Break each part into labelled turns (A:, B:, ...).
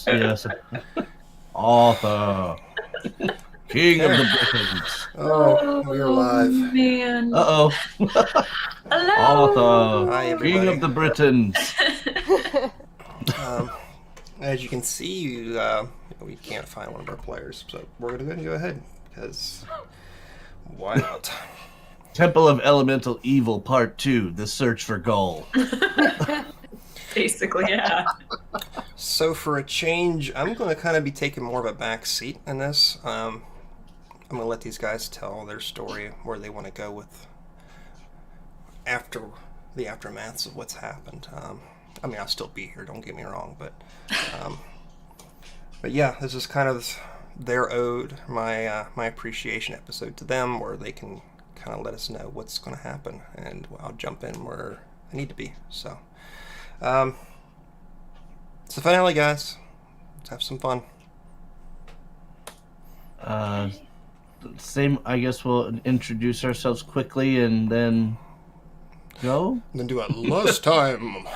A: Yes. Arthur, King of the Britons.
B: Oh, we're live.
C: Man.
A: Uh-oh.
C: Hello.
B: Hi,
A: Arthur, King
B: everybody.
A: of the Britons.
B: As you can see, we can't find one of our players, so we're going to go ahead, because why not?
A: Temple of Elemental Evil Part 2, The Search for Gold.
C: Basically, yeah.
B: So for a change, I'm going to kind of be taking more of a back seat in this. I'm going to let these guys tell their story, where they want to go with after the aftermaths of what's happened. I mean, I'll still be here, don't get me wrong, but yeah, this is kind of their ode, my appreciation episode to them, where they can kind of let us know what's going to happen, and I'll jump in where I need to be. So, it's the finale, guys. Let's have some fun.
A: Same, I guess we'll introduce ourselves quickly and then go.
B: And then do a last time.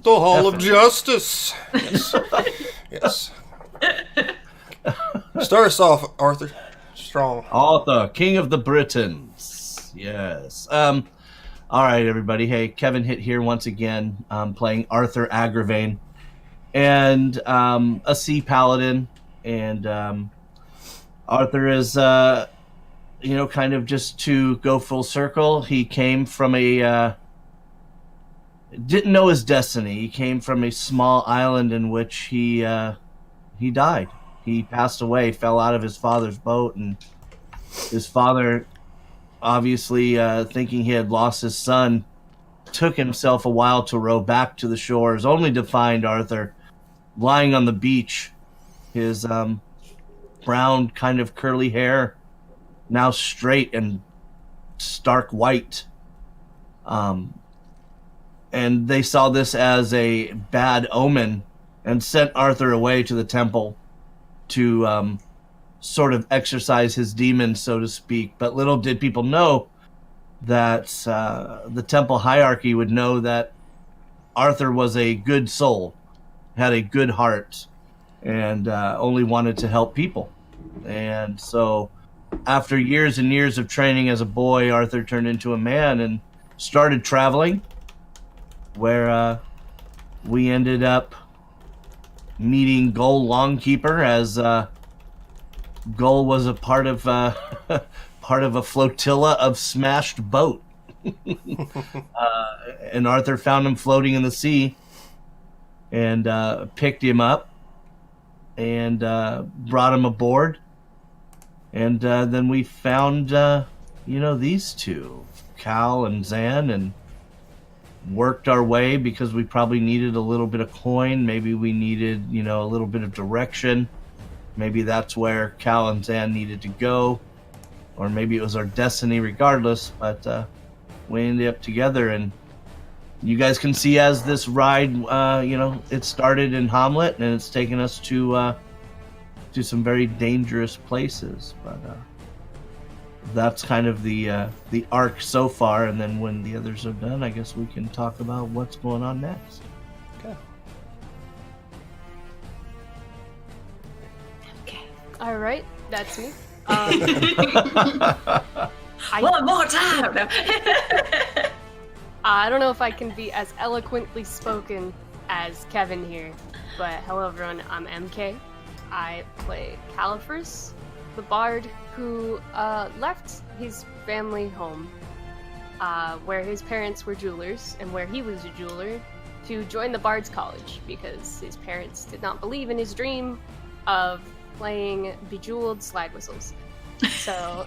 B: The Hall of Justice. Yes. Yes. Start us off, Arthur. Strong.
A: Arthur, King of the Britons. Yes. All right, everybody. Hey, Kevin Hitt here once again, playing Arthur Agravain, and a sea paladin. And Arthur is, kind of just to go full circle. He came from didn't know his destiny. He came from a small island in which he died. He passed away, fell out of his father's boat, and his father, obviously thinking he had lost his son, took himself a while to row back to the shores, only to find Arthur lying on the beach, his brown kind of curly hair now straight and stark white. And they saw this as a bad omen and sent Arthur away to the temple to sort of exorcise his demons, so to speak. But little did people know that the temple hierarchy would know that Arthur was a good soul, had a good heart, and only wanted to help people. And so after years and years of training as a boy, Arthur turned into a man and started traveling, where we ended up meeting Gull Longkeeper, as Gull was a part of a flotilla of smashed boat. And Arthur found him floating in the sea and picked him up and brought him aboard. And then we found, these two, Cal and Zan, and worked our way because we probably needed a little bit of coin. Maybe we needed, a little bit of direction. Maybe that's where Cal and Zan needed to go. Or maybe it was our destiny regardless. But we ended up together. And you guys can see as this ride, it started in Hamlet and it's taken us to some very dangerous places. But that's kind of the arc so far, and then when the others are done, I guess we can talk about what's going on next.
C: Okay.
D: All right, that's me.
C: One more time. No.
D: I don't know if I can be as eloquently spoken as Kevin here, but hello everyone, I'm MK. I play Califers, the bard who left his family home, where his parents were jewelers and where he was a jeweler, to join the Bard's College because his parents did not believe in his dream of playing bejeweled slide whistles. So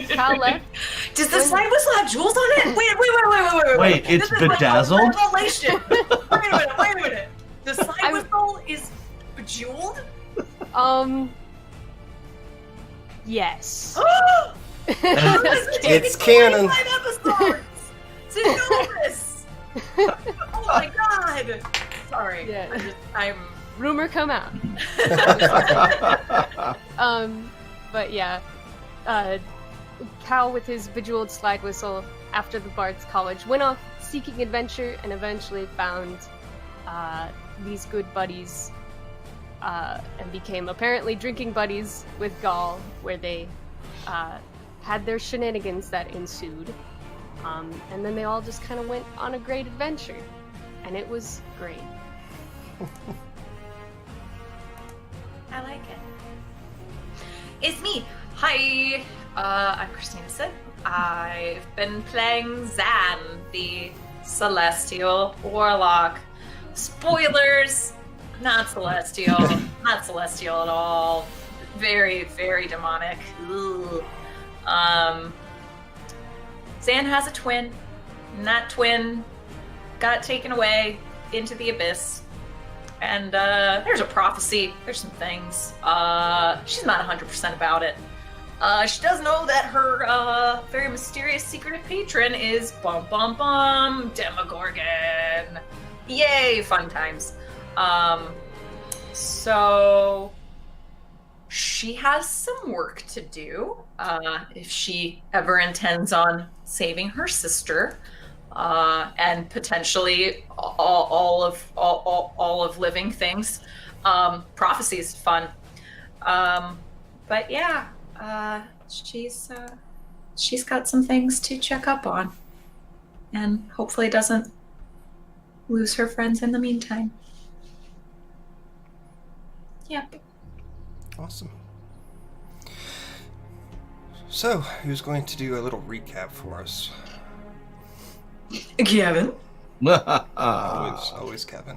D: Cal left.
C: Does the slide whistle have jewels on it? Wait.
A: Wait, it's
C: This is
A: bedazzled?
C: my revelation. Wait a minute. The slide whistle is bejeweled?
D: Yes.
B: It's canon.
C: Didn't know this. Oh my god. Sorry.
D: Yeah.
C: I'm
D: Rumor come out. But yeah, Cal with his bejeweled slide whistle after the Bard's College went off seeking adventure and eventually found these good buddies and became apparently drinking buddies with Gaul, where they had their shenanigans that ensued. And then they all just kind of went on a great adventure. And it was great.
C: I like it. It's me. Hi, I'm Christina Sid. I've been playing Zan, the Celestial Warlock. Spoilers, not Celestial. Not Celestial at all. Very, very demonic. Ugh. Zan has a twin, and that twin got taken away into the abyss. And there's a prophecy, there's some things. She's not 100% about it. She does know that her very mysterious secret patron is Demogorgon. Yay, fun times. So she has some work to do if she ever intends on saving her sister, and potentially all of living things. Prophecy is fun, but yeah, she's got some things to check up on, and hopefully doesn't lose her friends in the meantime. Yep.
B: Awesome. So, who's going to do a little recap for us?
C: Kevin.
B: Always Kevin.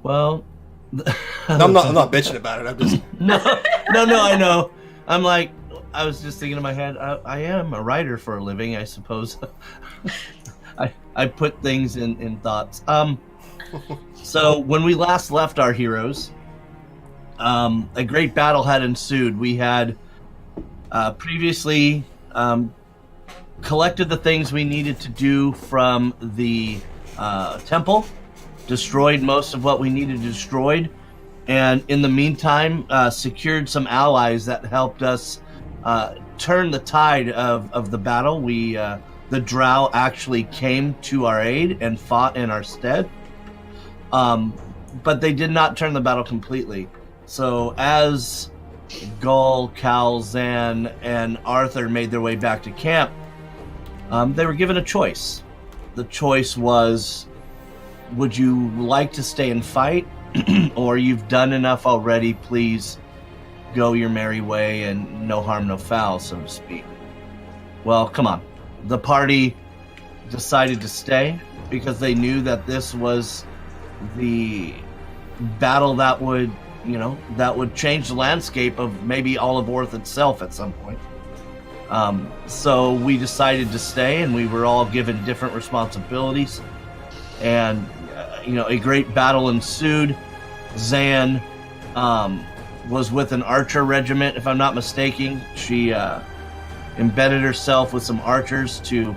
A: Well,
B: No, I'm not bitching about it. I'm just
A: no, I know. I was just thinking in my head, I am a writer for a living, I suppose. I put things in thoughts. So when we last left our heroes, a great battle had ensued. We had previously collected the things we needed to do from the temple, destroyed most of what we needed destroyed, and in the meantime secured some allies that helped us turn the tide of the battle. The Drow actually came to our aid and fought in our stead, but they did not turn the battle completely. So as Gull, Cal, Zan, and Arthur made their way back to camp, they were given a choice. The choice was, would you like to stay and fight, or you've done enough already, please go your merry way and no harm, no foul, so to speak. Well, come on. The party decided to stay because they knew that this was the battle that would change the landscape of maybe all of Orth itself at some point. So we decided to stay, and we were all given different responsibilities. And, a great battle ensued. Zan was with an archer regiment, if I'm not mistaken. She embedded herself with some archers to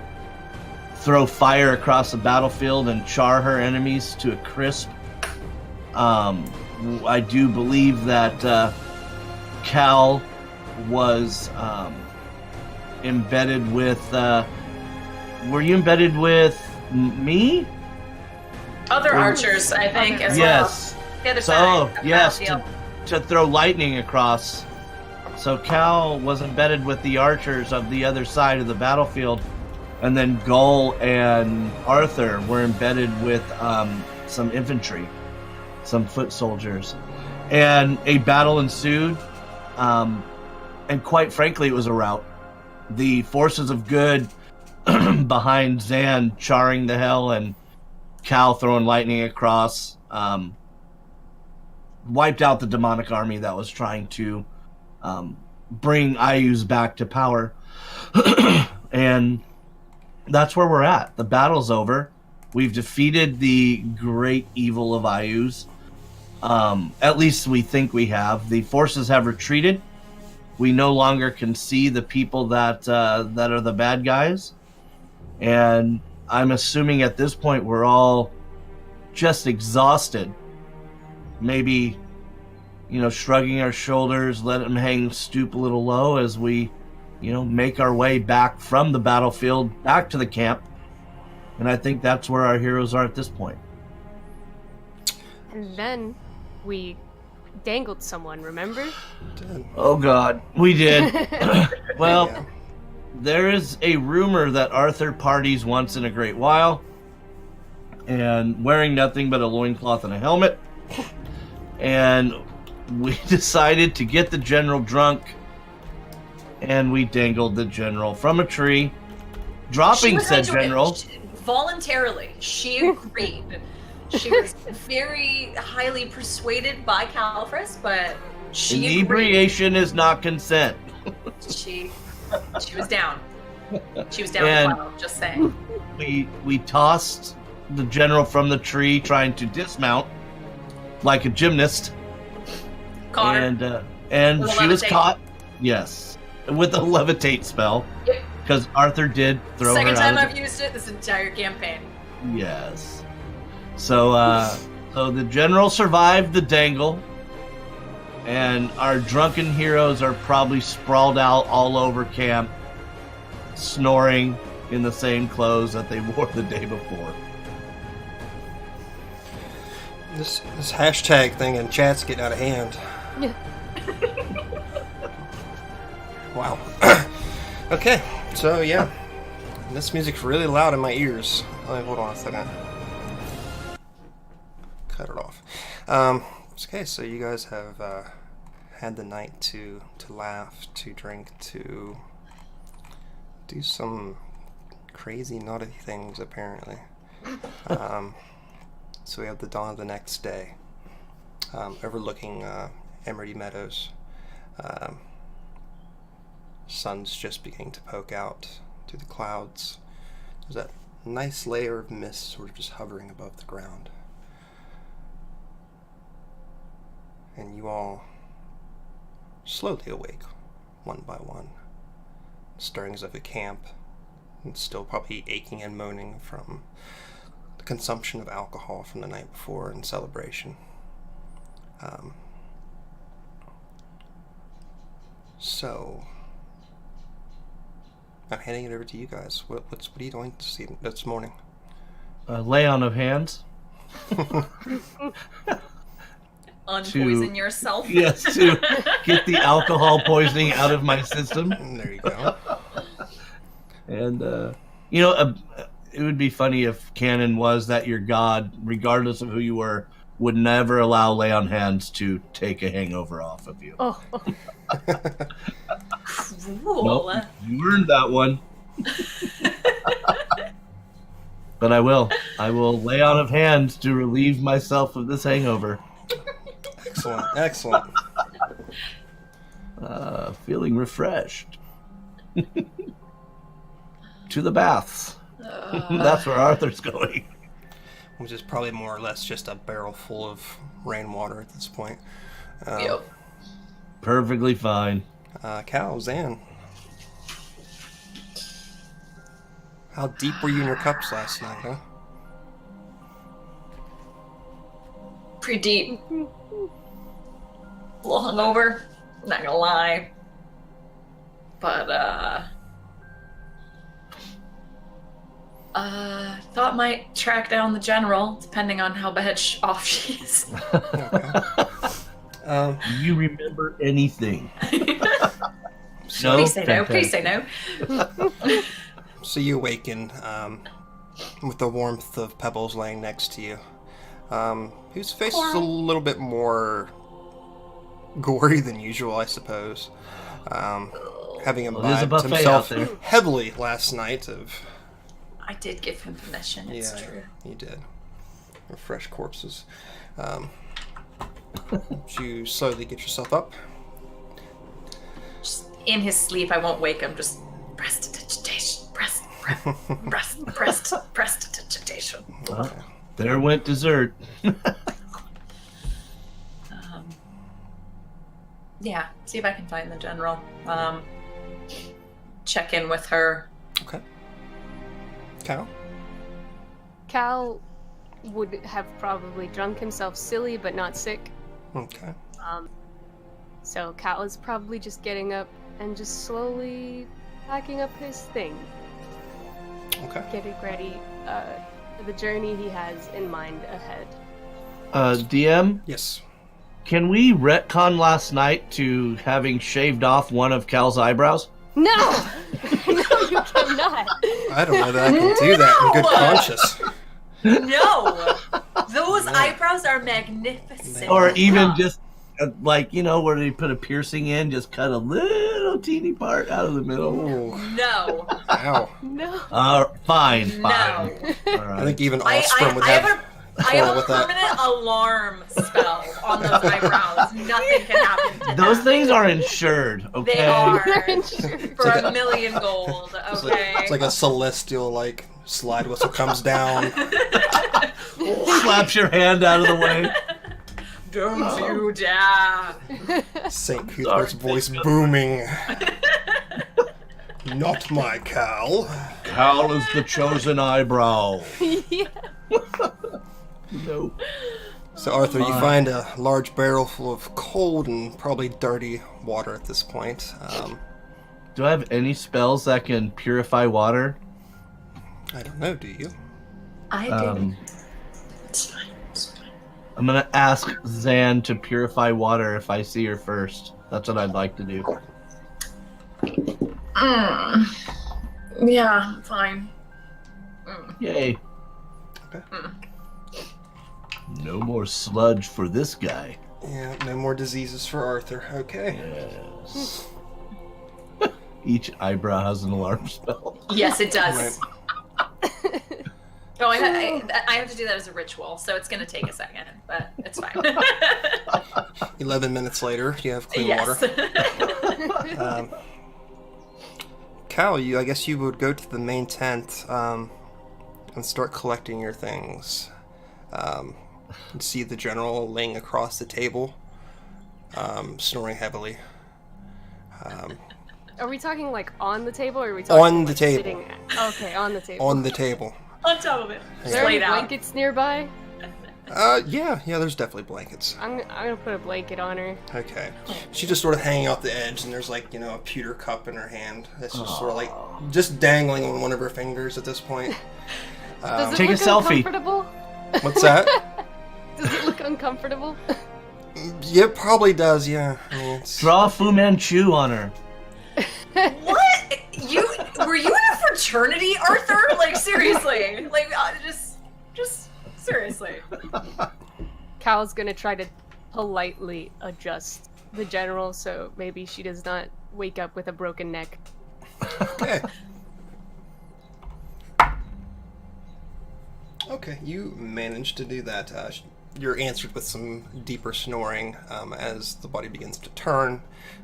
A: throw fire across the battlefield and char her enemies to a crisp. I do believe that Cal was embedded with... were you embedded with me?
C: Other archers, I think, as
A: yes.
C: well. The other side.
A: Yes, to throw lightning across. So Cal was embedded with the archers of the other side of the battlefield, and then Gull and Arthur were embedded with some infantry, some foot soldiers, and a battle ensued. And quite frankly, it was a rout. The forces of good behind Zan charring the hell and Cal throwing lightning across wiped out the demonic army that was trying to bring Ayus back to power. And that's where we're at. The battle's over. We've defeated the great evil of Ayus. At least we think we have. The forces have retreated. We no longer can see the people that are the bad guys. And I'm assuming at this point we're all just exhausted. Maybe, shrugging our shoulders, let them stoop a little low as we, make our way back from the battlefield back to the camp. And I think that's where our heroes are at this point.
D: And then we dangled someone, remember?
A: Oh God, we did. Well,
B: Yeah.
A: there is a rumor that Arthur parties once in a great while, and wearing nothing but a loincloth and a helmet. And we decided to get the general drunk, and we dangled the general from a tree, dropping
C: was
A: said
C: into it.
A: general.
C: Voluntarily, she agreed. She was very highly persuaded by Califris, but she agreed.
A: Inebriation is not consent.
C: She was down. She was down
A: And-
C: the pile, just saying.
A: We tossed the general from the tree, trying to dismount like a gymnast,
C: Caught her.
A: and
C: With a
A: she was
C: levitate.
A: caught. Yes, with a levitate spell,
C: Yep.
A: because Arthur did throw
C: Second
A: her
C: time
A: out.
C: I've used it this entire campaign.
A: Yes. So, so the general survived the dangle, and our drunken heroes are probably sprawled out all over camp, snoring in the same clothes that they wore the day before.
B: This hashtag thing in chat's getting out of hand. Wow. Okay, so yeah. This music's really loud in my ears. Hold on a second. Cut it off. Okay, so you guys have had the night to laugh, to drink, to do some crazy, naughty things, apparently. So we have the dawn of the next day, overlooking Emerald Meadows. Sun's just beginning to poke out through the clouds. There's that nice layer of mist sort of just hovering above the ground. And you all slowly awake, one by one. Stirrings of the camp, and still probably aching and moaning from the consumption of alcohol from the night before and celebration. So, I'm handing it over to you guys. What are you doing this morning?
A: Lay on of hands.
C: Unpoison yourself.
A: Yes, to get the alcohol poisoning out of my system.
B: And there you go.
A: And, it would be funny if canon was that your god, regardless of who you were, would never allow lay on hands to take a hangover off of you.
D: Oh,
C: Cruel.
A: Nope, you earned that one. But I will lay on of hands to relieve myself of this hangover.
B: Excellent.
A: Feeling refreshed. To the baths. That's where Arthur's going.
B: Which is probably more or less just a barrel full of rainwater at this point.
C: Yep.
A: Perfectly fine.
B: Cal, Zan. How deep were you in your cups last night, huh?
C: Pretty deep. A little hungover, not gonna lie. But, thought might track down the general, depending on how bad off she is.
B: Okay.
A: Do you remember anything? No?
C: Please say no,
A: Fantastic.
C: please say no.
B: So you awaken with the warmth of Pebbles laying next to you, whose face is a little bit more gory than usual, I suppose. Having
A: Well, there's a
B: imbibed
A: buffet
B: himself
A: out there.
B: heavily last night of...
C: I did give him permission, it's true.
B: you did. Or fresh corpses. You slowly get yourself up.
C: Just in his sleep, I won't wake him, just prestidigitation, prestidigitation.
A: Well, there went dessert.
C: Yeah, see if I can find the general. Check in with her.
B: Okay. Cal?
D: Cal would have probably drunk himself silly but not sick.
B: Okay.
D: So Cal is probably just getting up and just slowly packing up his thing,
B: Okay.
D: getting ready for the journey he has in mind ahead.
A: DM,
B: Yes.
A: Can we retcon last night to having shaved off one of Cal's eyebrows?
D: No! No, you cannot.
B: I don't know that I can do that in good conscience.
C: No, those eyebrows are magnificent.
A: Or even just, like, you know, where they put a piercing in, just cut a little teeny part out of the middle?
B: Ooh.
C: No.
B: Ow.
D: No.
A: Fine.
C: No.
A: All right.
B: I think even
C: I
B: Offspring would
C: have
B: have
C: I have
B: quarrel
C: a
B: with that.
C: permanent alarm spell on those eyebrows. Nothing can happen to
A: Those
C: them.
A: things are insured, okay?
C: They are
D: They're insured.
C: for $1 million gold. Okay.
B: It's like a celestial, like, slide whistle comes down.
A: Slaps your hand out of the way.
C: Don't you dare.
B: St. Cuthbert's voice booming. Not my Cal.
A: Cal is the chosen eyebrow.
D: Yeah.
A: Nope.
B: So, Arthur, you find a large barrel full of cold and probably dirty water at this point.
A: Do I have any spells that can purify water?
B: I don't know, do you?
C: I
A: Um,
C: do. It's fine. It's fine.
A: I'm gonna ask Zan to purify water if I see her first. That's what I'd like to do.
C: Yeah, fine.
A: Yay.
B: Okay.
A: No more sludge for this guy.
B: Yeah, no more diseases for Arthur. Okay.
A: Yes. Each eyebrow has an alarm spell.
C: Yes, it does.
B: Right.
C: No, I have to do that as a ritual, so it's going to take a second, but it's fine.
B: 11 minutes later, you have clean
C: yes.
B: water. Cal, I guess you would go to the main tent and start collecting your things. You see the general laying across the table, snoring heavily.
D: Are we talking like on the table, or are we talking
B: On the
D: like,
B: table.
D: sitting okay, on the table.
B: On the table.
C: On top of it.
D: Is
C: Just
D: there any
C: laid out.
D: blankets nearby?
B: Yeah, there's definitely blankets.
D: I'm gonna put a blanket on her.
B: Okay. She's just sort of hanging off the edge, and there's like, a pewter cup in her hand. It's just sort of like, just dangling on one of her fingers at this point.
D: Does it
A: Take a
D: look
A: selfie.
D: uncomfortable?
B: What's that?
D: Does it look uncomfortable?
B: Yeah, it probably does, yeah. I mean, it's...
A: Draw Fu Manchu on her.
C: What? Were you in a fraternity, Arthur? Like, seriously. Like, just seriously.
D: Cal's gonna try to politely adjust the general so maybe she does not wake up with a broken neck.
B: Okay. Okay, you managed to do that. You're answered with some deeper snoring as the body begins to turn,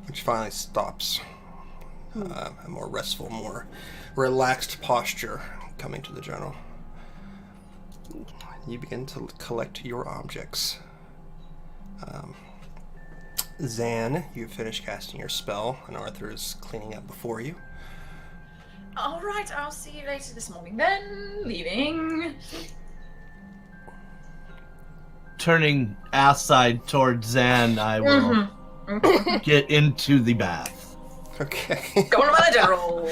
B: which finally stops. A more restful, more relaxed posture coming to the general. You begin to collect your objects. Zan, you've finished casting your spell, and Arthur is cleaning up before you.
C: All right, I'll see you later this morning then. Leaving.
A: Turning ass side towards Zan, I will get into the bath.
B: Okay.
C: Going to my general.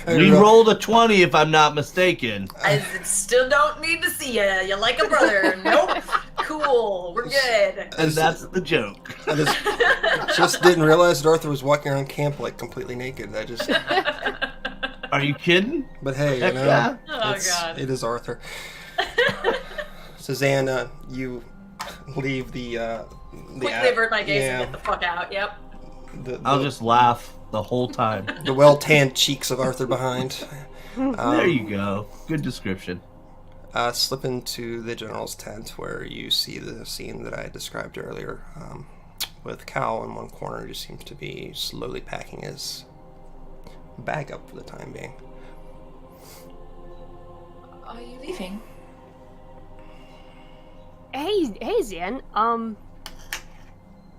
A: We rolled a 20 if I'm not mistaken.
C: I still don't need to see you. You're like a brother. Nope. Cool. We're good.
A: And that's the joke.
B: I just didn't realize that Arthur was walking around camp like completely naked.
A: Are you kidding?
B: But hey,
A: Heck yeah.
C: Oh, God.
B: it is Arthur. So Zan, you leave the
C: Quickly avert my gaze
B: yeah,
C: and get the fuck out. Yep.
A: I'll just laugh the whole time.
B: the well-tanned cheeks of Arthur behind.
A: There you go. Good description.
B: Slip into the general's tent where you see the scene that I described earlier, with Cal in one corner who just seems to be slowly packing his bag up for the time being.
C: Are you leaving?
D: Hey, Zan.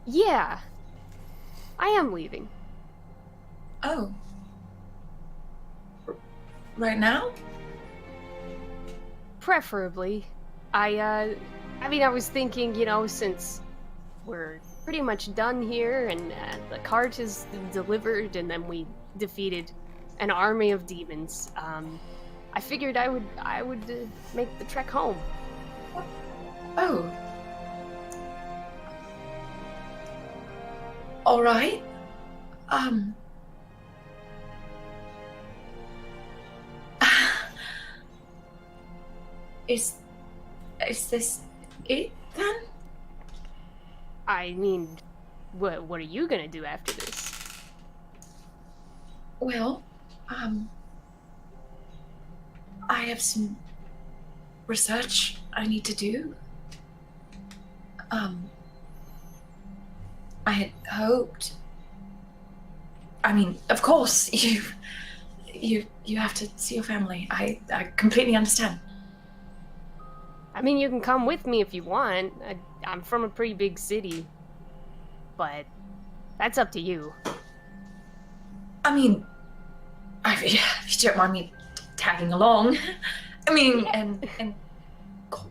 D: Yeah, I am leaving.
C: Oh. Right now?
D: Preferably. I was thinking, since we're pretty much done here and the cart is delivered and then we defeated an army of demons, I figured I would make the trek home.
C: Oh. All right. Um. Is this it then?
D: I mean, what are you gonna do after this?
C: Well, I have some research I need to do. I had hoped. I mean, of course, you have to see your family. I completely understand.
D: I mean, you can come with me if you want. I'm from a pretty big city, but that's up to you.
C: I mean, if you don't mind me tagging along. I mean, and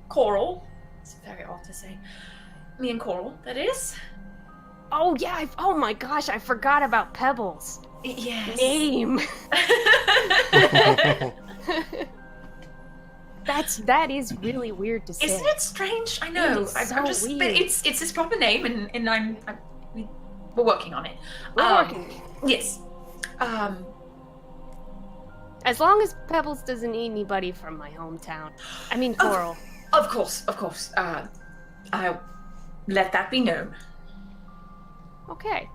C: Coral. It's very odd to say. Me and Coral, that is.
D: Oh yeah! Oh my gosh! I forgot about Pebbles.
C: Yes.
D: Name. That is really weird to say.
C: Isn't it strange? I know.
D: It's
C: I'm
D: so
C: just,
D: weird.
C: but it's his proper name, and we're working on it.
D: We're working.
C: Yes.
D: As long as Pebbles doesn't eat anybody from my hometown. I mean, Coral.
C: Of course. I'll let that be known.
D: Okay.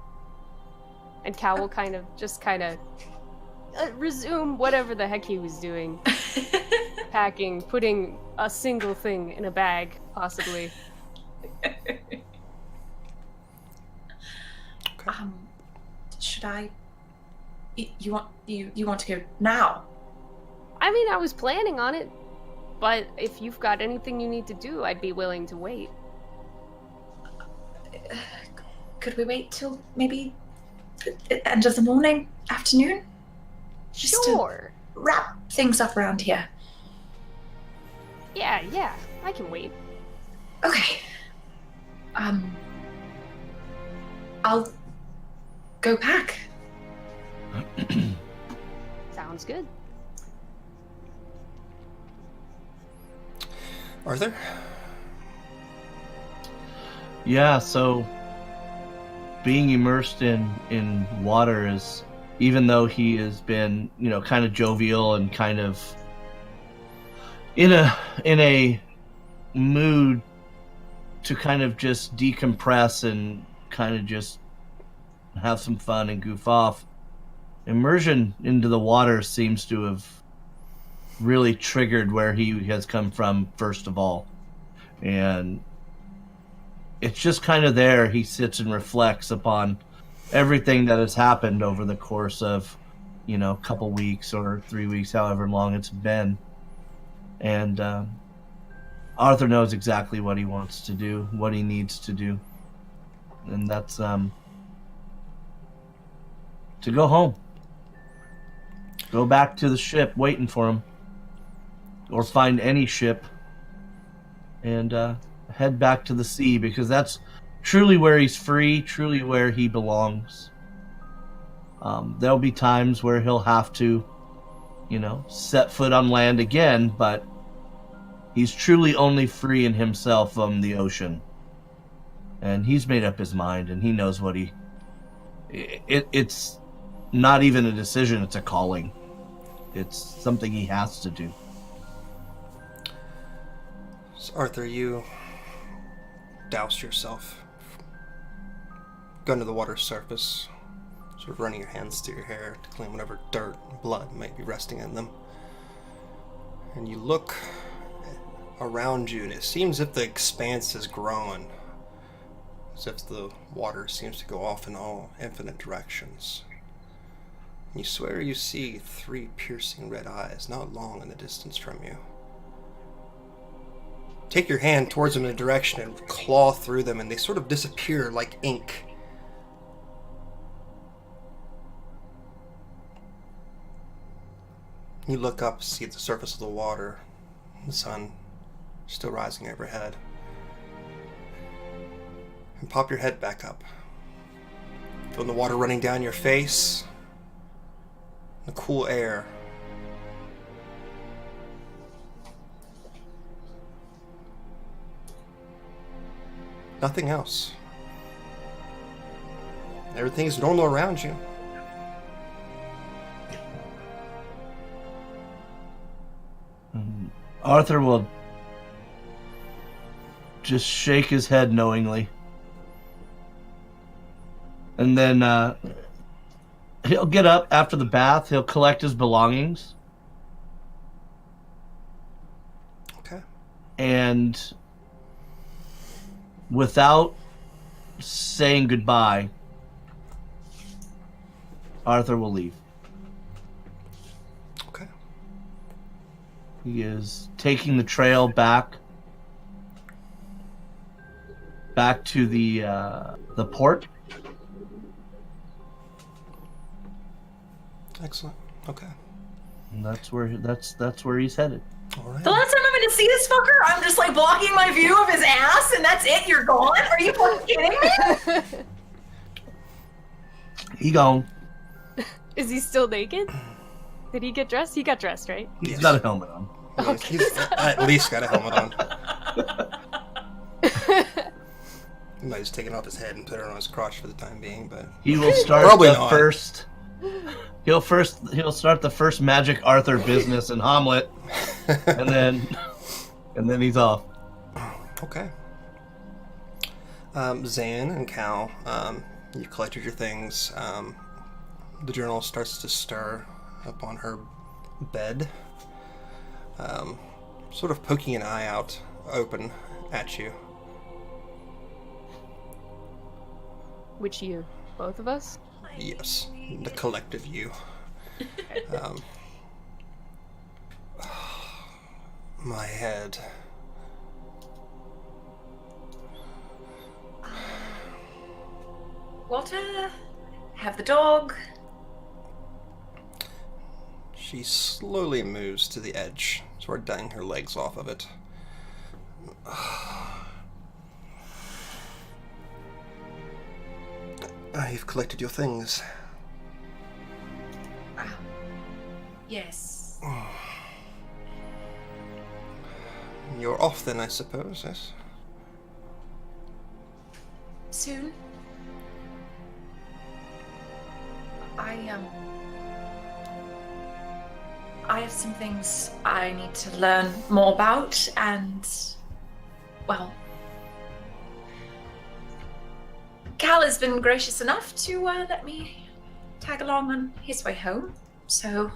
D: And Cal will kind of resume whatever the heck he was doing. Packing, putting a single thing in a bag, possibly.
C: Should I? You want to go now?
D: I mean, I was planning on it, but if you've got anything you need to do, I'd be willing to wait.
C: Could we wait till maybe the end of the morning, afternoon? Just
D: Sure.
C: to wrap things up around here.
D: Yeah, I can wait.
C: Okay. I'll go pack.
D: Sounds good.
B: Arthur?
A: Yeah, so being immersed in water is, even though he has been, kind of jovial and kind of in a mood to kind of just decompress and kind of just have some fun and goof off, immersion into the water seems to have really triggered where he has come from first of all. And it's just kind of there. He sits and reflects upon everything that has happened over the course of, a couple weeks or 3 weeks, however long it's been. And Arthur knows exactly what he wants to do, what he needs to do. And that's to go home. Go back to the ship waiting for him. Or find any ship. And head back to the sea, because that's truly where he's free, truly where he belongs. There'll be times where he'll have to, set foot on land again, but he's truly only free in himself from the ocean. And he's made up his mind, and he knows what it's not even a decision, it's a calling. It's something he has to do.
B: So Arthur, you doused yourself, going to the water's surface, sort of running your hands through your hair to clean whatever dirt and blood might be resting in them. And you look around you, and it seems as if the expanse has grown, as if the water seems to go off in all infinite directions. And you swear you see 3 piercing red eyes not long in the distance from you. Take your hand towards them in a direction and claw through them, and they sort of disappear like ink. You look up, see the surface of the water, the sun still rising overhead, and pop your head back up. Feel the water running down your face, the cool air. Nothing else. Everything's normal around you.
A: Arthur will just shake his head knowingly. And then he'll get up after the bath. He'll collect his belongings.
B: Okay.
A: And without saying goodbye, Arthur will leave.
B: Okay.
A: He is taking the trail back to the port.
B: Excellent. Okay.
A: And that's where he's headed.
B: All right.
C: The last time I'm going to see this fucker, I'm just like blocking my view of his ass, and that's it. You're gone. Are you fucking kidding me?
A: He gone.
D: Is he still naked? Did he get dressed? He got dressed, right?
A: He's
B: Yes.
A: got a helmet on.
B: He's at least got a helmet on. He might have taken off his head and put it on his crotch for the time being, but
A: He will start
B: Probably
A: the
B: not.
A: first. He'll start the first Magic Arthur business in Hamlet, and then he's off.
B: okay. Zan and Cal, you collected your things. The journal starts to stir up on her bed, sort of poking an eye out open at you.
D: Which you? Both of us?
B: Yes, the collective you. My head.
C: Walter, have the dog.
B: She slowly moves to the edge, sort of dangling her legs off of it. You've collected your things.
C: Yes.
B: You're off then, I suppose, yes?
C: Soon. I have some things I need to learn more about, and well, Cal has been gracious enough to let me tag along on his way home. So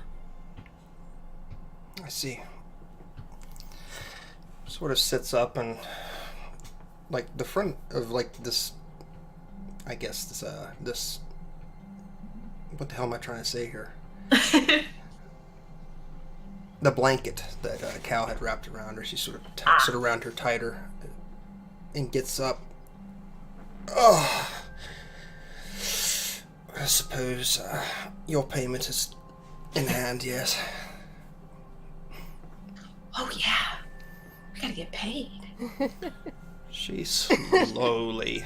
B: I see. Sort of sits up and, like, the front of, like, this, I guess, this, what the hell am I trying to say here? The blanket that Cal had wrapped around her, she sort of tucks it around her tighter and gets up. Oh, I suppose your payment is in hand, yes.
C: oh yeah, we gotta get paid.
B: She slowly,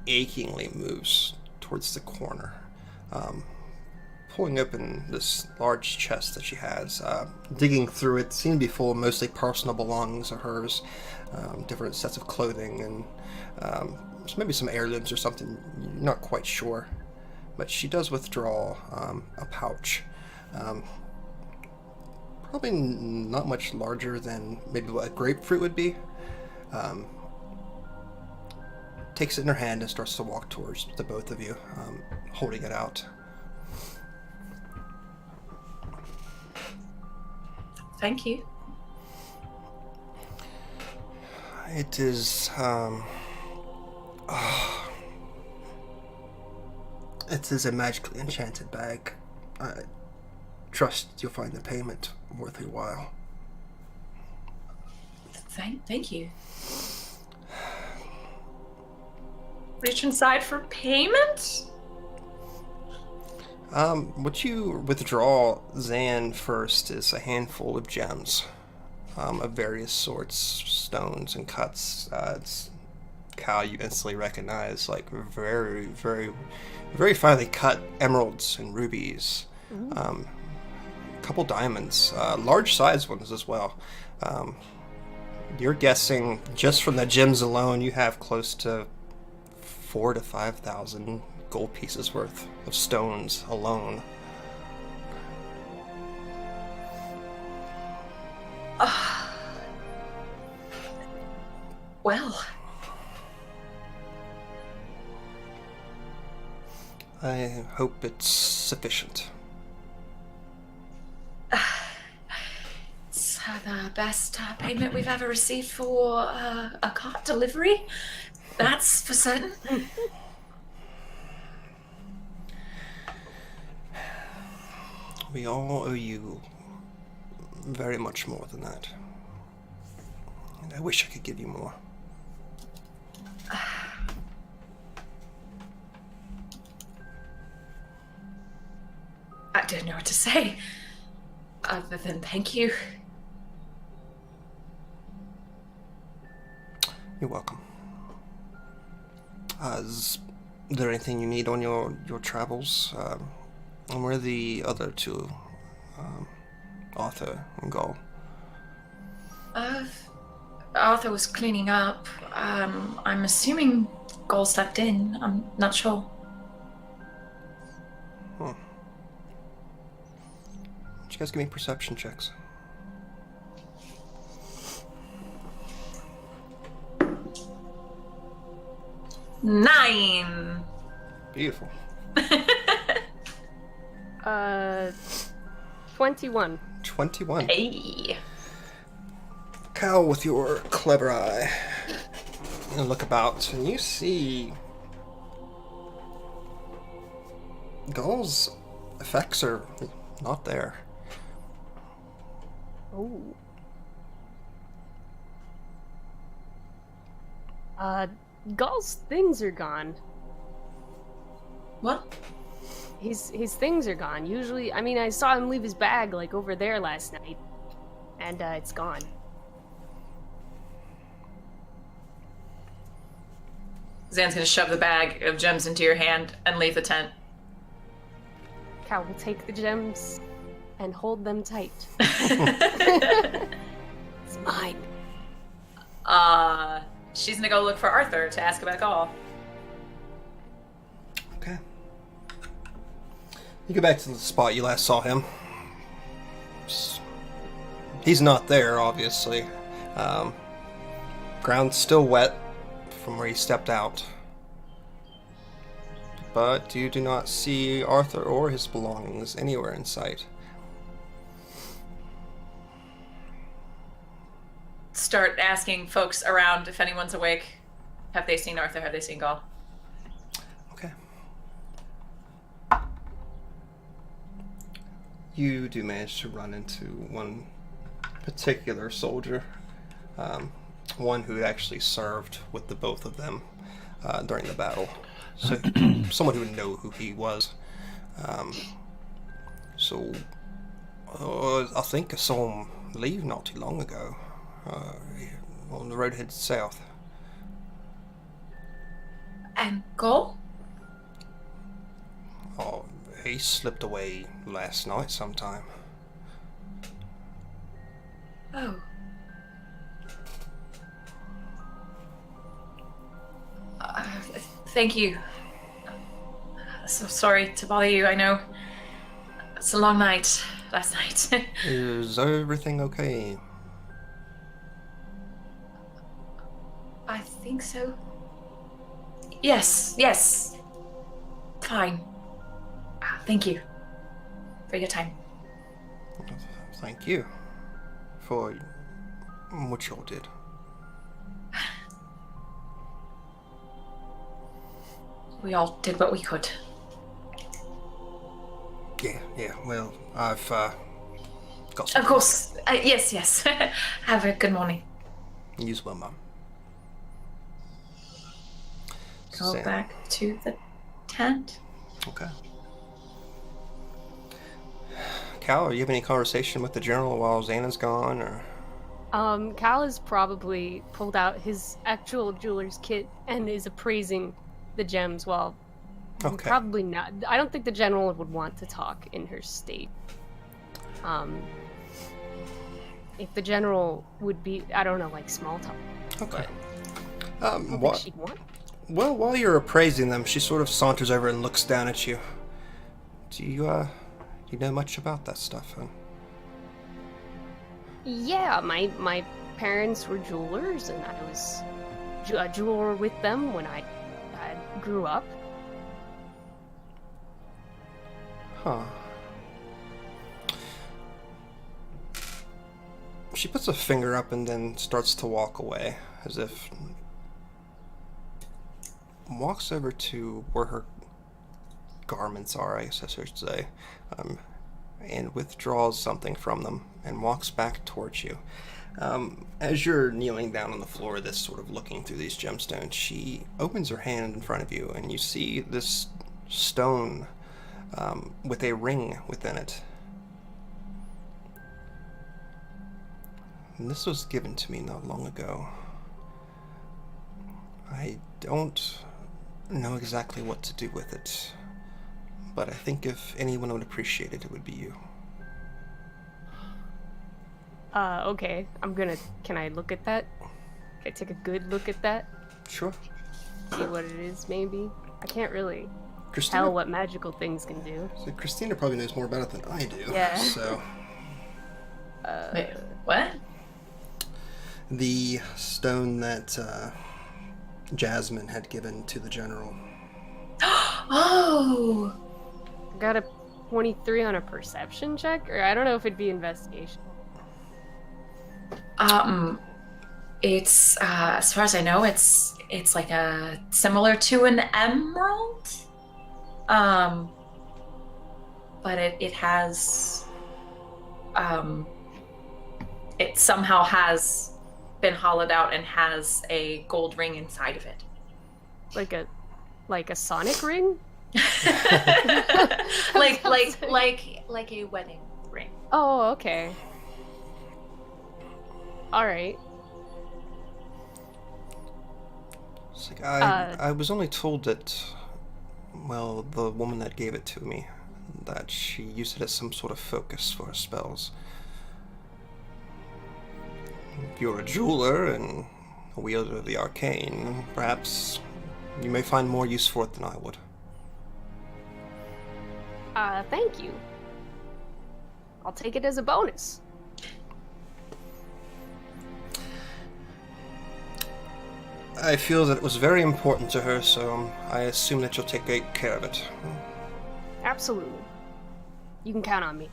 B: achingly moves towards the corner, pulling open this large chest that she has, digging through it. Seemed to be full of mostly personal belongings of hers, different sets of clothing, and maybe some heirlooms or something. You're not quite sure, but she does withdraw a pouch. Probably not much larger than maybe what a grapefruit would be. Takes it in her hand and starts to walk towards the both of you, holding it out.
C: Thank you.
B: It is, it is a magically enchanted bag. I trust you'll find the payment worth your while.
C: Thank you. Reach inside for payment?
B: What you withdraw, Zan, first is a handful of gems, of various sorts, stones and cuts. It's Cal you instantly recognize, like very, very, very finely cut emeralds and rubies. A couple diamonds, large size ones as well. You're guessing just from the gems alone, you have close to 4,000 to 5,000 gold pieces worth of stones alone.
C: Well,
B: I hope it's sufficient.
C: it's the best payment we've ever received for a cart delivery. That's for certain.
B: We all owe you very much more than that. And I wish I could give you more.
C: I don't know what to say other than thank you.
B: You're welcome. Is there anything you need on your travels? And where are the other two, Arthur and Gull?
C: Arthur was cleaning up. I'm assuming Gol stepped in. I'm not sure.
B: You guys give me perception checks.
C: Nine.
B: Beautiful.
D: 21.
B: 21.
C: Hey.
B: Cal, with your clever eye, you look about and you see Gull's effects are not there.
D: Oh. Gull's things are gone.
C: What?
D: His things are gone. Usually, I mean, I saw him leave his bag, like, over there last night. And, it's gone.
C: Zan's gonna shove the bag of gems into your hand and leave the tent.
D: Cal will take the gems and hold them tight. It's mine.
C: She's gonna go look for Arthur to ask about Gol.
B: Okay. You go back to the spot you last saw him. He's not there, obviously. Ground's still wet from where he stepped out. But you do not see Arthur or his belongings anywhere in sight.
C: Start asking folks around if anyone's awake. Have they seen Arthur? Have they seen Gol?
B: Okay. You do manage to run into one particular soldier, one who actually served with the both of them during the battle. So someone who would know who he was. I think I saw him leave not too long ago. On the road headed south.
C: And Gol?
B: Oh, he slipped away last night sometime.
C: Oh. Thank you. So sorry to bother you, I know. It's a long night last night.
B: Is everything okay?
C: I think so. Yes. Fine. Thank you for your time.
B: Thank you for what you all did.
C: We all did what we could.
B: Yeah. Well, I've got some.
C: Of course. Yes. Have a good morning.
B: You as well, Mum.
C: Go
B: Sam.
C: back to the tent.
B: Okay. Cal, are you having any conversation with the general while Xana's gone, or?
D: Cal has probably pulled out his actual jeweler's kit and is appraising the gems while
B: Okay.
D: probably not. I don't think the general would want to talk in her state. If the general would be, I don't know, like small talk.
B: Okay.
D: I don't think
B: What
D: she'd want.
B: Well, while you're appraising them, she sort of saunters over and looks down at you. Do you know much about that stuff, huh?
D: Yeah, my parents were jewelers, and I was a jeweler with them when I grew up.
B: Huh. She puts a finger up and then starts to walk away, as if... walks over to where her garments are, I guess I should say, and withdraws something from them and walks back towards you. As you're kneeling down on the floor, this sort of looking through these gemstones, she opens her hand in front of you, and you see this stone with a ring within it. And this was given to me not long ago. I don't know exactly what to do with it, but I think if anyone would appreciate it, it would be you.
D: Okay. Can I look at that? Can I take a good look at that?
B: Sure.
D: See what it is, maybe? I can't really
B: Christina,
D: tell what magical things can do.
B: so Christina probably knows more about it than I do.
D: Yeah.
B: So,
C: Wait, what?
B: the stone that Jasmine had given to the general.
C: Oh!
D: Got a 23 on a perception check? Or I don't know if it'd be investigation.
C: It's as far as I know, it's like a similar to an emerald. But it has it somehow has been hollowed out and has a gold ring inside of it.
D: Like a sonic ring?
C: like a wedding ring.
D: Oh, okay. Alright.
B: It's like, I was only told that, well, the woman that gave it to me, that she used it as some sort of focus for her spells. If you're a jeweler and a wielder of the arcane, perhaps you may find more use for it than I would.
D: Thank you. I'll take it as a bonus.
B: I feel that it was very important to her, so I assume that you'll take great care of it.
D: Absolutely. You can count on me.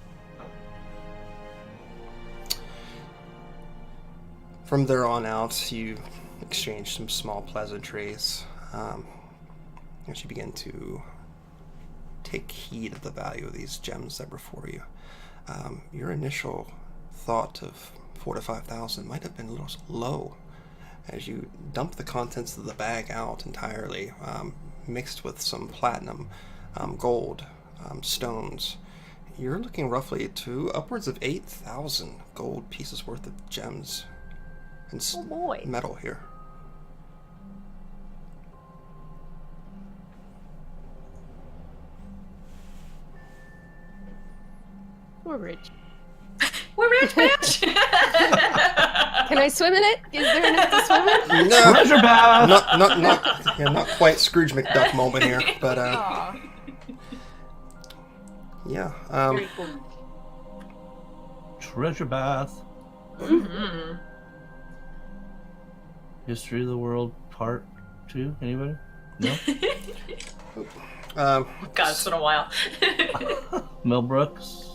B: From there on out, you exchange some small pleasantries, as you begin to take heed of the value of these gems that were for you. Your initial thought of 4,000 to 5,000 might have been a little low, as you dump the contents of the bag out entirely, mixed with some platinum, gold, stones. You're looking roughly to upwards of 8,000 gold pieces worth of gems and
D: Oh boy.
B: metal here.
D: We're rich.
C: We're rich, bitch.
D: Can I swim in it? Is there enough to swim in?
B: No,
A: Treasure bath.
B: not quite Scrooge McDuck moment here, but
C: Aw.
B: yeah.
D: Very cool.
A: Treasure bath.
C: Mhm.
A: History of the World Part 2. Anybody? No.
C: God, it's been a while.
A: Mel Brooks.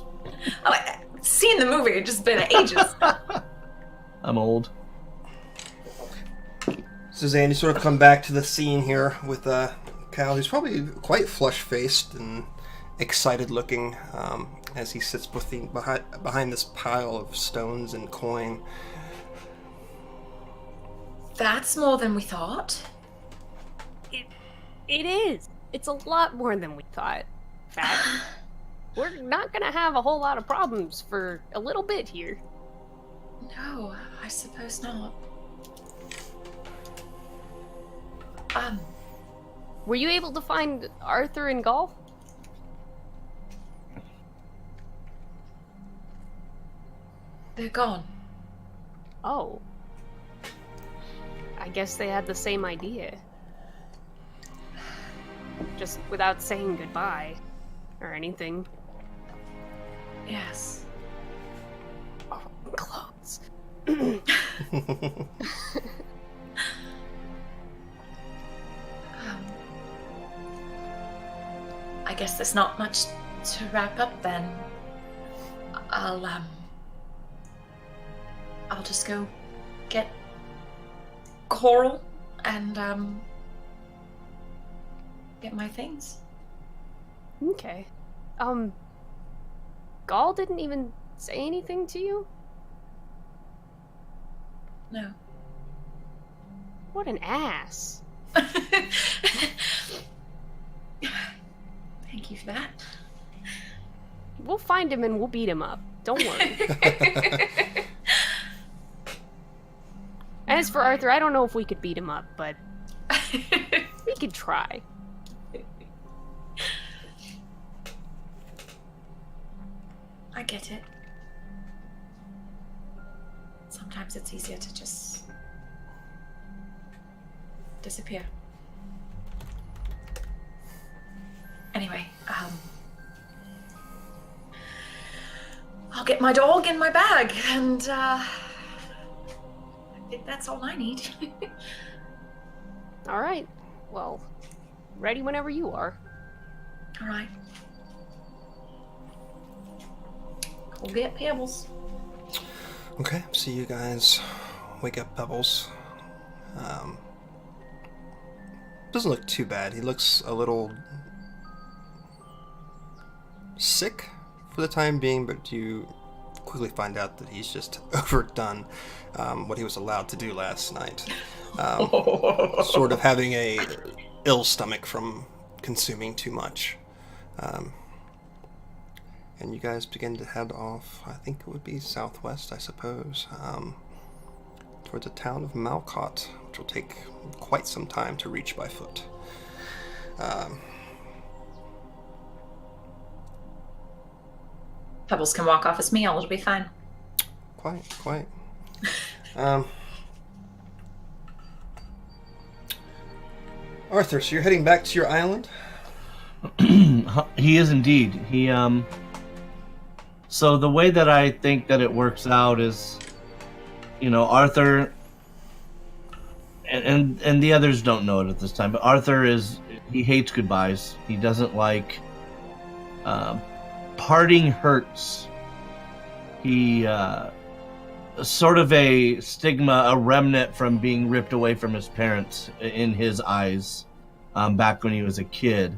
C: I've seen the movie, it's just been ages.
A: I'm old.
B: Suzanne, you sort of come back to the scene here with Cal, who's probably quite flush-faced and excited-looking as he sits behind this pile of stones and coin.
C: That's more than we thought.
D: It is. It's a lot more than we thought. In fact, we're not gonna have a whole lot of problems for a little bit here.
C: No, I suppose not.
D: Were you able to find Arthur and Golf?
C: They're gone.
D: Oh. I guess they had the same idea. just without saying goodbye or anything.
C: Yes.
D: Oh, clothes.
C: I guess there's not much to wrap up then. I'll just go get Coral and get my things.
D: Okay. Gall didn't even say anything to you?
C: No.
D: What an ass.
C: Thank you for that.
D: We'll find him and we'll beat him up. Don't worry. As for Arthur, I don't know if we could beat him up, but we could try.
C: I get it. Sometimes it's easier to just disappear. Anyway, I'll get my dog in my bag, and I think that's all I need.
D: All right. Well, ready whenever you are.
C: All right. We'll get Pebbles.
B: Okay, so you guys wake up Pebbles. Doesn't look too bad. He looks a little sick for the time being, but you quickly find out that he's just overdone what he was allowed to do last night. Sort of having a ill stomach from consuming too much. And you guys begin to head off, I think it would be southwest, I suppose, towards the town of Malcott, which will take quite some time to reach by foot.
C: Pebbles can walk off his meal. It'll be fine.
B: Quite. Arthur, so you're heading back to your island?
A: He is indeed. So the way that I think that it works out is, Arthur, and the others don't know it at this time, but Arthur he hates goodbyes. He doesn't like, parting hurts. He, sort of a stigma, a remnant from being ripped away from his parents in his eyes, back when he was a kid.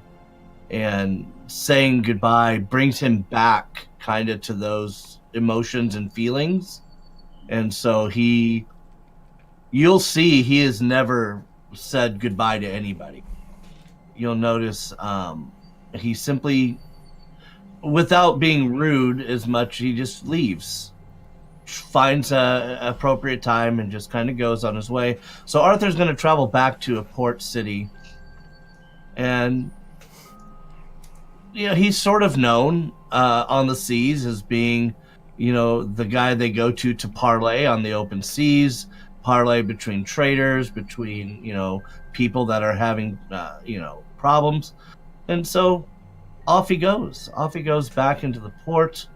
A: And saying goodbye brings him back kind of to those emotions and feelings. And so you'll see he has never said goodbye to anybody. You'll notice he simply, without being rude as much, he just leaves, finds a appropriate time and just kind of goes on his way. So Arthur's going to travel back to a port city, and he's sort of known on the seas as being, the guy they go to parlay on the open seas, parlay between traders, between, people that are having, problems. And so off he goes. Off he goes back into the port,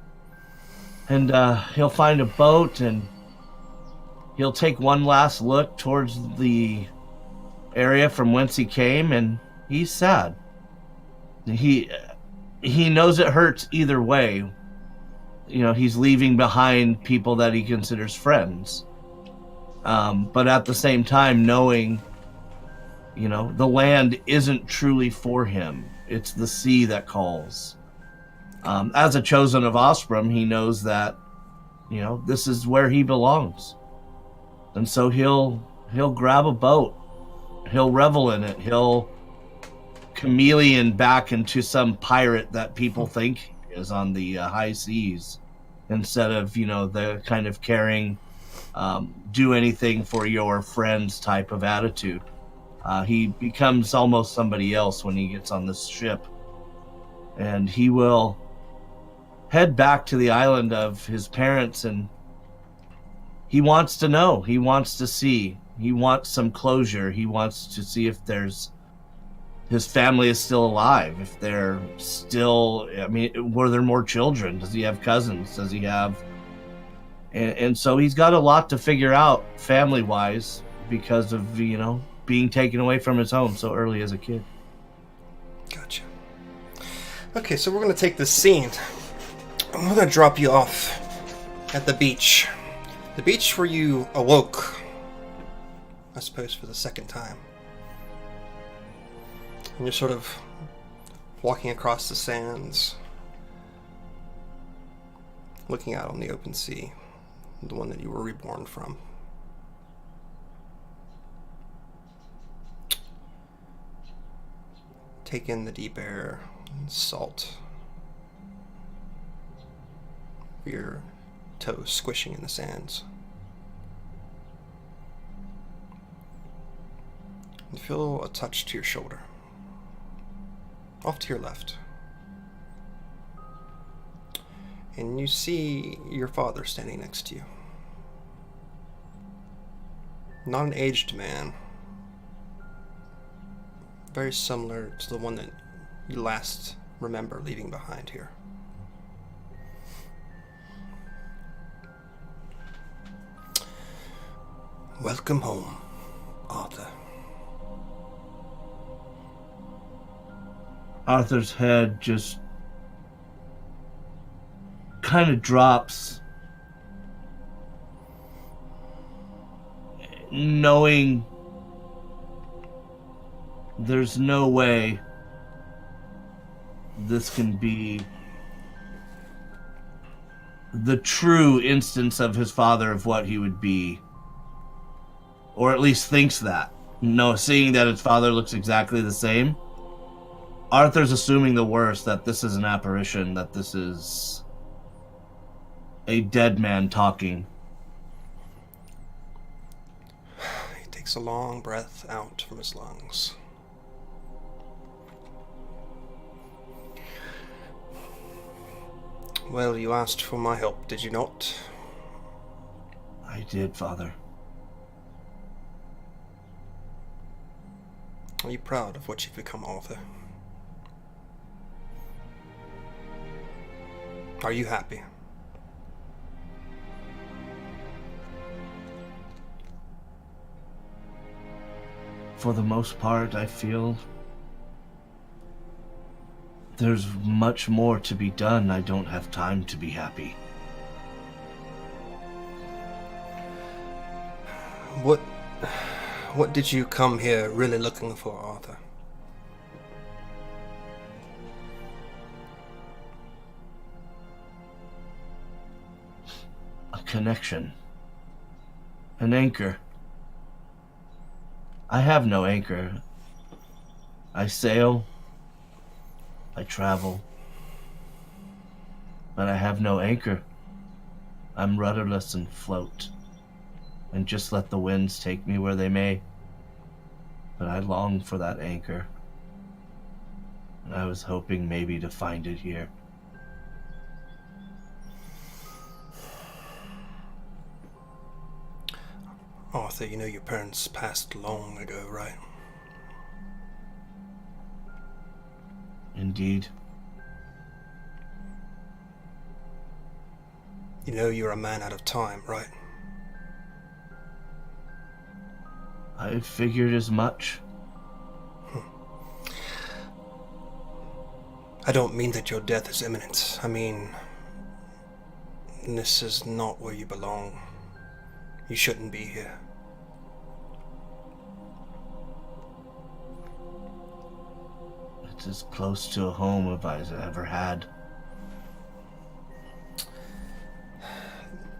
A: and he'll find a boat, and he'll take one last look towards the area from whence he came, and he's sad. He knows it hurts either way. He's leaving behind people that he considers friends. But at the same time, knowing, the land isn't truly for him. It's the sea that calls. As a chosen of Osprey, he knows that, this is where he belongs. And so he'll grab a boat. He'll revel in it. He'll chameleon back into some pirate that people think he is on the high seas, instead of the kind of caring, do anything for your friends type of attitude. He becomes almost somebody else when he gets on this ship, and he will head back to the island of his parents, and he wants to know, he wants to see, he wants some closure, he wants to see if his family is still alive, if they're still, I mean, were there more children? Does he have cousins? Does he have... And so he's got a lot to figure out family-wise because of, being taken away from his home so early as a kid.
B: Gotcha. Okay, so we're going to take this scene. I'm going to drop you off at the beach. The beach where you awoke, I suppose, for the second time. And you're sort of walking across the sands, looking out on the open sea, the one that you were reborn from. Take in the deep air and salt. Your toes squishing in the sands. You feel a touch to your shoulder. Off to your left. And you see your father standing next to you. Not an aged man. Very similar to the one that you last remember leaving behind here. Welcome home, Arthur.
A: Arthur's head just kind of drops, knowing there's no way this can be the true instance of his father, of what he would be, or at least thinks that. No, seeing that his father looks exactly the same, Arthur's assuming the worst, that this is an apparition, that this is a dead man talking.
B: He takes a long breath out from his lungs. Well, you asked for my help, did you not?
A: I did, Father.
B: Are you proud of what you've become, Arthur? Are you happy?
A: For the most part, I feel there's much more to be done. I don't have time to be happy.
B: What did you come here really looking for, Arthur?
A: A connection. An anchor. I have no anchor. I sail. I travel. But I have no anchor. I'm rudderless and float, and just let the winds take me where they may. But I long for that anchor, and I was hoping maybe to find it here.
B: Arthur, you know your parents passed long ago, right?
A: Indeed.
B: You know you're a man out of time, right?
A: I figured as much.
B: I don't mean that your death is imminent. I mean, this is not where you belong. You shouldn't be here.
A: It's as close to a home as I've ever had.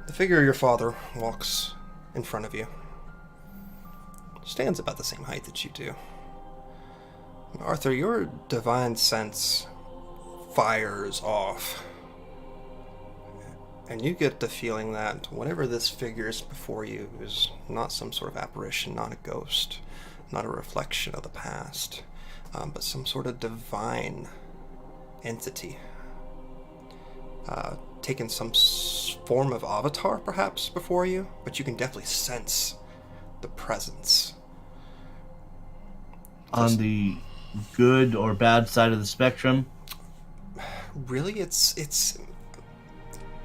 B: The figure of your father walks in front of you. Stands about the same height that you do. Arthur, your divine sense fires off. And you get the feeling that whatever this figure is before you is not some sort of apparition, not a ghost, not a reflection of the past, but some sort of divine entity. Taken some form of avatar, perhaps, before you, but you can definitely sense the presence.
A: On the good or bad side of the spectrum?
B: Really, it's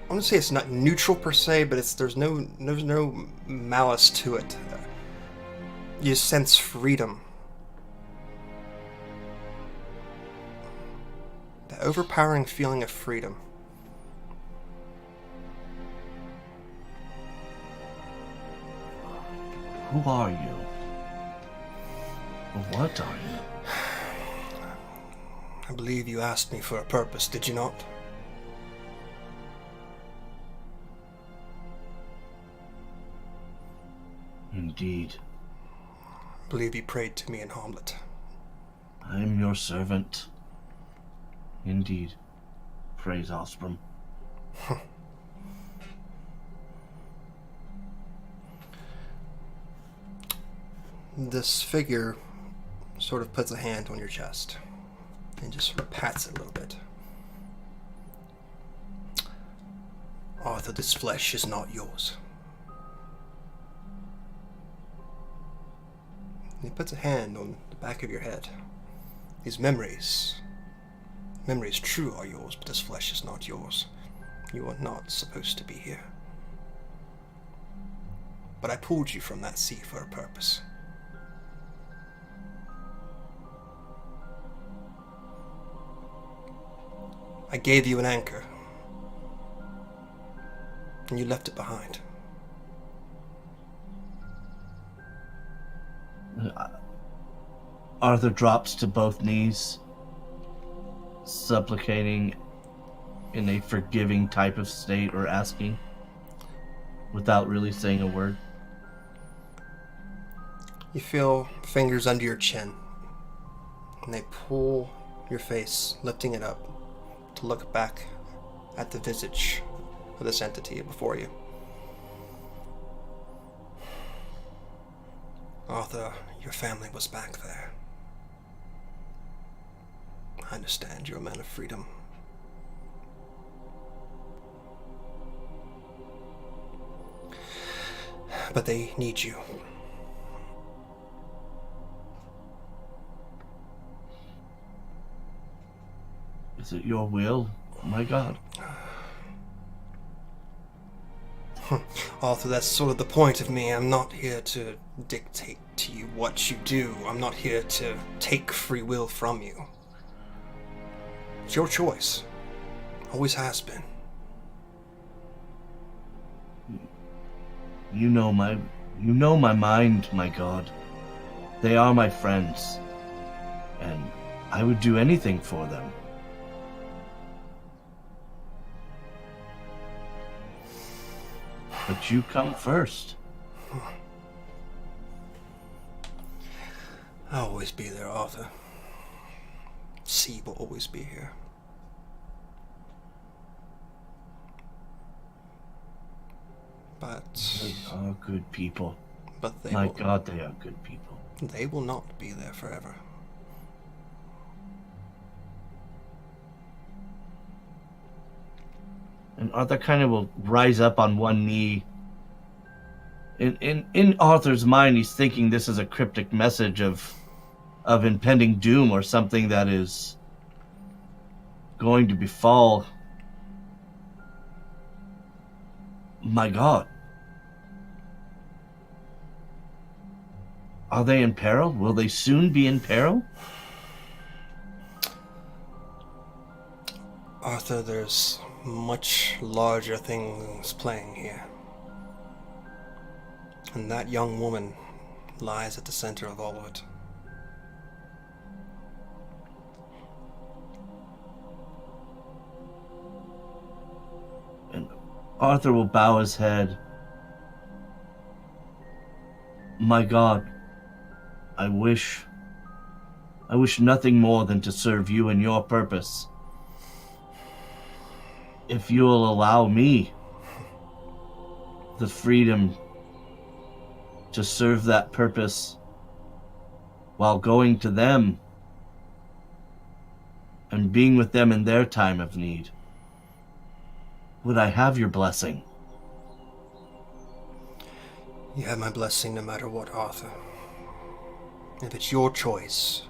B: I want to say it's not neutral per se, but there's no malice to it. You sense freedom. The overpowering feeling of freedom.
A: Who are you? Or what are you?
B: I believe you asked me for a purpose, did you not?
A: Indeed.
B: I believe you prayed to me in Hamlet.
A: I am your servant. Indeed. Praise Osprey.
B: This figure sort of puts a hand on your chest and just sort of pats it a little bit. Arthur, this flesh is not yours. And he puts a hand on the back of your head. These memories true are yours, but this flesh is not yours. You are not supposed to be here. But I pulled you from that sea for a purpose. I gave you an anchor, and you left it behind.
A: Arthur drops to both knees, supplicating in a forgiving type of state, or asking without really saying a word.
B: You feel fingers under your chin, and they pull your face, lifting it up to look back at the visage of this entity before you. Arthur, your family was back there. I understand you're a man of freedom. But they need you.
A: Is it your will? Oh my God.
B: Arthur, that's sort of the point of me. I'm not here to dictate to you what you do. I'm not here to take free will from you. It's your choice. Always has been.
A: You know my mind, my God. They are my friends, and I would do anything for them. But you come first.
B: I'll always be there, Arthur. C will always be here. But
A: They are good people.
B: they
A: My
B: will,
A: God, they are good people.
B: they will not be there forever.
A: And Arthur kind of will rise up on one knee. In Arthur's mind, he's thinking this is a cryptic message of impending doom, or something that is going to befall. My God. Are they in peril? Will they soon be in peril?
B: Arthur, there's much larger things playing here. And that young woman lies at the center of all of it.
A: And Arthur will bow his head. My God, I wish nothing more than to serve you and your purpose. If you'll allow me the freedom to serve that purpose while going to them and being with them in their time of need, would I have your blessing?
B: You have my blessing no matter what, Arthur. If it's your choice,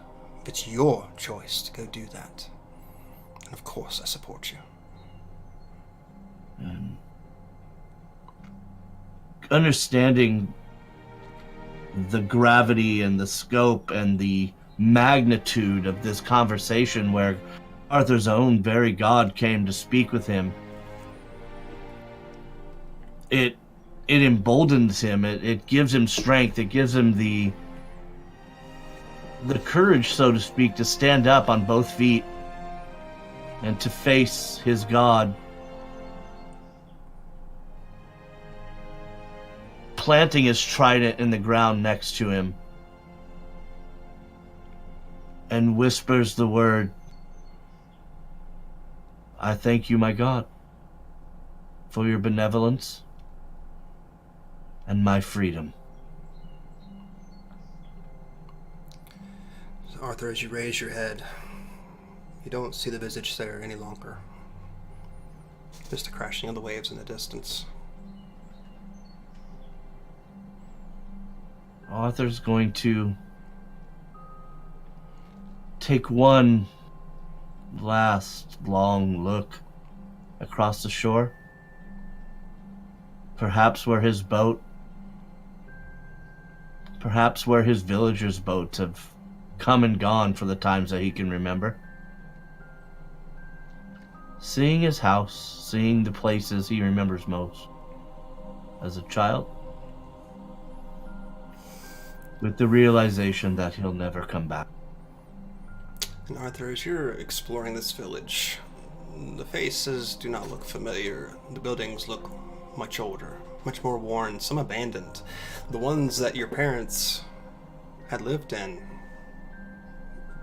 B: It's your choice to go do that. And of course I support you.
A: Understanding the gravity and the scope and the magnitude of this conversation where Arthur's own very god came to speak with him, it emboldens him. It gives him strength. It gives him the courage, so to speak, to stand up on both feet and to face his god, planting his trident in the ground next to him, and whispers the word, "I thank you, my God, for your benevolence and my freedom."
B: Arthur, as you raise your head, you don't see the visage there any longer. Just the crashing of the waves in the distance.
A: Arthur's going to take one last long look across the shore, perhaps where his boat, perhaps where his villagers' boats have come and gone for the times that he can remember. Seeing his house, seeing the places he remembers most as a child, with the realization that he'll never come back.
B: And Arthur, as you're exploring this village, the faces do not look familiar. The buildings look much older, much more worn, some abandoned. The ones that your parents had lived in,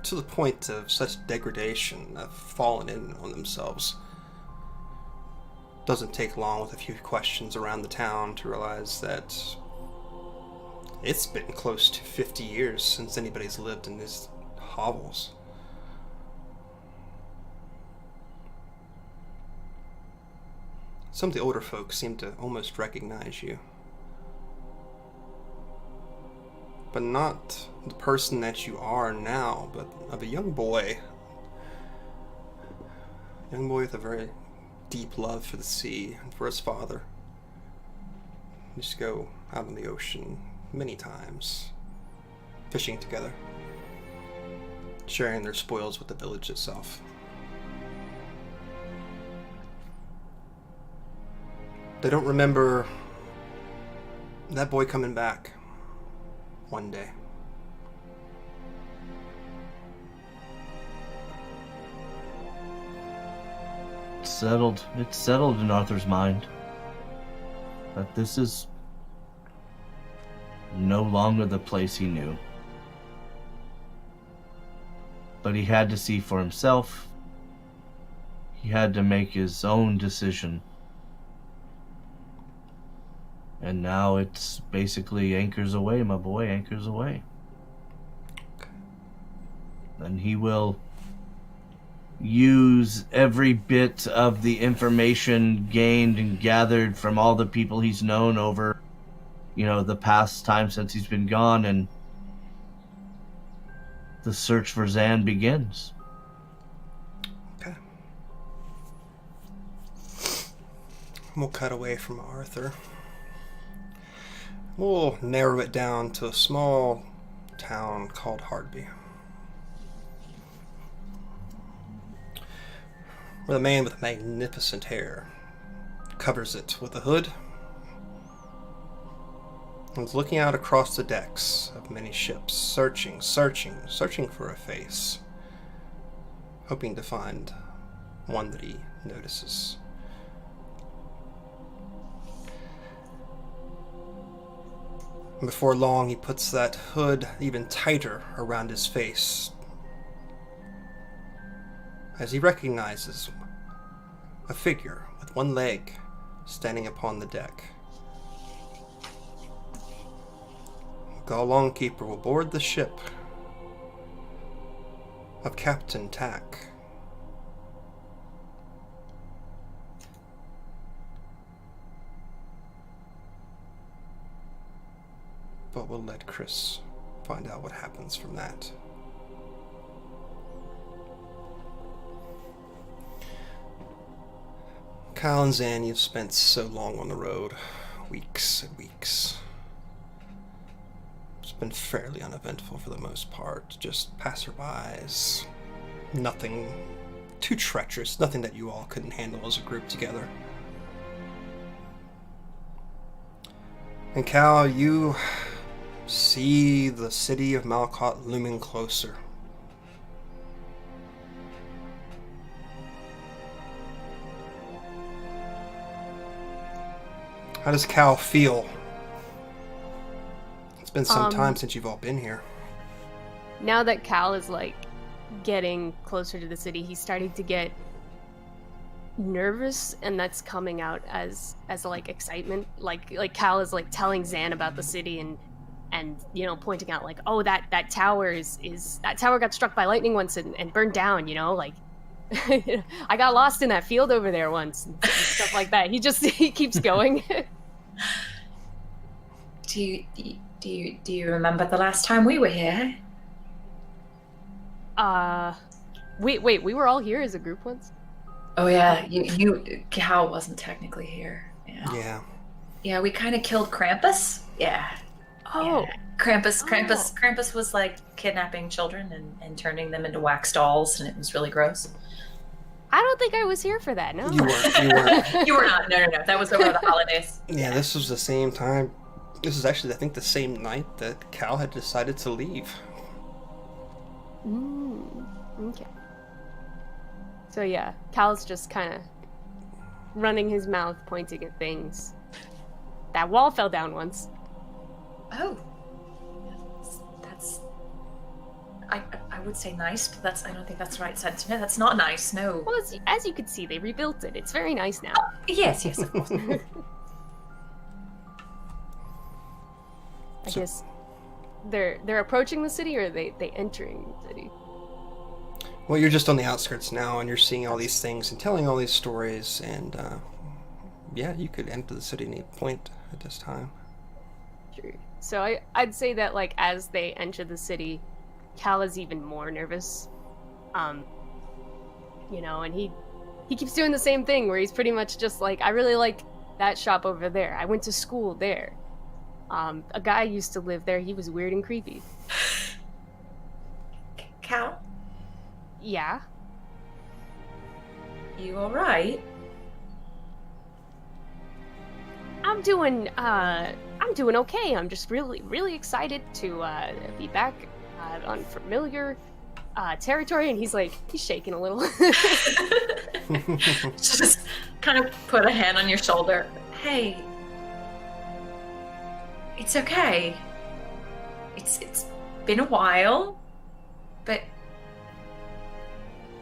B: to the point of such degradation, have fallen in on themselves. Doesn't take long with a few questions around the town to realize that it's been close to 50 years since anybody's lived in these hovels. Some of the older folks seem to almost recognize you. But not the person that you are now, but of a young boy. A young boy with a very deep love for the sea and for his father. Used to go out in the ocean many times, fishing together, sharing their spoils with the village itself. They don't remember that boy coming back one day.
A: It's settled in Arthur's mind that this is no longer the place he knew. But he had to see for himself. He had to make his own decision. And now it's basically anchors away, my boy, anchors away. And he will use every bit of the information gained and gathered from all the people he's known over, the past time since he's been gone, and the search for Zan begins.
B: Okay. We'll cut away from Arthur. We'll narrow it down to a small town called Hardby, where the man with magnificent hair covers it with a hood and is looking out across the decks of many ships, searching for a face, hoping to find one that he notices. And before long, he puts that hood even tighter around his face as he recognizes a figure with one leg standing upon the deck. The Longkeeper will board the ship of Captain Tack. But we'll let Chris find out what happens from that. Kyle and Zan, you've spent so long on the road. Weeks and weeks. It's been fairly uneventful for the most part. Just passerbys. Nothing too treacherous. Nothing that you all couldn't handle as a group together. And Cal, you see the city of Malcott looming closer. How does Cal feel? It's been some time since you've all been here.
D: Now that Cal is like getting closer to the city, he's starting to get nervous, and that's coming out as like excitement. Like Cal is like telling Zan about the city and you know, pointing out like, oh, that tower is that tower got struck by lightning once and burned down, you know, like I got lost in that field over there once and stuff like that. He keeps going.
C: Do you remember the last time we were here?
D: We were all here as a group once.
C: Oh yeah, Cal wasn't technically here. Yeah. Yeah, we kind of killed Krampus. Yeah.
D: Oh.
C: Yeah. Krampus was like kidnapping children and turning them into wax dolls, and it was really gross.
D: I don't think I was here for that. No.
B: You weren't.
C: You were not. No. That was over the holidays.
B: Yeah, this was the same time. This is actually, I think, the same night that Cal had decided to leave.
D: Okay. So yeah, Cal's just kind of running his mouth, pointing at things. That wall fell down once.
C: Oh. That's I would say nice, but I don't think that's the right sentence. No, that's not nice, no.
D: Well, as you can see, they rebuilt it. It's very nice now.
C: Yes, of course.
D: I guess they're approaching the city, or are they entering the city?
B: Well, you're just on the outskirts now, and you're seeing all these things and telling all these stories, and yeah, you could enter the city at any point at this time.
D: True. So I'd say that like as they enter the city, Cal is even more nervous. You know, and he keeps doing the same thing where he's pretty much just like, I really like that shop over there. I went to school there. A guy used to live there. He was weird and creepy.
C: Cal?
D: Yeah?
C: You alright?
D: I'm doing okay. I'm just really excited to be back on familiar territory, and he's shaking a little.
C: Just kind of put a hand on your shoulder. Hey, it's okay. It's been a while, but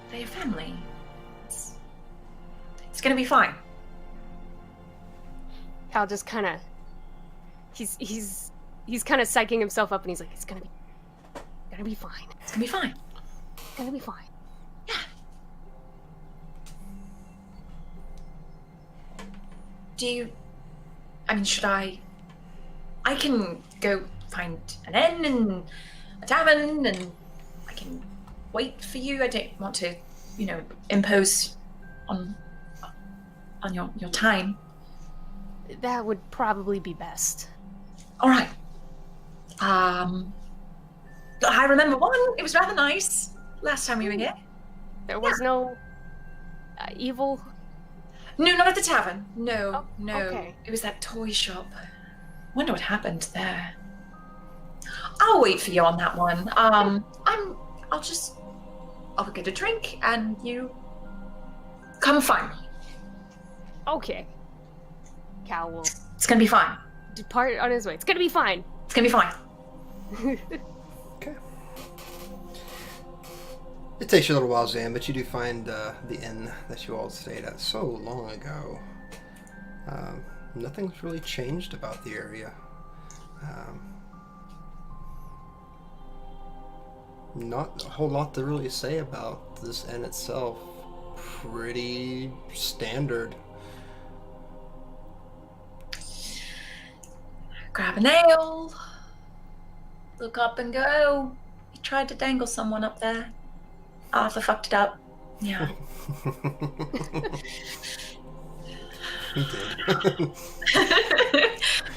C: they're your family. It's gonna be fine.
D: Cal just kind of he's kind of psyching himself up, and he's like, it's gonna be fine.
C: It's gonna be fine.
D: It's gonna be fine.
C: Yeah. Should I can go find an inn and a tavern, and I can wait for you. I don't want to, impose on your time.
D: That would probably be best.
C: All right. I remember one. It was rather nice last time we were here.
D: There was no evil.
C: No, not at the tavern. No,
D: Oh,
C: no.
D: okay.
C: It was that toy shop. Wonder what happened there. I'll wait for you on that one. I'll get a drink and you come find me.
D: Okay. Cal will
C: It's gonna be fine.
D: depart on his way. It's gonna be fine.
C: It's gonna be fine.
B: Okay. It takes you a little while, Zan, but you do find the inn that you all stayed at so long ago. Nothing's really changed about the area. Not a whole lot to really say about this inn itself. Pretty standard.
C: Grab a nail. Look up and go. He tried to dangle someone up there. Arthur fucked it up. Yeah.
B: He did.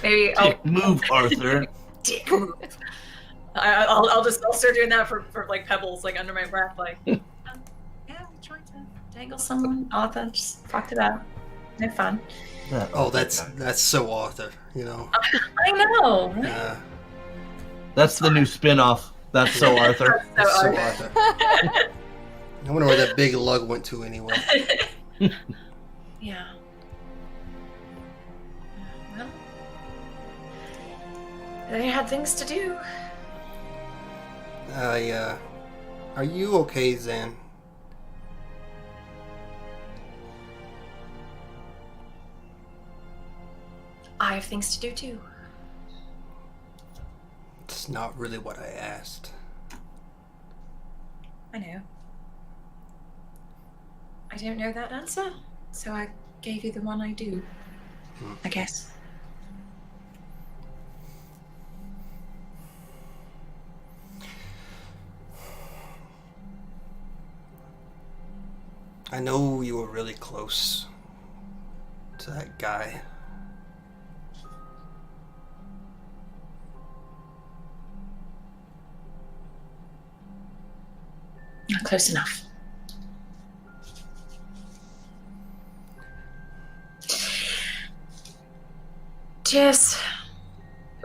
C: Maybe I'll
A: Move, Arthur.
C: dick move. I'll start doing that for like pebbles, like under my breath, like yeah, we tried to dangle someone. Arthur just fucked it up. No fun.
B: Oh, that's so Arthur, you know.
C: I know. Right?
B: Yeah.
A: That's the new spin-off. That's so Arthur.
C: That's
B: That's
C: so
B: so
C: Arthur.
B: Arthur. I wonder where that big lug went to anyway.
C: Yeah. Well, they had things to do.
B: Are you okay, Zan?
C: I have things to do too.
B: It's not really what I asked.
C: I know. I don't know that answer, so I gave you the one I do. I guess.
B: I know you were really close to that guy.
C: Not close enough. Jess,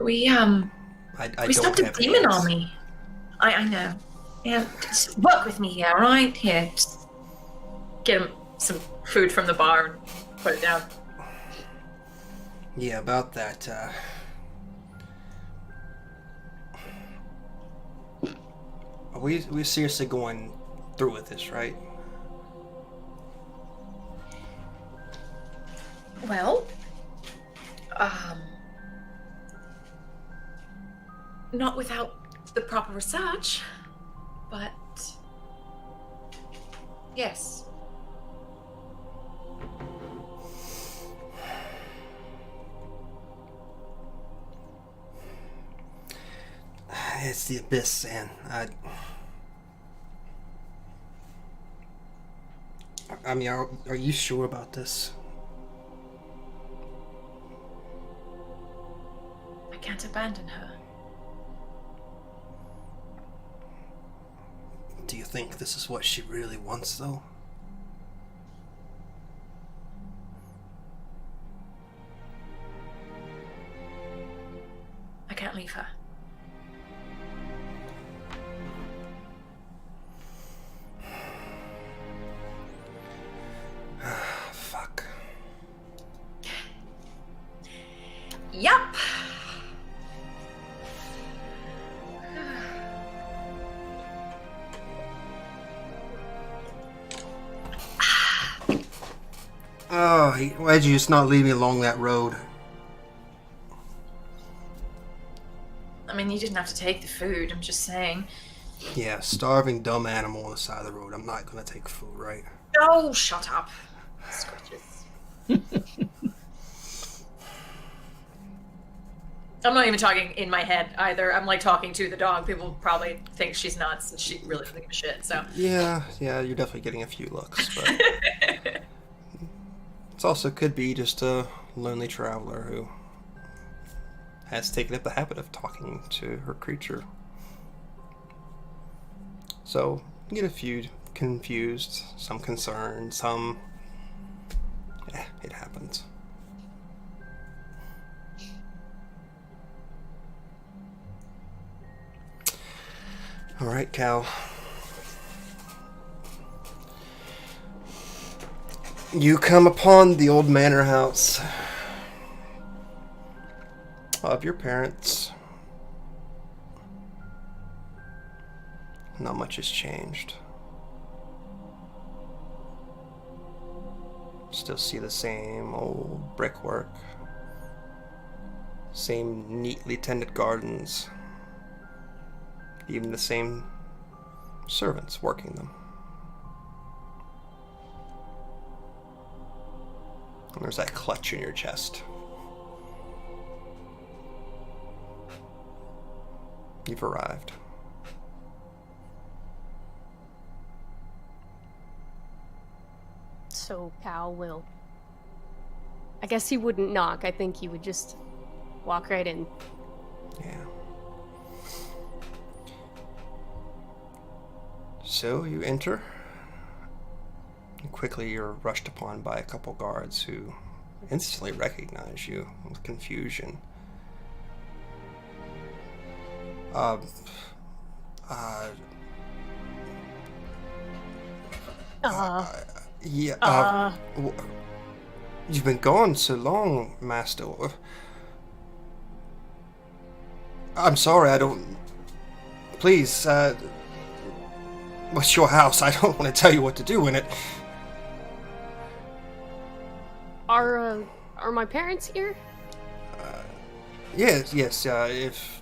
C: we
B: I
C: we
B: don't
C: stopped a
B: have
C: demon
B: hands.
C: army. I know. Yeah, just work with me here, all right? Here, just get him some food from the bar and put it down.
B: Yeah, about that. Are we seriously going through with this, right?
C: Well, not without the proper research, but yes.
B: It's the abyss, and I mean, are you sure about this?
C: I can't abandon her.
B: Do you think this is what she really wants, though?
C: I can't leave her.
B: Fuck.
C: Yup.
B: Oh, why'd you just not leave me along that road?
C: I mean, you didn't have to take the food. I'm just saying.
B: Yeah, starving dumb animal on the side of the road. I'm not gonna take food, right?
C: Oh, shut up. Scratches. I'm not even talking in my head either. I'm like talking to the dog. People probably think she's nuts and she really doesn't give a shit, so.
B: Yeah, you're definitely getting a few looks, but it also could be just a lonely traveler who has taken up the habit of talking to her creature. So, you get a few confused, some concerned, some... it happens. Alright, Cal. You come upon the old manor house of your parents. Not much has changed. Still see the same old brickwork, same neatly tended gardens, even the same servants working them. And there's that clutch in your chest. You've arrived.
D: So Cal will I guess he wouldn't knock. I think he would just walk right in.
B: Yeah. So you enter. And quickly you're rushed upon by a couple guards who instantly recognize you with confusion. Yeah, you've been gone so long, Master. I'm sorry, I don't... Please, what's your house? I don't want to tell you what to do in it.
D: Are my parents here?
B: Yes, if...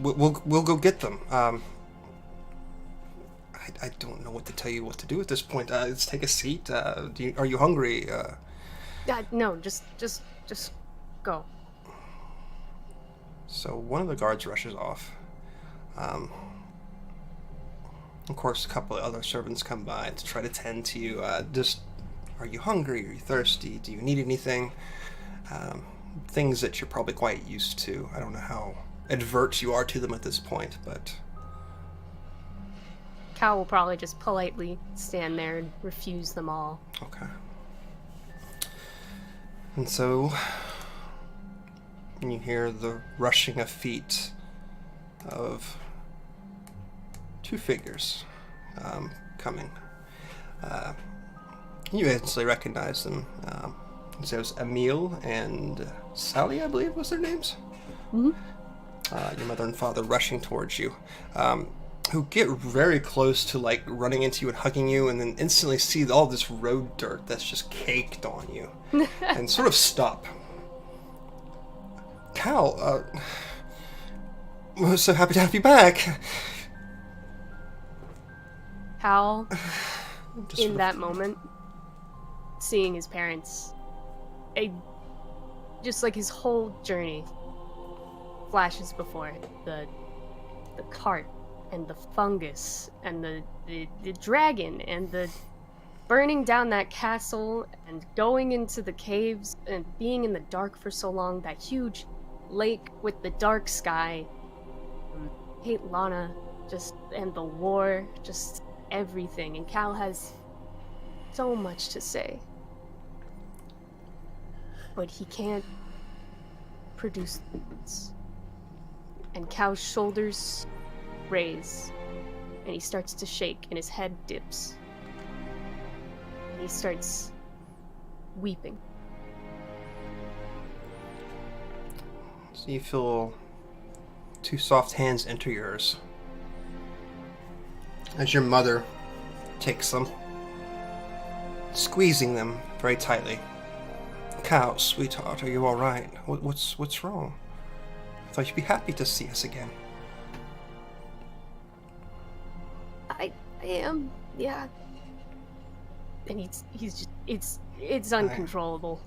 B: We'll go get them. I don't know what to tell you what to do at this point. Let's take a seat. Are you hungry?
D: No, just go.
B: So one of the guards rushes off. Of course, a couple of other servants come by to try to tend to you. Are you hungry? Are you thirsty? Do you need anything? Things that you're probably quite used to. I don't know how advert you are to them at this point, but...
D: Cal will probably just politely stand there and refuse them all.
B: Okay. And so you hear the rushing of feet of two figures coming. You instantly recognize them. So it was Emile and Sally, I believe, was their names.
D: Mm-hmm.
B: Your mother and father rushing towards you. Who get very close to like running into you and hugging you, and then instantly see all this road dirt that's just caked on you, and sort of stop. Cal, we're so happy to have you back.
D: Cal,
B: Just
D: in that moment, seeing his parents, just like his whole journey flashes before the cart and the fungus and the dragon and the burning down that castle and going into the caves and being in the dark for so long, that huge lake with the dark sky, hate Lana, and the war, just everything. And Cal has so much to say, but he can't produce words. And Cal's shoulders raise, and he starts to shake, and his head dips, and he starts weeping.
B: So you feel two soft hands enter yours as your mother takes them, squeezing them very tightly. Cal, sweetheart, are you all right? What's wrong? I thought you'd be happy to see us again.
D: I am, yeah. And he's just, it's uncontrollable.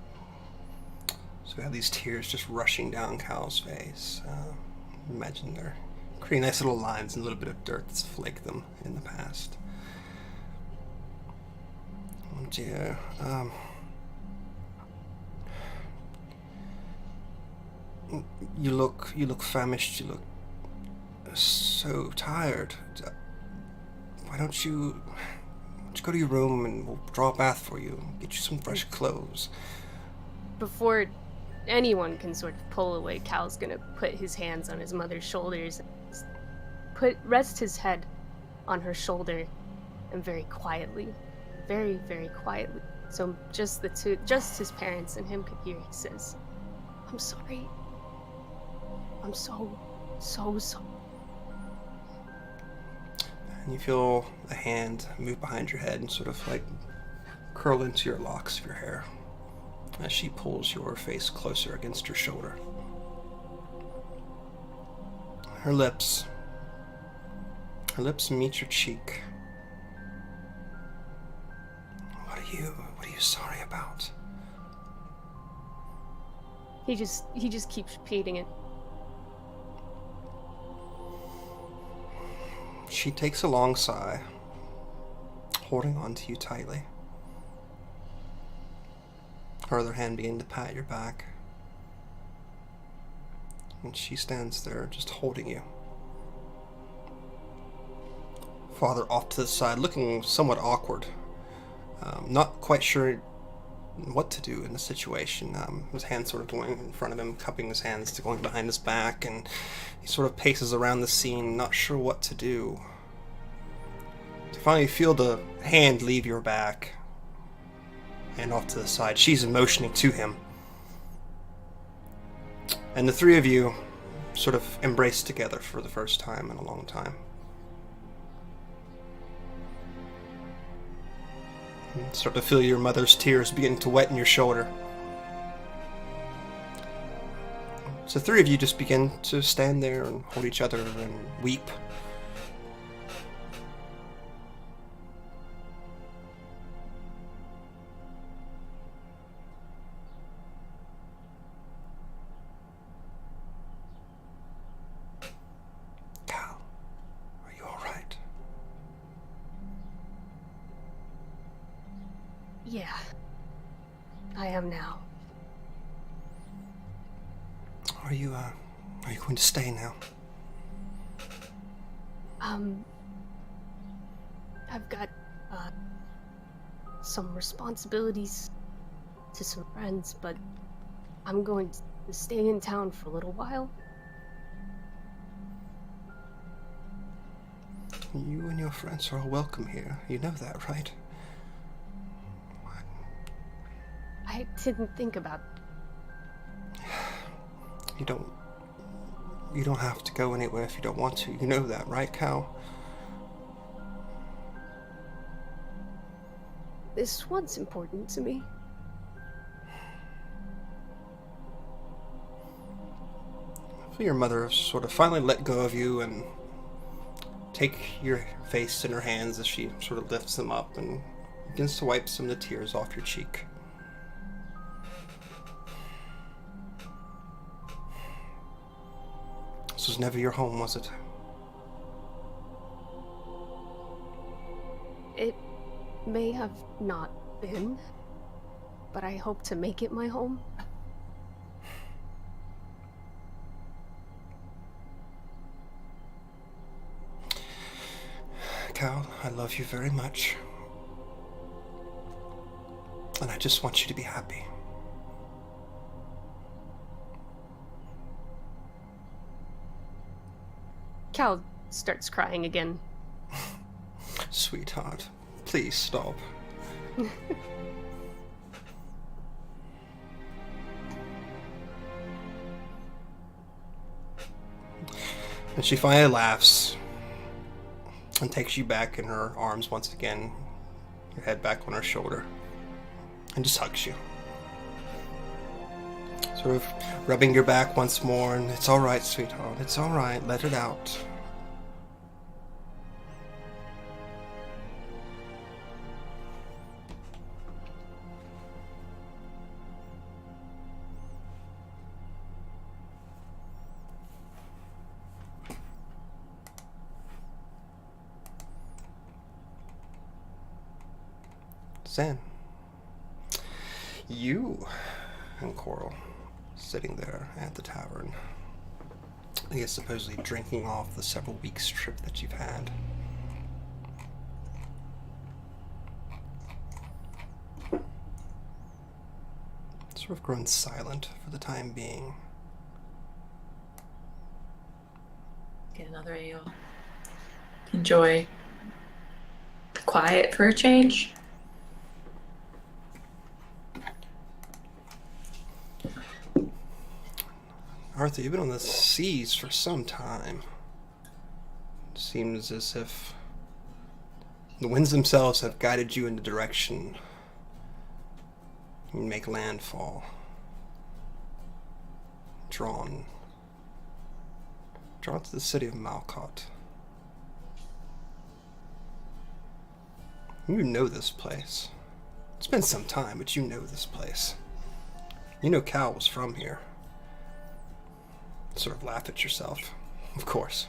B: So we have these tears just rushing down Cal's face. Imagine they're creating nice little lines and a little bit of dirt that's flaked them in the past. Oh dear. You look famished. You look so tired. Why don't you go to your room and we'll draw a bath for you, get you some fresh clothes.
D: Before anyone can sort of pull away, Cal's gonna put his hands on his mother's shoulders, rest his head on her shoulder, and very quietly, very, very quietly, so just his parents and him could hear, he says, "I'm sorry. I'm so sorry."
B: And you feel a hand move behind your head and sort of like curl into your locks of your hair as she pulls your face closer against her shoulder. Her lips meet your cheek. What are you sorry about?
D: He just keeps repeating it.
B: She takes a long sigh, holding on to you tightly. her other hand beginning to pat your back. And she stands there just holding you. Father off to the side, looking somewhat awkward. Not quite sure what to do in the situation. His hands sort of going in front of him, cupping his hands to going behind his back, and he sort of paces around the scene, not sure what to do. To finally feel the hand leave your back and off to the side. She's motioning to him. And the three of you sort of embrace together for the first time in a long time. And start to feel your mother's tears begin to wet in your shoulder. So three of you just begin to stand there and hold each other and weep. Cal, are you all right?
D: Yeah. I am now.
B: Are you going to stay now?
D: I've got, some responsibilities to some friends, but I'm going to stay in town for a little while.
B: You and your friends are all welcome here. You know that, right?
D: I didn't think about
B: You don't have to go anywhere if you don't want to. You know that, right, Cal?
D: this one's important to me.
B: So your mother sort of finally let go of you and take your face in her hands as she sort of lifts them up and begins to wipe some of the tears off your cheek. This was never your home, was it?
D: It may have not been, but I hope to make it my home.
B: Cal, I love you very much. And I just want you to be happy.
D: Cal starts crying again.
B: Sweetheart, please stop. And she finally laughs and takes you back in her arms once again, your head back on her shoulder, and just hugs you. Sort of rubbing your back once more, and it's alright, sweetheart, it's alright, let it out. Zen, you and Coral sitting there at the tavern, I guess supposedly drinking off the several weeks trip that you've had. Sort of grown silent for the time being.
C: Get another ale. Enjoy the quiet for a change.
B: Arthur, you've been on the seas for some time. It seems as if the winds themselves have guided you in the direction you make landfall. Drawn to the city of Malcott. You know this place. It's been some time, but you know this place. You know Cal was from here. Sort of laugh at yourself, of course.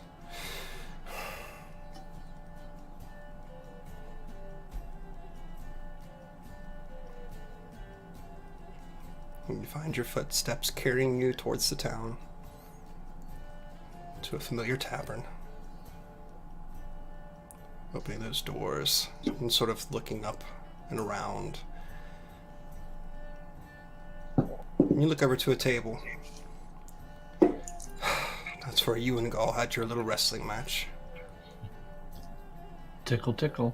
B: And you find your footsteps carrying you towards the town, to a familiar tavern. Opening those doors and sort of looking up and around. And you look over to a table. That's where you and Gaul had your little wrestling match.
A: Tickle, tickle.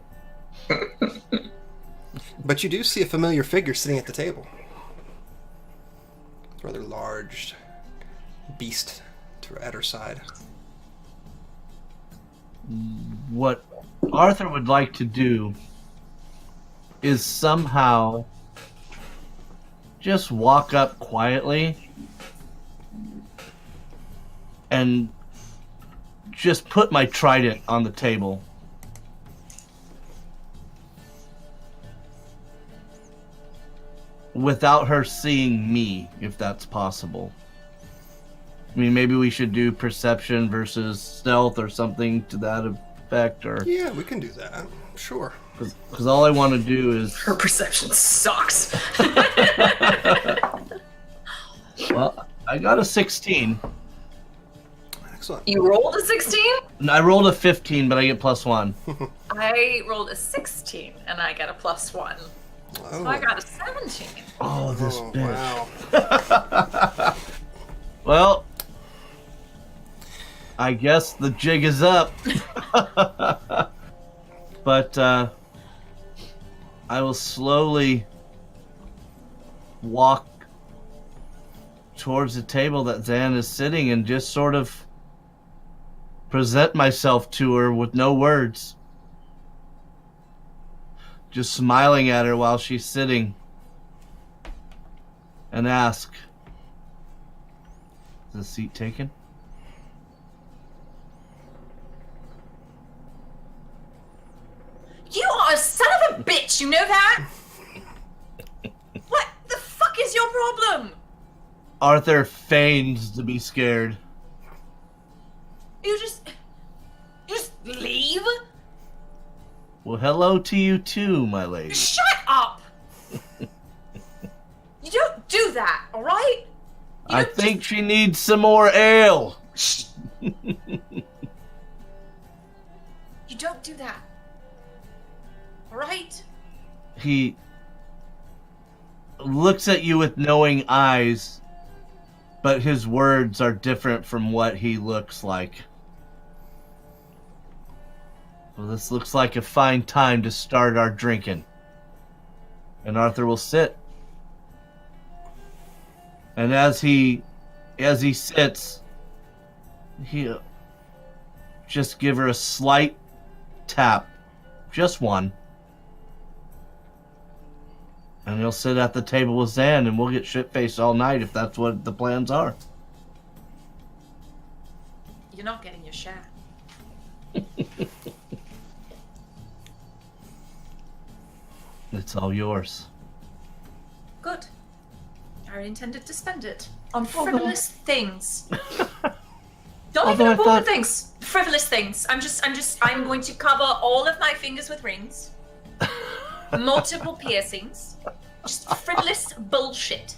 B: But you do see a familiar figure sitting at the table. A rather large beast at her side.
A: What Arthur would like to do is somehow just walk up quietly and just put my trident on the table. Without her seeing me, if that's possible. I mean, maybe we should do perception versus stealth or something to that effect, or...
B: Yeah, we can do that. Sure.
A: Because all I want to do is...
C: Her perception sucks.
A: Well, I got a 16.
B: Excellent.
C: You rolled a 16?
A: I rolled a 15, but I get +1.
C: I rolled a 16 and I got a +1. So I got a 17.
A: Oh, this bitch.
B: Wow.
A: Well, I guess the jig is up. But I will slowly walk towards the table that Zan is sitting and just sort of present myself to her with no words. Just smiling at her while she's sitting. And ask, is the seat taken?
C: You are a son of a bitch, you know that? What the fuck is your problem?
A: Arthur feigns to be scared.
C: You just leave?
A: Well, hello to you too, my lady.
C: Shut up! You don't do that, alright?
A: I think she needs some more ale.
C: You don't do that. Alright?
A: He looks at you with knowing eyes, but his words are different from what he looks like. Well, this looks like a fine time to start our drinking. And Arthur will sit. And as he sits, he'll just give her a slight tap. Just one. And he'll sit at the table with Zan and we'll get shit-faced all night if that's what the plans are.
C: You're not getting your share.
A: It's all yours.
C: Good. I intended to spend it on frivolous things. Don't
A: Although
C: even
A: I
C: important
A: thought-
C: things. Frivolous things. I'm going to cover all of my fingers with rings. Multiple piercings. Just frivolous bullshit.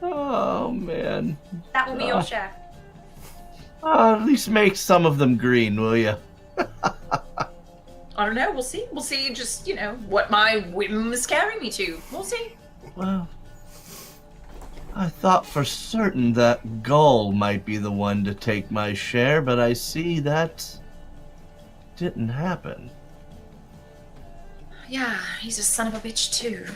A: Oh, man.
C: That will be your share.
A: At least make some of them green, will you?
C: I don't know. We'll see. We'll see just, what my whims carry me to. We'll see.
A: Well, I thought for certain that Gull might be the one to take my share, but I see that didn't happen.
C: Yeah, he's a son of a bitch too.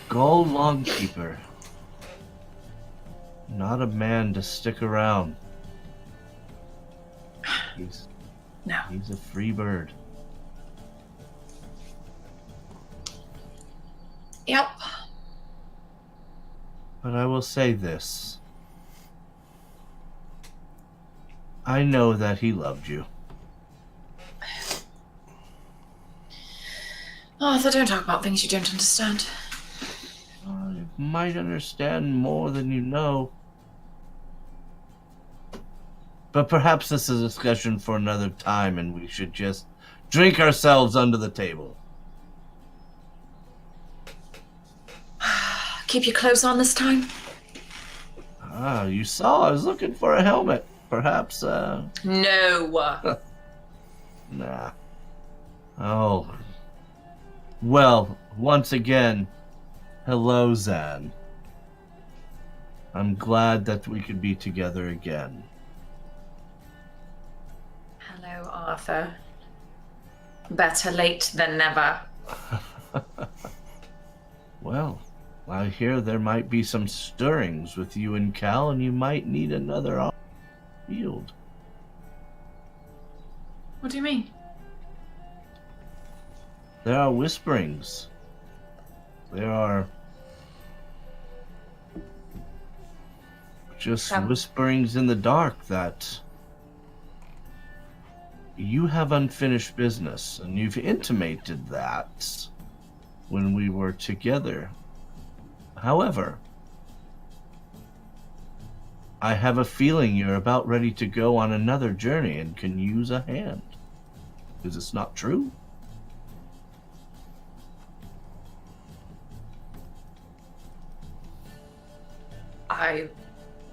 A: Gull Longkeeper. Not a man to stick around.
C: No.
A: He's a free bird.
C: Yep.
A: But I will say this. I know that he loved you.
C: Arthur, don't talk about things you don't understand.
A: You might understand more than you know. But perhaps this is a discussion for another time and we should just drink ourselves under the table.
C: Keep your clothes on this time?
A: Ah, you saw I was looking for a helmet. Perhaps,
C: No.
A: nah. Oh. Well, once again, hello, Zan. I'm glad that we could be together again.
C: Hello, Arthur. Better late than never.
A: Well, I hear there might be some stirrings with you and Cal, and you might need another field.
C: What do you mean?
A: There are whisperings. There are just whisperings in the dark that you have unfinished business, and you've intimated that when we were together. However, I have a feeling you're about ready to go on another journey and can use a hand. Is this not true?
C: I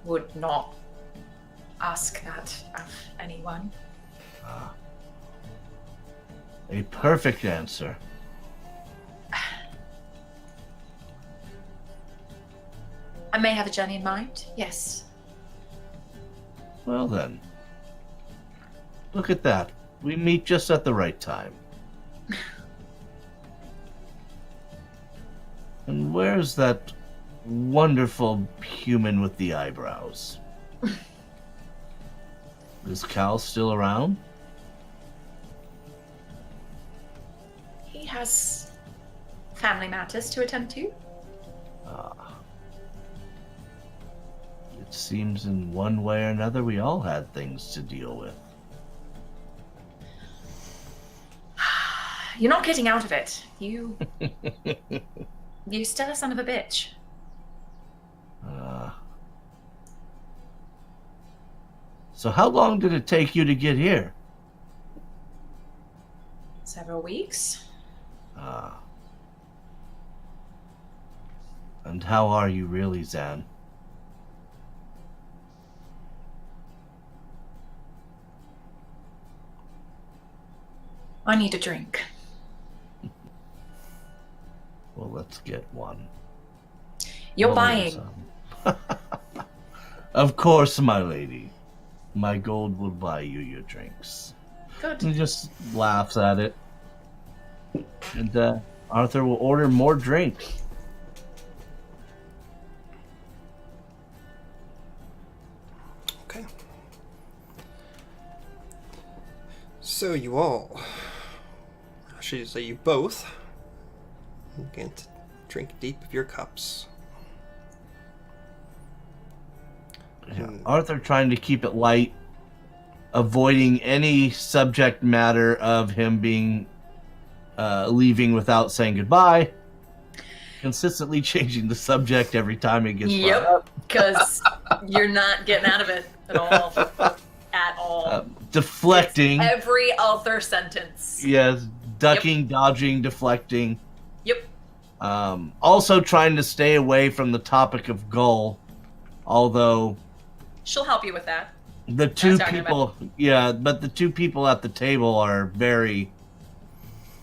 C: would not ask that of anyone.
A: A perfect answer.
C: I may have a journey in mind, yes.
A: Well then. Look at that. We meet just at the right time. And where's that wonderful human with the eyebrows? Is Cal still around?
C: He has family matters to attend to.
A: It seems in one way or another we all had things to deal with.
C: You're not getting out of it. You're still a son of a bitch.
A: So how long did it take you to get here?
C: Several weeks.
A: And how are you really, Zan?
C: I need a drink.
A: Well, let's get one.
C: You're
A: Oh,
C: buying.
A: Of course, my lady. My gold will buy you your drinks.
C: Good.
A: He just laughs at it. And Arthur will order more drinks.
B: Okay. So you all, I should say you both, begin to drink deep of your cups.
A: Yeah. Arthur trying to keep it light, avoiding any subject matter of him being leaving without saying goodbye. Consistently changing the subject every time it gets brought up.
C: Because you're not getting out of it at all. At all.
A: Deflecting.
C: It's every other sentence.
A: Yes, ducking, dodging, deflecting.
C: Yep.
A: Also trying to stay away from the topic of Gull, although
C: She'll help you with that.
A: the two
C: That's
A: people, but the two people at the table are very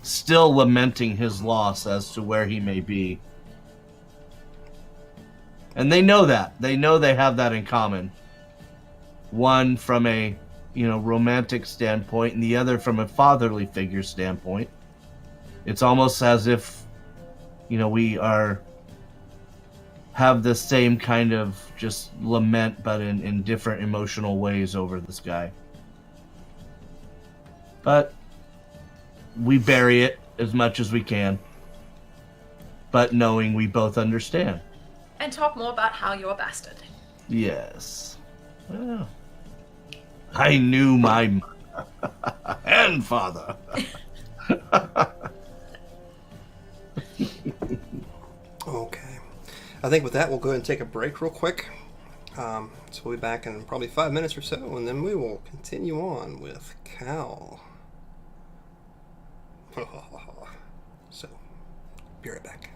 A: still lamenting his loss as to where he may be. And they know that. They know they have that in common. One from a, romantic standpoint, and the other from a fatherly figure standpoint. It's almost as if, we have the same kind of just lament, but in different emotional ways over this guy. But we bury it as much as we can, but knowing we both understand.
C: And talk more about how you're a bastard.
A: Yes. Well, I knew my mother and father.
B: Okay. I think with that, we'll go ahead and take a break real quick. So we'll be back in probably 5 minutes or so, and then we will continue on with Cal. So, be right back.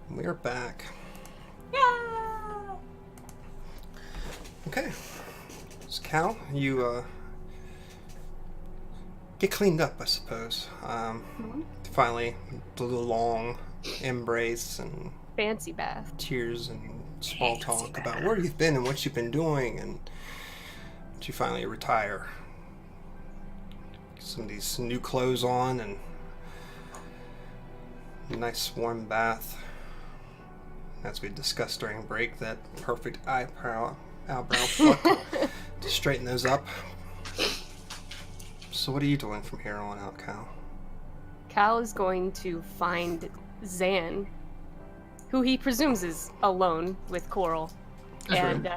B: We're back.
C: Yeah.
B: Okay. So Cal, you get cleaned up, I suppose. Finally, the long embrace and
D: Fancy bath.
B: tears and small talk about where you've been and what you've been doing, and you finally retire. Some of these new clothes on and a nice warm bath. As we discussed during break, that perfect eyebrow pluck to straighten those up. So what are you doing from here on out, Cal?
D: Cal is going to find Zan, who he presumes is alone with Coral,
B: That's
D: and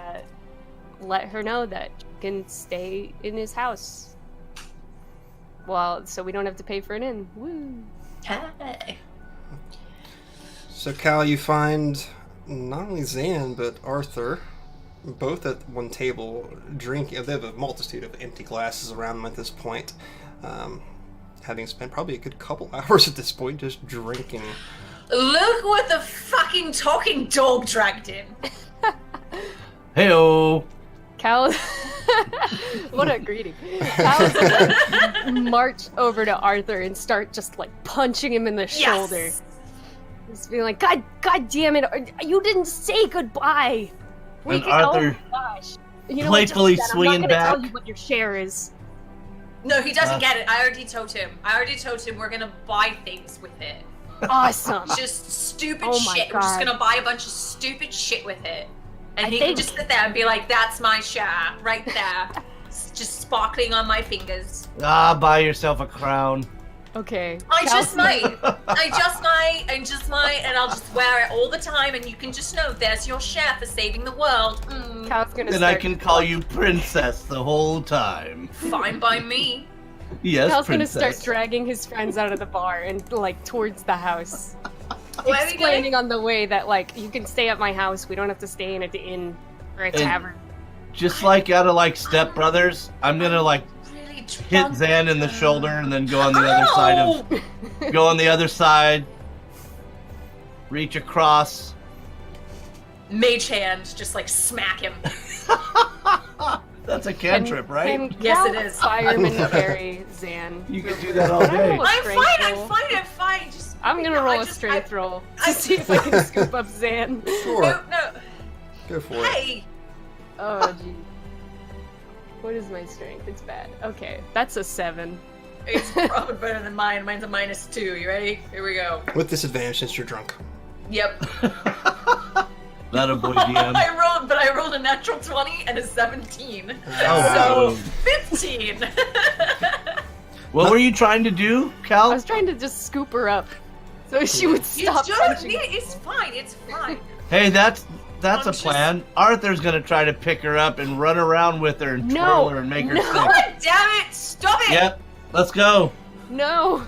D: let her know that she can stay in his house. Well, so we don't have to pay for an inn. Woo!
C: Hey.
B: So Cal, you find not only Zan, but Arthur, both at one table, drinking. They have a multitude of empty glasses around them at this point, having spent probably a good couple hours at this point just drinking.
C: Look what the fucking talking dog dragged in.
A: Heyo.
D: Cal, what a greeting. Cal's gonna march over to Arthur and start just like punching him in the shoulder. Just being like, God damn it! You didn't say goodbye.
A: And Arthur
D: oh my gosh. You know
A: playfully
D: what,
A: swinging
D: I'm not
A: back.
D: gonna tell you what your share is.
C: No, he doesn't get it. I already told him. We're gonna buy things with it.
D: Awesome.
C: Just stupid
D: Oh my
C: shit. We're just
D: God.
C: gonna buy a bunch of stupid shit with it. And
D: I
C: he can
D: think-
C: just sit there and be like, that's my share, right there. It's just sparkling on my fingers.
A: Buy yourself a crown.
D: Okay.
C: I
D: Cal-
C: just might, and I'll just wear it all the time, and you can just know there's your share for saving the world.
D: Cal's gonna
A: And
D: start.
A: I can call you princess the whole time.
C: Fine by me.
A: Yes,
D: Cal's
A: princess.
D: gonna start dragging his friends out of the bar and like towards the house,
C: Where are we
D: explaining
C: going?
D: on the way that like you can stay at my house. We don't have to stay in an inn or a tavern.
A: Just like out of like Step Brothers, I'm gonna like
C: Really
A: hit
C: drunk.
A: Zan in the shoulder and then go on the other side of go on the other side, reach across.
C: Mage hand, just like smack him.
A: That's a cantrip, right?
D: Can
C: Yes,
D: Cal
C: it is.
D: Fireman carry Zan.
A: You can do that all day.
D: Roll a
C: I'm
D: strength
C: fine,
D: roll.
C: I'm fine. Just
D: I'm gonna roll a strength roll to see if I can scoop up Zan.
B: Sure,
C: No.
B: go for it.
C: Hey,
D: Oh gee. What is my strength? It's bad. Okay, that's a 7.
C: it's probably better than mine. Mine's a -2. You ready? Here we go.
B: With disadvantage since you're drunk.
C: Yep.
A: That a boy DM.
C: I rolled a natural 20 and a 17.
A: Oh,
C: So 15.
A: what were you trying to do,
D: I
A: Cal?
D: was trying to just scoop her up so she would stop punching.
C: It's fine. It's fine.
A: Hey, that's
C: I'm
A: a
C: just-
A: plan. Arthur's gonna try to pick her up and run around with her and
D: No,
A: twirl her and make her
D: no.
A: sick.
C: God damn it! Stop it!
A: Yep, let's go.
D: No.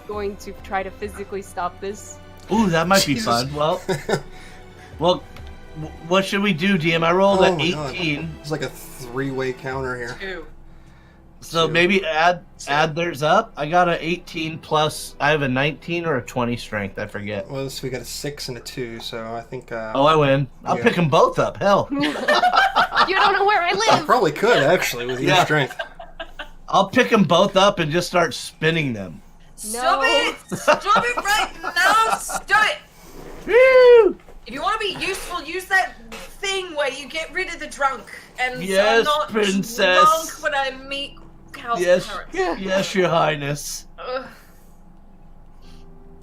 D: Going to try to physically stop this.
A: Ooh, that might be
B: Jesus.
A: fun. Well, what should we do, DM? I rolled
B: Oh
A: an
B: my God.
A: 18,
B: It's like a 3-way counter here.
C: 2.
A: so maybe add theirs up. I got an 18 plus. I have a 19 or a 20 strength. I forget.
B: Well, so we got a 6 and a 2, so I think
A: Oh, I win. I'll
B: Yeah.
A: pick them both up. Hell,
D: You don't know where I
B: I
D: live.
B: probably could actually with your
A: Yeah.
B: strength.
A: I'll pick them both up and just start spinning them.
C: Stop
D: No.
C: it! Stop it right now! Stop it!
A: Woo!
C: If you want to be useful, use that thing where you get rid of the drunk. And so
A: Yes,
C: I'm not
A: princess.
C: drunk when I meet Cal's
A: Yes,
C: parents.
A: yes, Your Highness.
C: Ugh.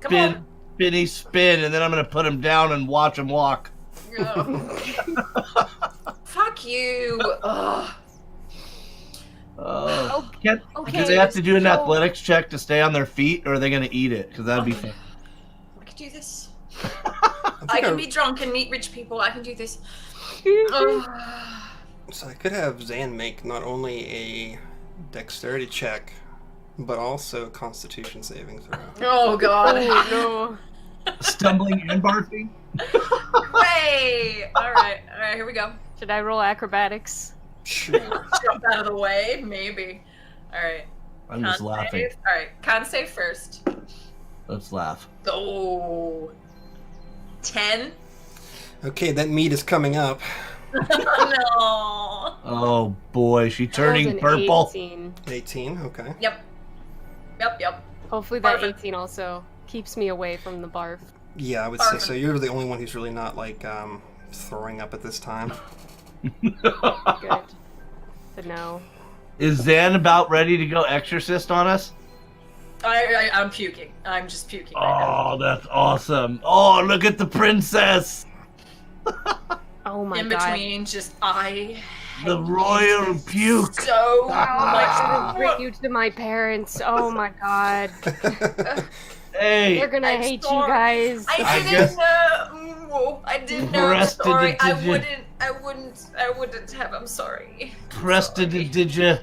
C: Come
A: Spin, spinny, spin, and then I'm gonna put him down and watch him walk.
C: on. Ugh. Fuck you. Ugh.
A: Oh,
D: Okay.
A: do they have to do an
D: so-
A: athletics check to stay on their feet, or are they gonna eat it? Because that'd be fun.
C: I can do this.
B: I
C: I
B: think
C: can be drunk and meet rich people. I can do this. Ugh.
B: So I could have Zan make not only a dexterity check, but also a constitution saving throw.
C: Oh god.
D: Oh no.
A: Stumbling and barfing.
C: Way. All right, here we go.
D: Should I roll acrobatics?
B: Sure.
C: Jump out of the way, maybe. All right.
A: I'm just laughing.
C: All right, con save first.
A: Let's laugh.
C: Oh. 10.
B: Okay, that meat is coming up.
C: No.
A: Oh boy, she turning
D: That was an
A: purple.
D: 18.
B: 18, okay.
C: Yep.
D: Hopefully that
C: Barf.
D: 18 also keeps me away from the barf.
B: Yeah, I would say so. You're the only one who's really not, like, throwing up at this time.
D: Good to know.
A: Is Zan about ready to go exorcist on us?
C: I'm puking. I'm just puking right now.
A: Oh, that's awesome. Oh, look at the princess.
D: Oh my
C: In
D: god.
C: between, just I
A: The royal puke.
C: so
D: I
C: much.
D: bring you to my parents. Oh my god.
A: Hey,
D: They're gonna
C: I'm
D: hate
C: sorry.
D: you guys.
C: I
A: guess-
C: didn't know. I didn't know. I'm
A: Arrested
C: sorry.
A: the
C: I
A: digit.
C: wouldn't have. I'm sorry.
A: Prestidigita.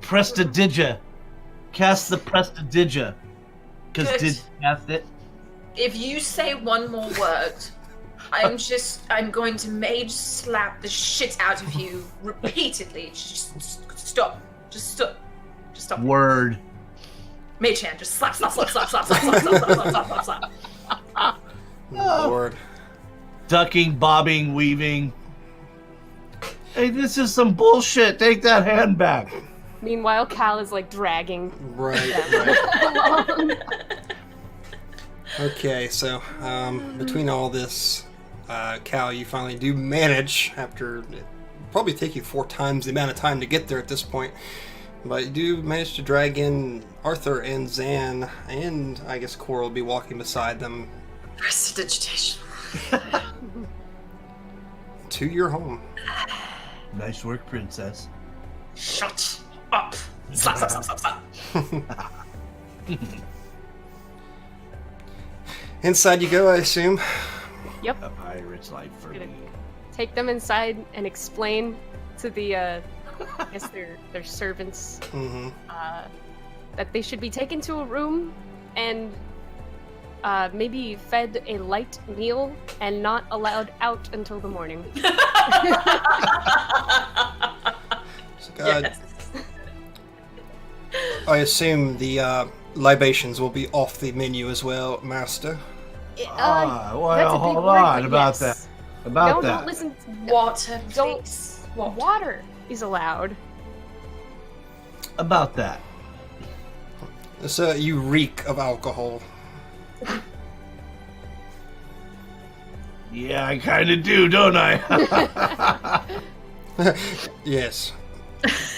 A: Prestidigita. Cast the Prestidigita. Because
C: Good.
A: did cast it?
C: If you say one more word, I'm going to mage slap the shit out of you repeatedly. Just stop. Just stop. Just stop.
A: Word.
C: Mage hand, just slap, slap, slap, slap, slap, slap, slap, slap, slap, slap, slap, slap.
B: Lord.
A: Ducking, bobbing, weaving. Hey, this is some bullshit. Take that hand back.
D: Meanwhile, Cal is like dragging.
B: Right. Okay, so between all this, Cal, you finally do manage, after it probably take you 4 times the amount of time to get there at this point, but you do manage to drag in Arthur and Zan, and I guess Cora will be walking beside them
C: Prestidigitation.
B: to your home.
A: Nice work, princess.
C: Shut up. Slap, slap, slap, slap, slap.
B: Inside you go, I assume.
D: Yep.
A: A pirate's life for me.
D: Take them inside and explain to the, I guess their servants,
B: Mm-hmm.
D: that they should be taken to a room and maybe fed a light meal and not allowed out until the morning.
B: So,
C: Yes.
B: I assume the libations will be off the menu as well, Master.
A: Well,
D: that's a big
A: hold
D: word,
A: on
D: but
A: about
D: yes.
A: that. About that.
D: Don't listen.
C: Water,
D: Don't-
C: please. Water.
D: Water is allowed.
A: About that.
B: So you reek of alcohol.
A: Yeah, I kind of do, don't I?
B: Yes.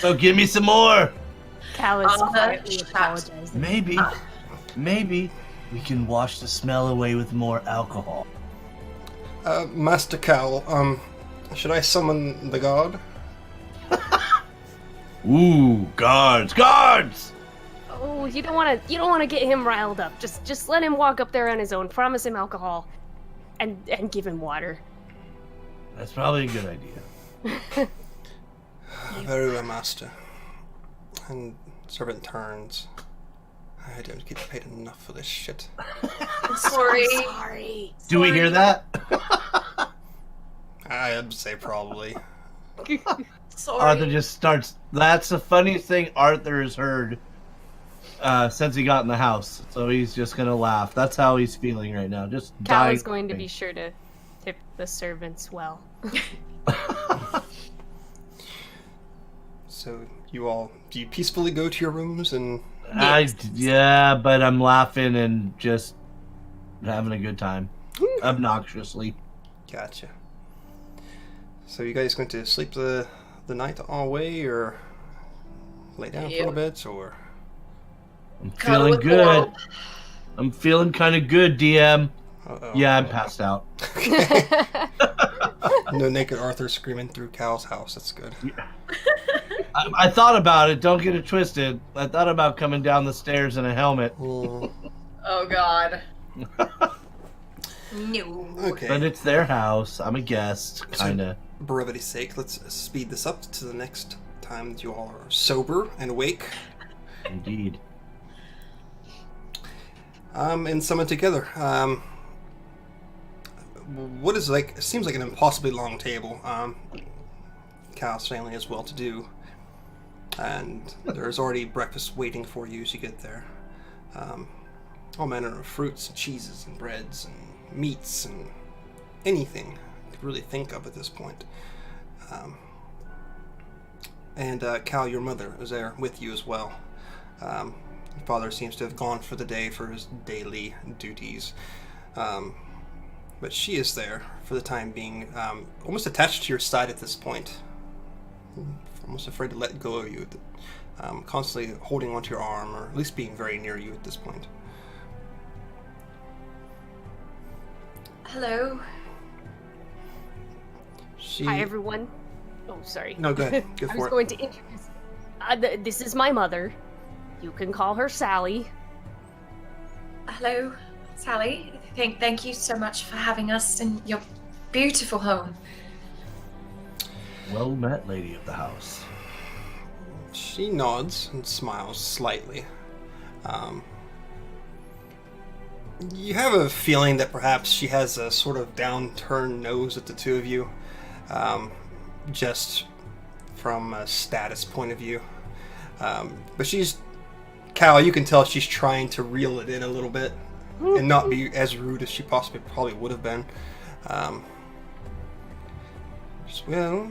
A: So give me some more.
D: Cal is
C: Uh-huh.
D: quietly
C: Shut.
D: apologizing.
A: Maybe we can wash the smell away with more alcohol.
B: Master Cal, should I summon the guard?
A: Ooh, guards!
D: Oh, you don't want to get him riled up. Just let him walk up there on his own. Promise him alcohol, and give him water.
A: That's probably a good idea.
B: Very well, Master. And servant turns. I don't get paid enough for this shit.
C: I'm sorry.
D: Sorry.
A: Do we hear that?
B: I'd say probably.
C: Sorry.
A: Arthur just starts. That's the funniest thing Arthur has heard since he got in the house. So he's just gonna laugh. That's how he's feeling right now. Just
D: Cal
A: dying.
D: is going to be sure to tip the servants well.
B: So do you peacefully go to your rooms and...
A: Yeah, but I'm laughing and just having a good time, obnoxiously.
B: Gotcha. So you guys going to sleep the night all way, or lay down for a bit, or...
A: I'm
C: Cuddle
A: feeling
C: with
A: good.
C: Coral.
A: I'm feeling kind of good, DM.
B: Uh-oh.
A: Yeah, I'm passed out.
B: No naked Arthur screaming through Cal's house. That's good.
A: I thought about it. Don't get it twisted. I thought about coming down the stairs in a helmet.
B: Mm.
C: Oh God. No.
B: Okay.
A: But it's their house. I'm a guest, kind of.
B: Brevity's sake, let's speed this up to the next time that you all are sober and awake.
A: Indeed.
B: And summon together. What is like? It seems like an impossibly long table. Cal's family is well to do, and there's already breakfast waiting for you as you get there. All manner of fruits and cheeses and breads and meats and anything you could really think of at this point. And Cal, your mother, is there with you as well. Your father seems to have gone for the day for his daily duties. But she is there for the time being, almost attached to your side at this point. Almost afraid to let go of you. Constantly holding onto your arm, or at least being very near you at this point.
C: Hello.
D: Hi, everyone. Oh, sorry.
B: No, go ahead. Go
D: I
B: for
D: was
B: it.
D: going to introduce. This is my mother. You can call her Sally.
C: Hello, Sally. Thank you so much for having us in your beautiful home.
A: Well met, lady of the house.
B: She nods and smiles slightly. You have a feeling that perhaps she has a sort of downturned nose at the two of you, just from a status point of view. But Cal, you can tell she's trying to reel it in a little bit and not be as rude as she probably would have been. Well,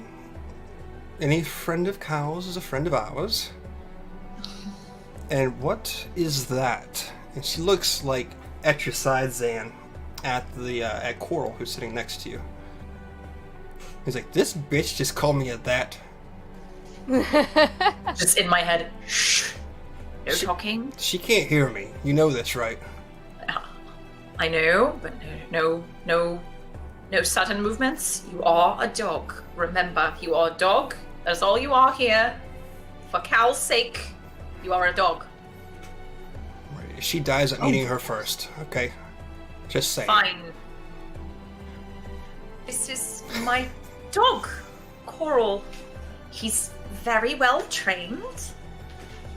B: any friend of Cal's is a friend of ours. And what is that? And she looks like at your side, Zan, at Coral, who's sitting next to you. He's like, this bitch just called me a that.
C: Just in my head. Shh. They're talking.
B: She can't hear me. You know this, right?
C: I know, but no sudden movements. You are a dog. Remember, you are a dog. That's all you are here. For Cal's sake, you are a dog.
B: She dies at meeting her first, okay? Just saying.
C: Fine. This is my dog, Coral. He's very well trained,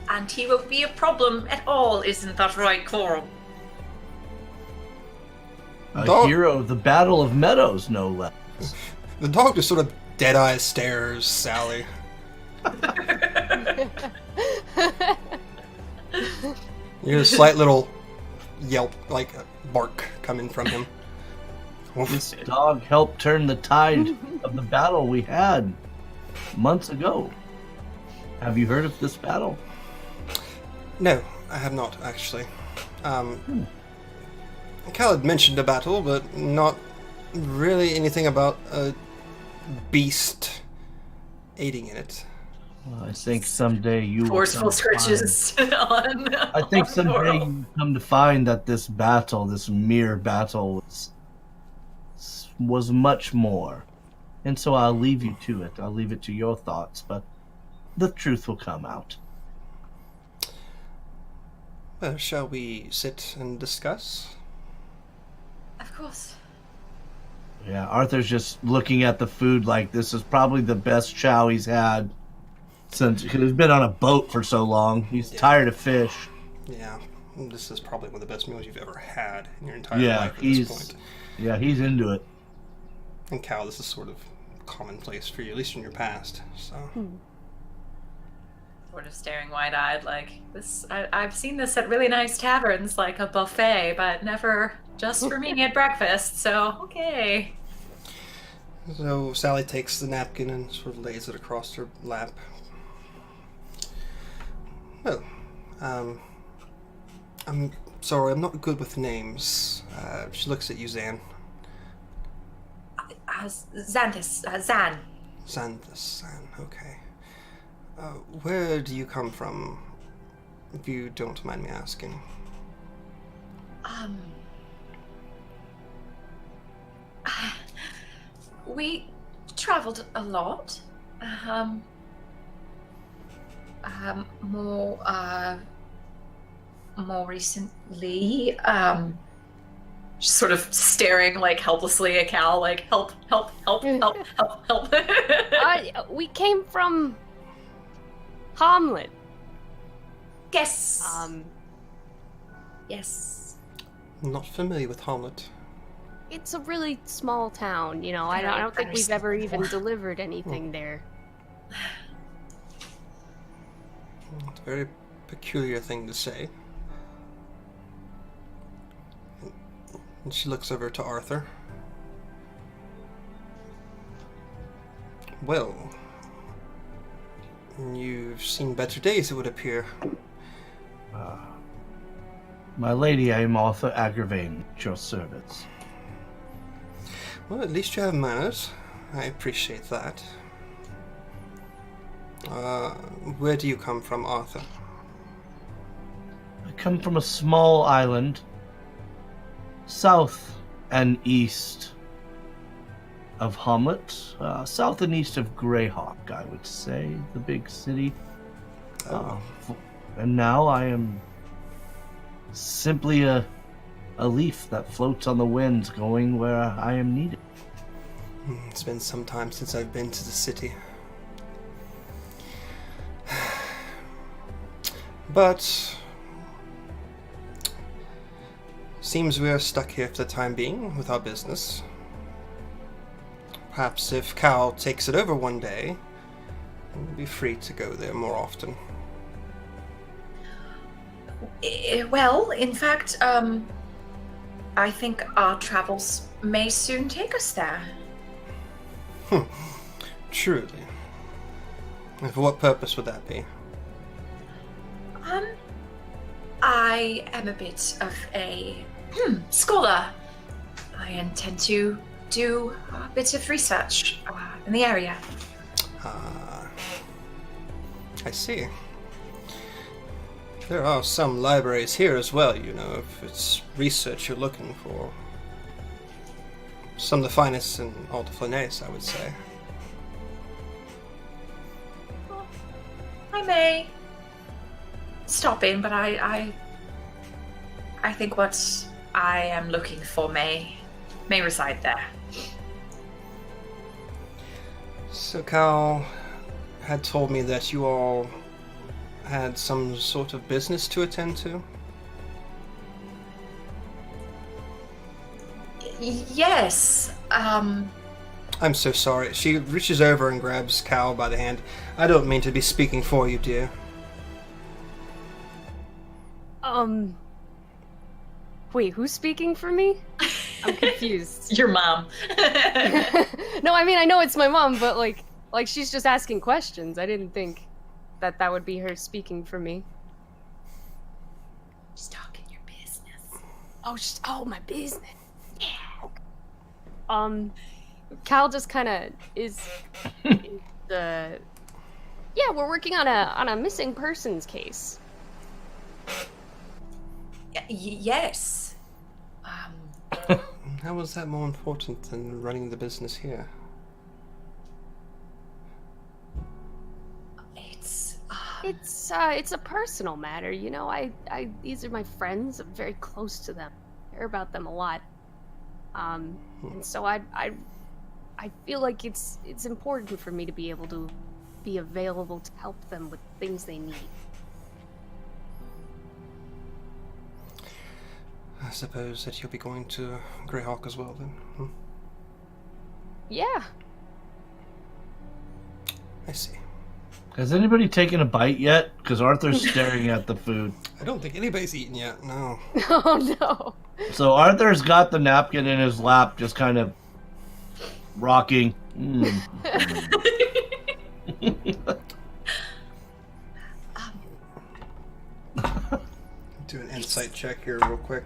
C: and he won't be a problem at all, isn't that right, Coral?
A: A
B: Dog.
A: hero of the Battle of Meadows, no less.
B: The dog just sort of dead-eye stares Sally. You hear a slight little yelp, like a bark, coming from him.
A: This dog helped turn the tide of the battle we had months ago. Have you heard of this battle?
B: No, I have not, actually. Cal had mentioned a battle, but not really anything about a beast aiding in it.
A: Well, I think someday you will
C: Forceful
A: come to
C: searches on.
A: I think someday
C: Coral.
A: you come to find that this battle, this mere battle, was much more. And so I'll leave you to it. I'll leave it to your thoughts, but the truth will come out.
B: Well, shall we sit and discuss?
C: Of course.
A: Yeah, Arthur's just looking at the food like this is probably the best chow he's had since he's been on a boat for so long. He's tired of fish.
B: Yeah, this is probably one of the best meals you've ever had in your entire
A: Yeah,
B: life at this point.
A: he's into it.
B: And Cal, this is sort of commonplace for you, at least in your past. So,
C: Sort of staring wide-eyed, like this. I've seen this at really nice taverns, like a buffet, but never just for me at breakfast. So okay.
B: so Sally takes the napkin and sort of lays it across her lap. Well, I'm sorry, I'm not good with names. She looks at you, Zan.
C: Xanthus, Zan.
B: Xanthus, Zan, okay. Where do you come from, if you don't mind me asking?
C: We traveled a lot. More, more recently, Just sort of staring like helplessly at Cal, like help, help, help, help, help, help.
D: We came from Hamlet.
C: Yes. Yes.
B: Not familiar with Hamlet.
D: It's a really small town, you know. I don't think we've ever even delivered anything there.
B: It's a very peculiar thing to say. And she looks over to Arthur. Well, you've seen better days, it would appear.
A: My lady, I am Arthur Agravain, at your service.
B: Well, at least you have manners. I appreciate that. Where do you come from, Arthur?
A: I come from a small island, south and east of Hamlet, south and east of Greyhawk, I would say, the big city. And now I am simply a leaf that floats on the winds, going where I am needed.
B: It's been some time since I've been to the city. But seems we are stuck here for the time being with our business. Perhaps if Cal takes it over one day, we'll be free to go there more often.
C: Well, in fact, I think our travels may soon take us there.
B: Truly. And for what purpose would that be?
C: I am a bit of a scholar. I intend to do a bit of research in the area.
B: I see. There are some libraries here as well, you know, if it's research you're looking for. Some of the finest in all the Flanace, I would say.
C: I may stop in, but I think what I am looking for may reside there.
B: So Cal had told me that you all had some sort of business to attend to?
C: Yes.
B: I'm so sorry. She reaches over and grabs Cal by the hand. I don't mean to be speaking for you, dear.
D: Wait, who's speaking for me? I'm confused.
C: Your mom.
D: No, I mean, I know it's my mom, but like she's just asking questions. I didn't think that would be her speaking for me.
C: Just talking your business.
D: Oh, my business. Yeah. Cal just kind of is the. Yeah, we're working on a missing persons case.
C: Yes.
B: How was that more important than running the business here?
D: It's a personal matter, you know. I these are my friends. I'm very close to them. I care about them a lot. And so I feel like it's important for me to be able to be available to help them with things they need.
B: I suppose that you'll be going to Greyhawk as well, then?
D: Yeah.
B: I see.
A: Has anybody taken a bite yet? Because Arthur's staring at the food.
B: I don't think anybody's eaten yet, no.
D: Oh, no.
A: So Arthur's got the napkin in his lap, just kind of rocking.
B: Do an insight check here real quick.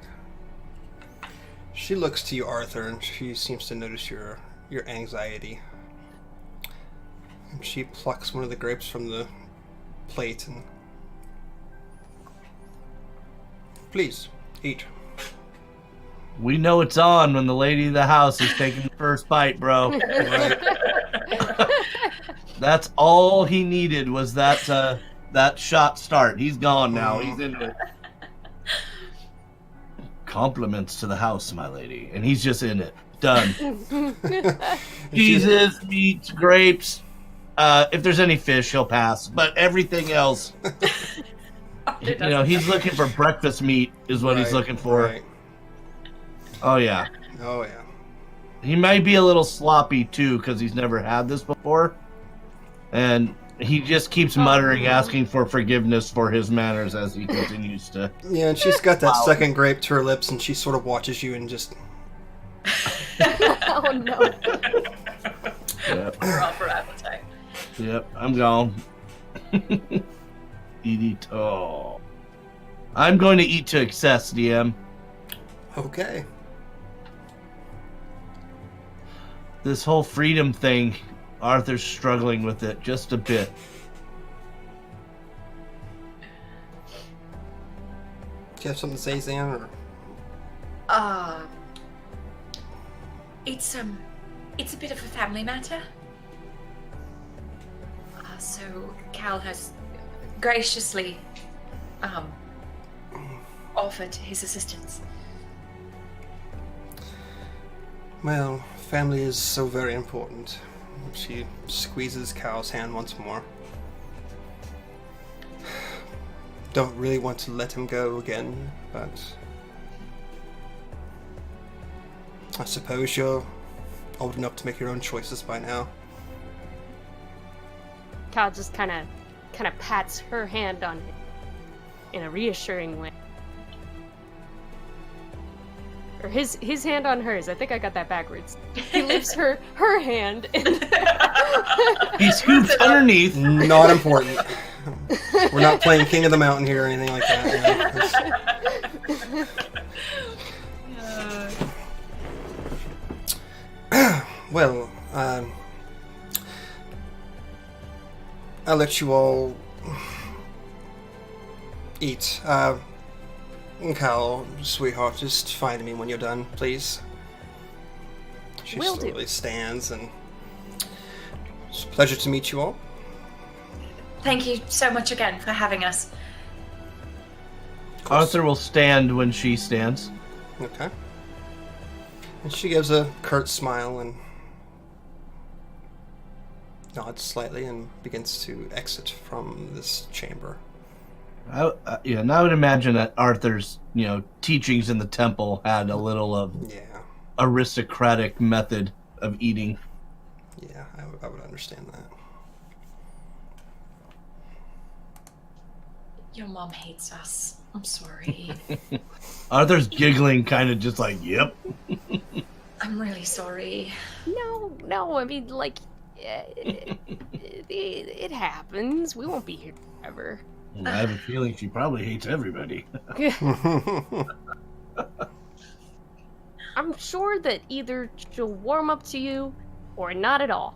B: She looks to you, Arthur, and she seems to notice your anxiety. And she plucks one of the grapes from the plate and... Please, eat.
A: We know it's on when the lady of the house is taking the first bite, bro.
B: Right.
A: That's all he needed was that shot start. He's gone now. He's into it. compliments to the house, my lady. And he's just in it. Done. Cheeses, meats, grapes. If there's any fish, he'll pass. But everything else, he's looking for breakfast meat is what he's looking for.
B: Right.
A: Oh, yeah.
B: Oh, yeah.
A: He might be a little sloppy, too, because he's never had this before. And he just keeps muttering, asking for forgiveness for his manners as he continues to...
B: Yeah, and she's got that second grape to her lips, and she sort of watches you and just...
D: Oh, no.
A: Yep.
C: We're all for appetite.
A: Yep, I'm gone. Eat all. I'm going to eat to excess, DM.
B: Okay.
A: This whole freedom thing, Arthur's struggling with it just a bit.
B: Do you have something to say, Zan? Or...
C: It's a bit of a family matter. So Cal has graciously offered his assistance.
B: Well, family is so very important. She squeezes Cal's hand once more. Don't really want to let him go again, but... I suppose you're old enough to make your own choices by now.
D: Cal just kind of pats her hand on it in a reassuring way. Or his hand on hers. I think I got that backwards. He lifts her hand and
A: He scoops underneath.
B: Not important. We're not playing King of the Mountain here or anything like that. Well, I'll let you all eat. Cal, sweetheart, just find me when you're done, please. She
D: Will do.
B: slowly stands, and it's a pleasure to meet you all.
C: Thank you so much again for having us.
A: Arthur will stand when she stands.
B: Okay. And she gives a curt smile and nods slightly and begins to exit from this chamber.
A: And I would imagine that Arthur's, teachings in the temple had a little of aristocratic method of eating.
B: Yeah, I would understand that.
C: Your mom hates us. I'm sorry.
A: Arthur's giggling, kind of just like, yep.
C: I'm really sorry.
D: No, I mean, like, it happens. We won't be here forever.
A: I have a feeling she probably hates everybody.
D: I'm sure that either she'll warm up to you or not at all.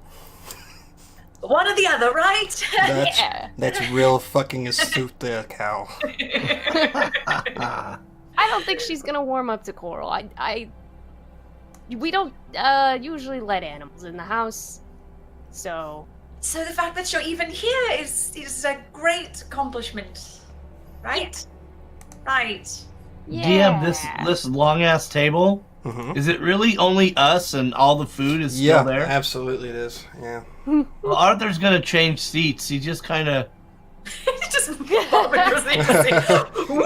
C: One or the other, right?
B: That's real fucking astute there, Cal.
D: I don't think she's gonna warm up to Coral. We don't usually let animals in the house, so...
C: So the fact that you're even here is a great accomplishment, right? Right.
A: DM, this long ass table.
B: Mm-hmm.
A: Is it really only us and all the food is still there?
B: Yeah, absolutely it is. Yeah.
A: Well, Arthur's gonna change seats. He just kind of.
C: Just Ooh.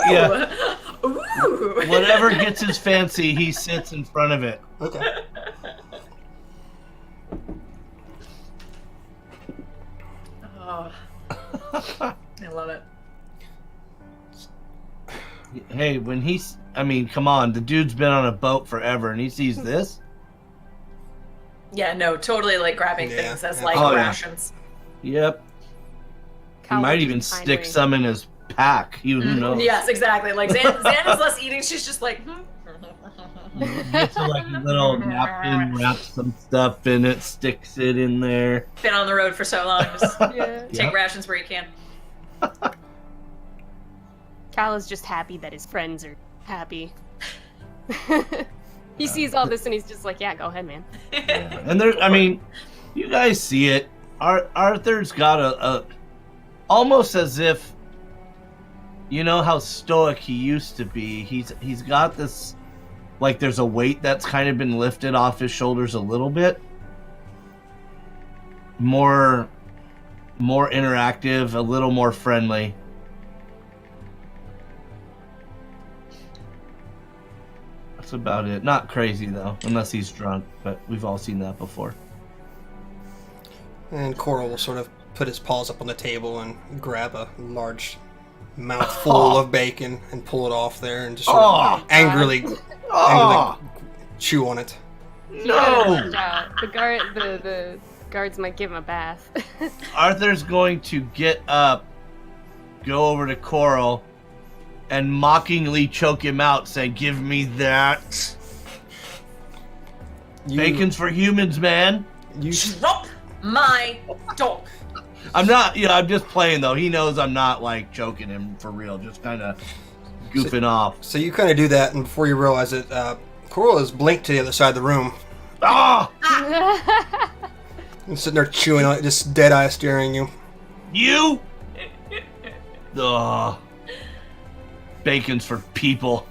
A: Yeah.
C: Ooh.
A: Whatever gets his fancy, he sits in front of it.
B: Okay.
C: Oh, I love it.
A: Hey, come on, the dude's been on a boat forever, and he sees this.
C: Yeah, no, totally like grabbing
B: Yeah.
C: things as like
A: Oh, yeah.
C: rations.
A: Yep. He
D: Cal
A: might
D: will
A: even
D: just
A: stick
D: kindly-
A: some in his pack. Who knows?
C: Yes, exactly. Like Zan is less eating. She's just like,
A: Gets a little napkin, wraps some stuff in it, sticks it in there.
C: been on the road for so long. Just
D: Yeah.
C: take rations where you can.
D: Cal is just happy that his friends are happy. He sees all this and he's just like, yeah, go ahead, man.
A: Yeah. And you guys see it. Arthur's got a almost as if, you know how stoic he used to be. He's got this like there's a weight that's kind of been lifted off his shoulders a little bit. More interactive, a little more friendly. That's about it. Not crazy though, unless he's drunk, but we've all seen that before.
B: And Coral will sort of put his paws up on the table and grab a large mouthful of bacon and pull it off there and just sort of angrily chew on it.
A: No!
D: The guards might give him a bath.
A: Arthur's going to get up, go over to Coral, and mockingly choke him out, saying, "Give me that. Bacon's for humans, man."
C: Drop my dog.
A: I'm not, I'm just playing though. He knows I'm not like choking him for real, just kind of goofing off.
B: So you kind of do that, and before you realize it, Coral has blinked to the other side of the room.
A: Ah!
B: And sitting there chewing on it, just dead eye staring at you.
A: You? Ugh. Bacon's for people.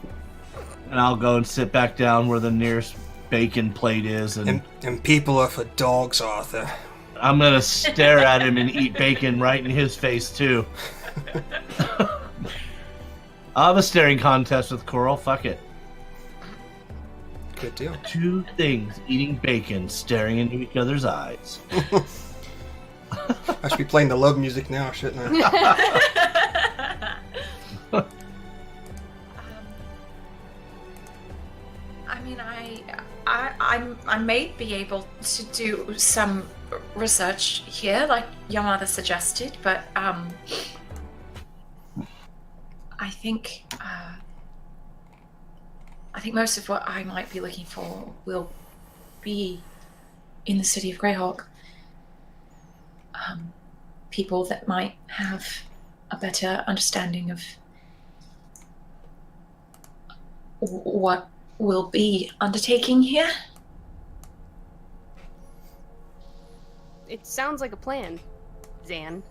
A: And I'll go and sit back down where the nearest bacon plate is. And
B: people are for dogs, Arthur.
A: I'm going to stare at him and eat bacon right in his face, too. I'll have a staring contest with Coral. Fuck it.
B: Good deal.
A: Two things, eating bacon, staring into each other's eyes.
B: I should be playing the love music now, shouldn't I?
C: I mean, I may be able to do some research here, like your mother suggested, but I think most of what I might be looking for will be in the city of Greyhawk. People that might have a better understanding of what we'll be undertaking here.
D: It sounds like a plan, Zan.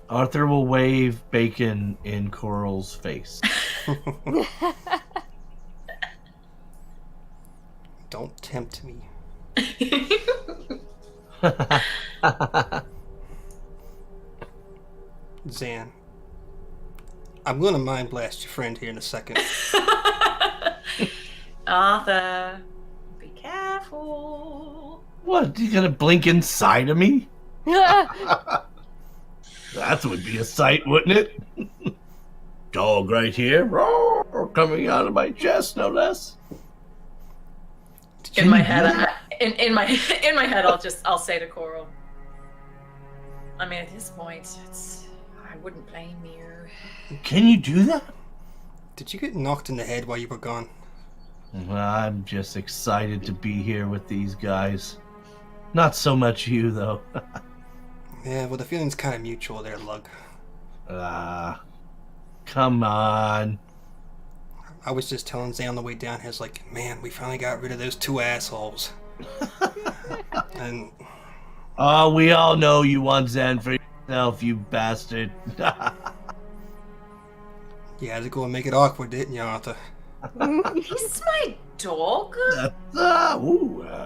A: Arthur will wave bacon in Coral's face.
B: Don't tempt me. Zan, I'm gonna mind blast your friend here in a second.
C: Arthur, be careful.
A: What, you gonna blink inside of me? That would be a sight, wouldn't it? Dog right here, roar, coming out of my chest, no less.
C: In my head, in my head, I'll say to Coral. I mean, at this point, I wouldn't blame you.
A: Can you do that?
B: Did you get knocked in the head while you were gone?
A: Well, I'm just excited to be here with these guys. Not so much you, though.
B: Yeah, well, the feeling's kind of mutual there, Lug.
A: Come on.
B: I was just telling Zan on the way down here, like, man, we finally got rid of those two assholes. And
A: Oh, we all know you want Zen for yourself, you bastard.
B: you had to go and make it awkward, didn't you, Arthur?
C: He's my dog.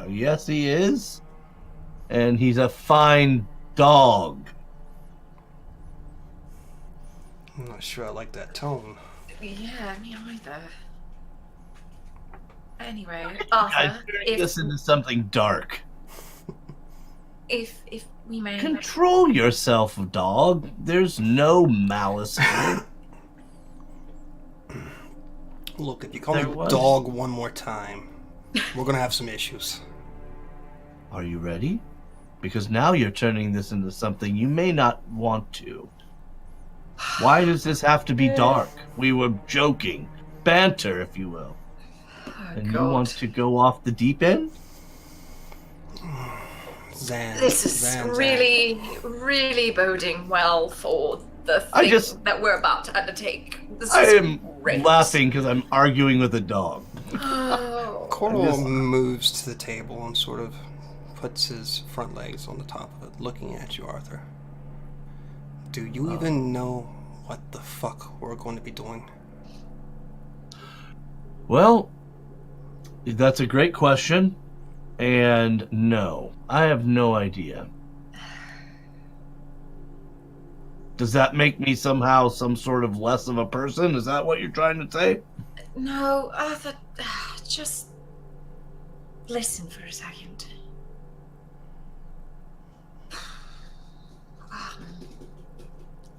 A: Yes, he is. And he's a fine dog.
B: I'm not sure I like that tone.
C: Yeah, me either. Anyway,
A: Guys,
C: Arthur,
A: turning this into something dark.
C: if we may,
A: Control yourself, dog. There's no malice here.
B: Look, if you call
A: There
B: me
A: was.
B: dog one more time, we're gonna have some issues.
A: Are you ready? Because now you're turning this into something you may not want to. Why does this have to be dark? We were joking. Banter, if you will. And you want to go off the deep end?
B: Zan.
C: This is
B: Zan.
C: really, really boding well for the thing that we're about to undertake. This
A: I
C: is
A: am
C: great.
A: laughing because I'm arguing with a dog.
C: Oh.
B: Coral moves to the table and sort of puts his front legs on the top of it, looking at you, Arthur. Do you even know what the fuck we're going to be doing?
A: Well, that's a great question. And no, I have no idea. Does that make me somehow some sort of less of a person? Is that what you're trying to say?
C: No, just listen for a second.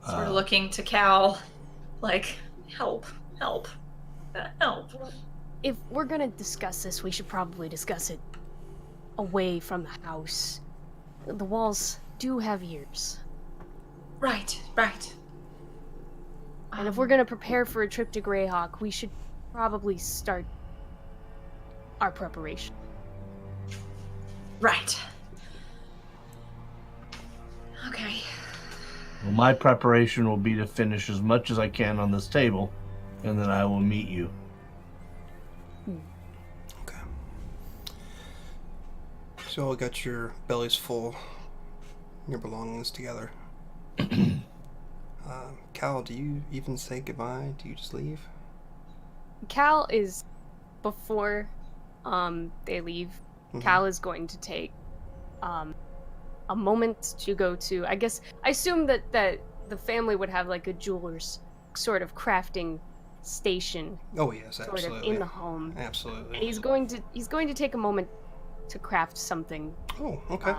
C: Sort of looking to Cal, like, help.
D: If we're gonna discuss this, we should probably discuss it away from the house. The walls do have ears.
C: Right.
D: And if we're gonna prepare for a trip to Greyhawk, we should probably start our preparation.
C: Right. Okay.
A: Well, my preparation will be to finish as much as I can on this table, and then I will meet you.
B: Okay. So all got your bellies full, your belongings together. Cal, do you even say goodbye? Do you just leave?
D: Cal is, before they leave, Cal is going to take a moment to go to, I assume that the family would have like a jeweler's sort of crafting station.
B: Oh yes,
D: sort
B: absolutely.
D: of in the home.
B: Absolutely.
D: And he's going to take a moment to craft something.
B: Oh, okay.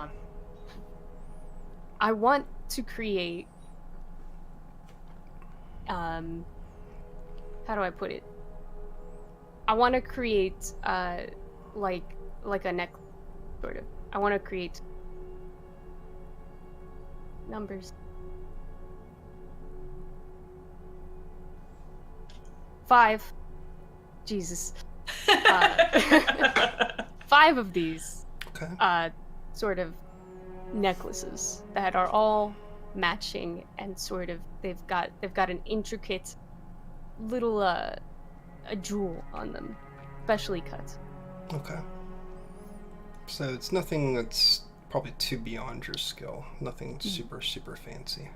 D: I want to create how do I put it? I want to create like a neck sort of. I want to create numbers. 5. Jesus. 5 of these
B: Okay.
D: sort of necklaces that are all matching and sort of they've got an intricate little a jewel on them, specially cut.
B: Okay. So it's nothing that's probably too beyond your skill. Nothing super fancy.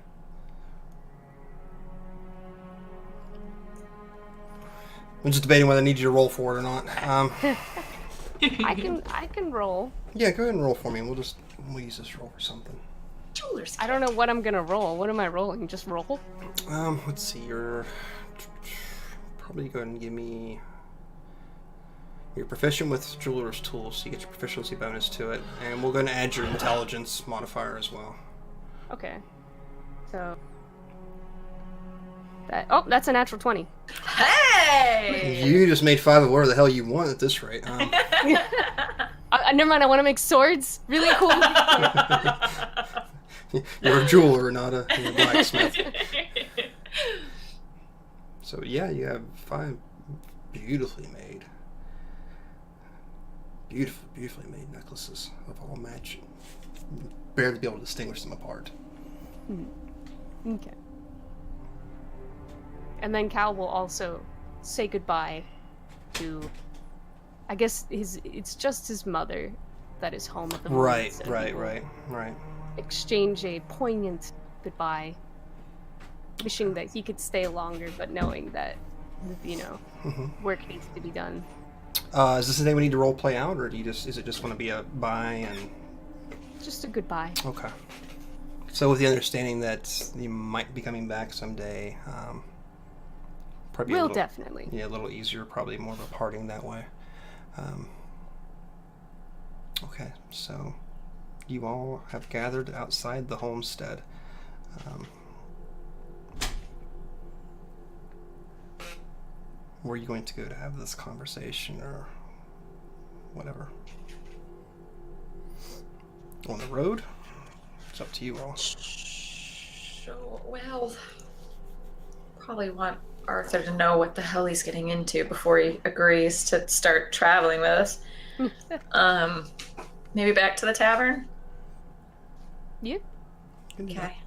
B: I'm just debating whether I need you to roll for it or not.
D: I can roll.
B: Yeah, go ahead and roll for me. We'll use this roll for something.
C: Jeweler's
D: I don't know what I'm gonna roll. What am I rolling? Just roll?
B: Let's see. You're probably go ahead and give me. You're proficient with jeweler's tools, so you get your proficiency bonus to it, and we're going to add your intelligence modifier as well.
D: Okay. So that's a natural 20.
C: Hey!
B: You just made 5 of whatever the hell you want at this rate.
D: Never mind. I want to make swords. Really cool.
B: You're a jeweler, not a blacksmith. So yeah, you have 5 beautifully made necklaces of all matching. Barely be able to distinguish them apart.
D: Okay. And then Cal will also say goodbye to, I guess it's just his mother that is home at the moment.
B: Right,
D: so
B: right,
D: he will
B: right.
D: exchange a poignant goodbye, wishing that he could stay longer, but knowing that, work needs to be done.
B: Is this something we need to role play out, or is it just going to be a bye and
D: Just a goodbye.
B: okay? So with the understanding that you might be coming back someday, probably
D: Definitely.
B: a little easier, probably more of a parting that way. Okay, so you all have gathered outside the homestead. Where are you going to go to have this conversation, or whatever? On the road? It's up to you all.
C: So, well, probably want Arthur to know what the hell he's getting into before he agrees to start traveling with us. Maybe back to the tavern?
D: Yeah.
C: Okay.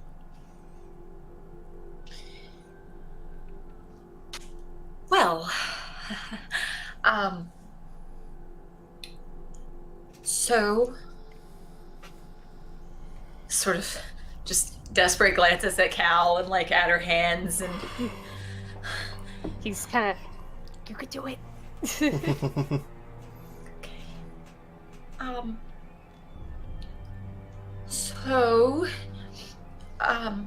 C: Well, so sort of just desperate glances at Cal and like at her hands, and
D: He's kind of, you could do it.
C: okay. So, I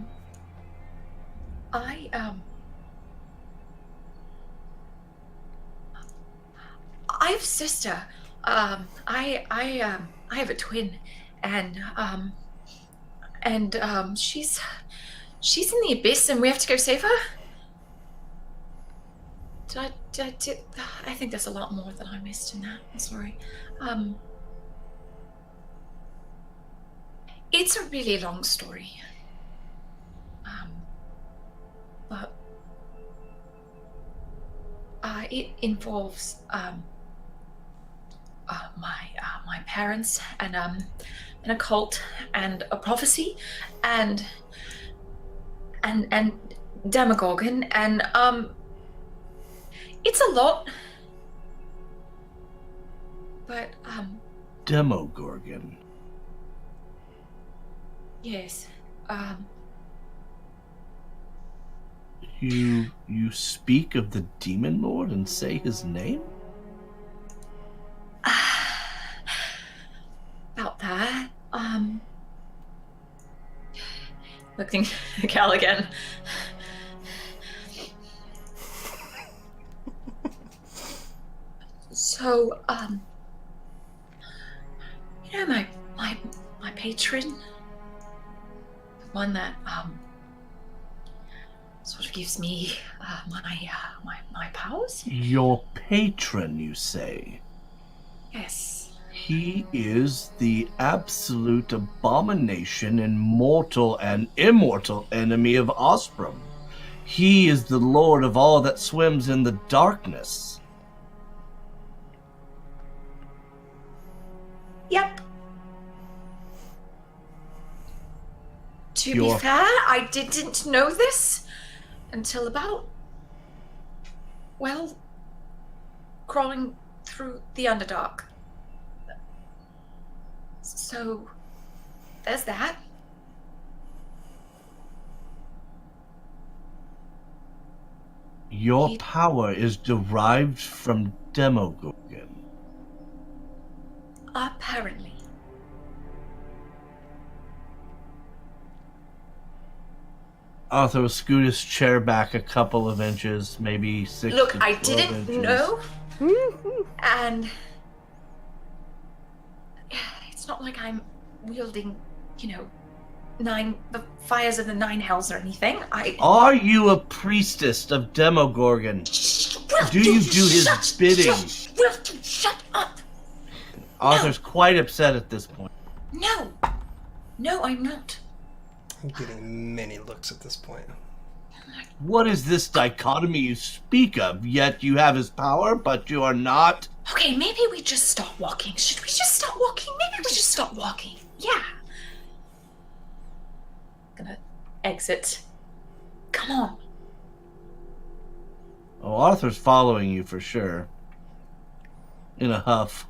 C: have a sister. I have a twin, and she's in the abyss, and we have to go save her. I think there's a lot more that I missed in that. I'm sorry. It's a really long story. But it involves my parents and an occult and a prophecy and Demogorgon and it's a lot. But
A: Demogorgon.
C: Yes.
A: You speak of the Demon Lord and say his name?
C: About that. Looking at Cal again. So, you know my patron? The one that, sort of gives me, my powers?
A: Your patron, you say?
C: Yes.
A: He is the absolute abomination and mortal and immortal enemy of Ostrom. He is the lord of all that swims in the darkness.
C: Yep. To be fair, I didn't know this until about, well, crawling through the Underdark. So, there's that.
A: Your power is derived from Demogorgon.
C: Apparently.
A: Arthur will scoot his chair back a couple of inches, maybe 6
C: Look,
A: to 12
C: I didn't
A: inches.
C: know. And it's not like I'm wielding, the fires of the 9 hells or anything.
A: Are you a priestess of Demogorgon? Do you do his bidding?
C: Shut up!
A: Arthur's quite upset at this point.
C: No, I'm not.
B: I'm getting many looks at this point.
A: What is this dichotomy you speak of? Yet you have his power, but you are not.
C: Okay, maybe we just stop walking. Should we just stop walking? Maybe we just stop walking. Yeah. Gonna exit. Come on.
A: Oh, Arthur's following you for sure. In a huff.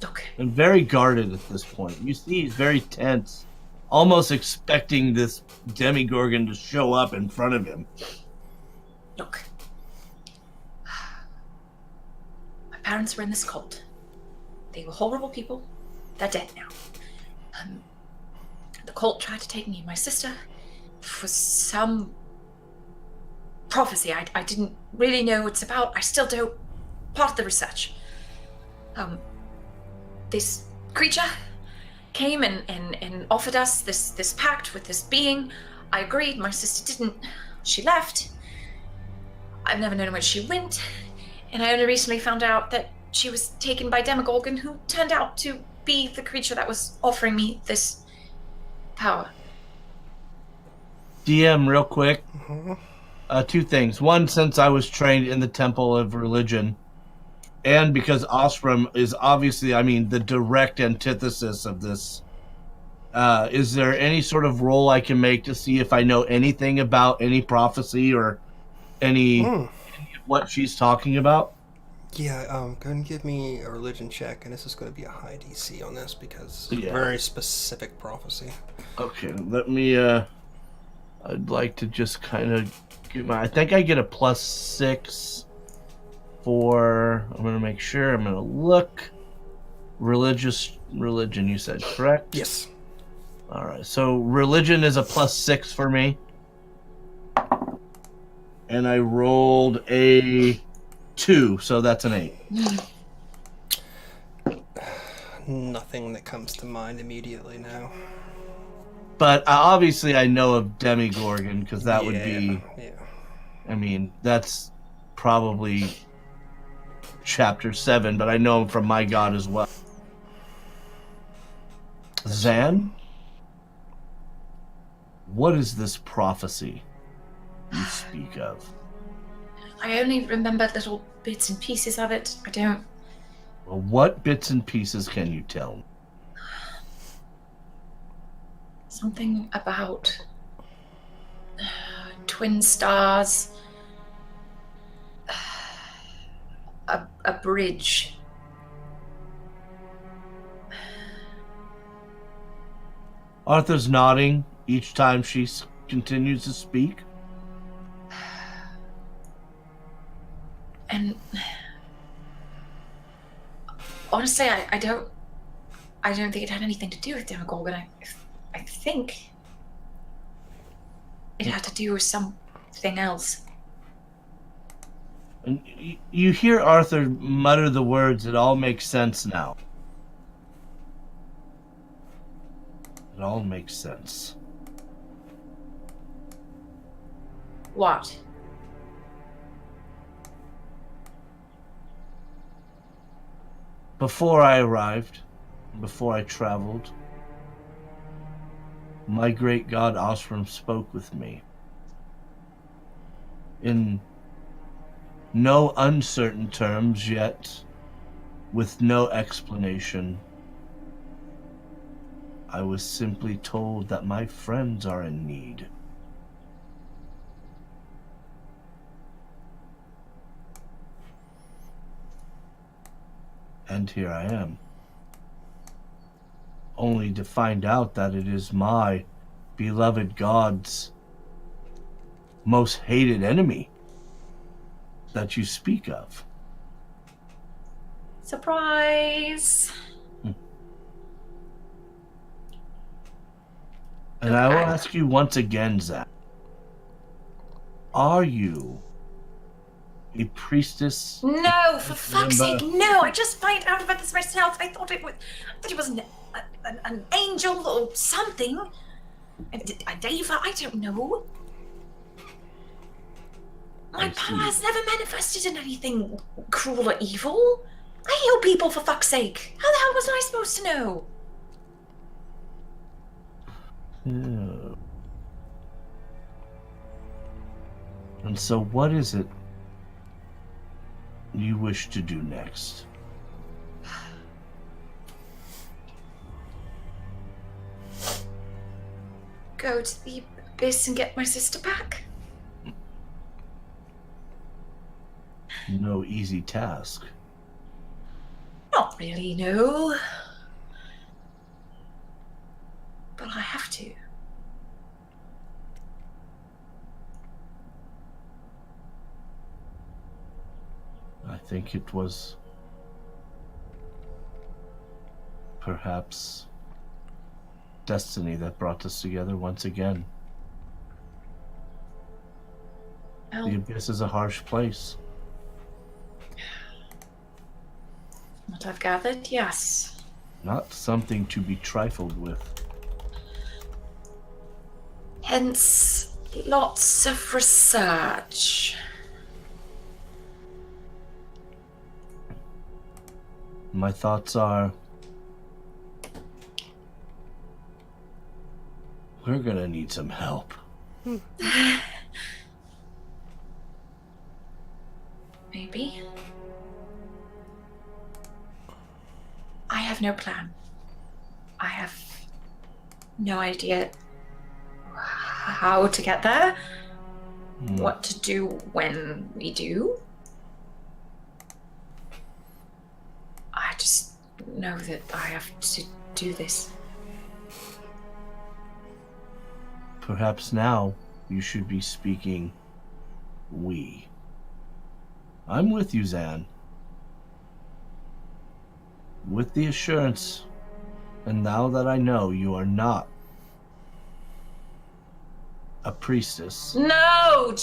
C: Look.
A: And very guarded at this point. You see he's very tense. Almost expecting this Demogorgon to show up in front of him.
C: Look. My parents were in this cult. They were horrible people. They're dead now. The cult tried to take me and my sister for some prophecy. I didn't really know what it's about. I still don't. Part of the research. This creature came and offered us this pact with this being. I agreed. My sister didn't. She left. I've never known where she went. And I only recently found out that she was taken by Demogorgon, who turned out to be the creature that was offering me this power.
A: DM, real quick. 2 things. One, since I was trained in the Temple of Religion, and because Ostrom is obviously, the direct antithesis of this, is there any sort of roll I can make to see if I know anything about any prophecy or any of what she's talking about?
B: Yeah, go ahead and give me a religion check, and this is going to be a high DC on this because it's
A: Yeah.
B: a very specific prophecy.
A: Okay, let me, I'd like to just kind of get I think I get a +6 for, I'm going to make sure, I'm going to look. Religion, you said, correct?
B: Yes.
A: All right, so religion is a +6 for me. And I rolled a 2, so that's an 8.
B: Nothing that comes to mind immediately now.
A: But obviously I know of Demigorgon, because that would be,
B: Yeah.
A: I mean, that's probably chapter 7, but I know him from My God as well. Zan? What is this prophecy you speak of?
C: I only remember little bits and pieces of it. I don't.
A: Well, what bits and pieces can you tell me?
C: Something about twin stars. A bridge.
A: Arthur's nodding each time she continues to speak.
C: And honestly, I don't think it had anything to do with Demogorgon. I think it had to do with something else.
A: And you hear Arthur mutter the words, "It all makes sense now." It all makes sense.
C: What?
A: Before I arrived, before I traveled, my great god Osram spoke with me. In no uncertain terms, yet with no explanation. I was simply told that my friends are in need. And here I am. Only to find out that it is my beloved god's most hated enemy that you speak of.
C: Surprise!
A: And I will ask you once again, Zach. Are you a priestess?
C: No, for fuck's sake, no! I just find out about this myself. I thought it was an angel or something. A deva, I don't know. My power has never manifested in anything cruel or evil. I heal people, for fuck's sake. How the hell was I supposed to know?
A: Yeah. And so what is it you wish to do next?
C: Go to the abyss and get my sister back?
A: No easy task.
C: Not really, no. But I have to.
A: I think it was perhaps destiny that brought us together once again.
C: Well,
A: The abyss is a harsh place.
C: what I've gathered, yes.
A: Not something to be trifled with.
C: Hence, lots of research.
A: My thoughts are, we're gonna need some help.
C: Maybe. I have no plan. I have no idea how to get there, what to do when we do. I just know that I have to do this.
A: Perhaps now you should be speaking we. I'm with you, Zan. With the assurance, and now that I know you are not a priestess.
C: No!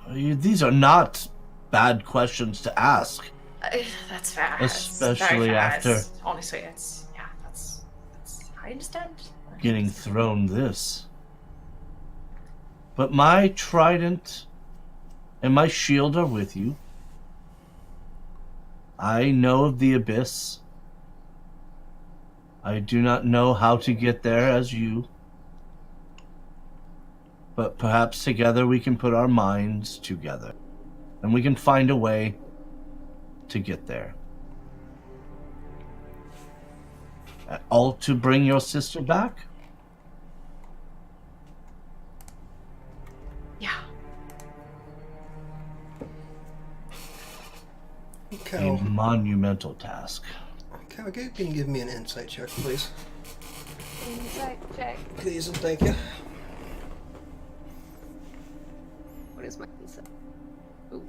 A: These are not bad questions to ask.
C: That's fast.
A: Especially after
C: Honestly, that's I understand.
A: getting thrown this. But my trident and my shield are with you. I know of the abyss. I do not know how to get there as you. But perhaps together we can put our minds together. And we can find a way to get there. All to bring your sister back?
C: Yeah.
B: Cal,
A: A monumental task.
B: Cal, can you give me an insight check, please?
D: Insight check.
B: Please and thank you.
D: What is my insight? Ooh.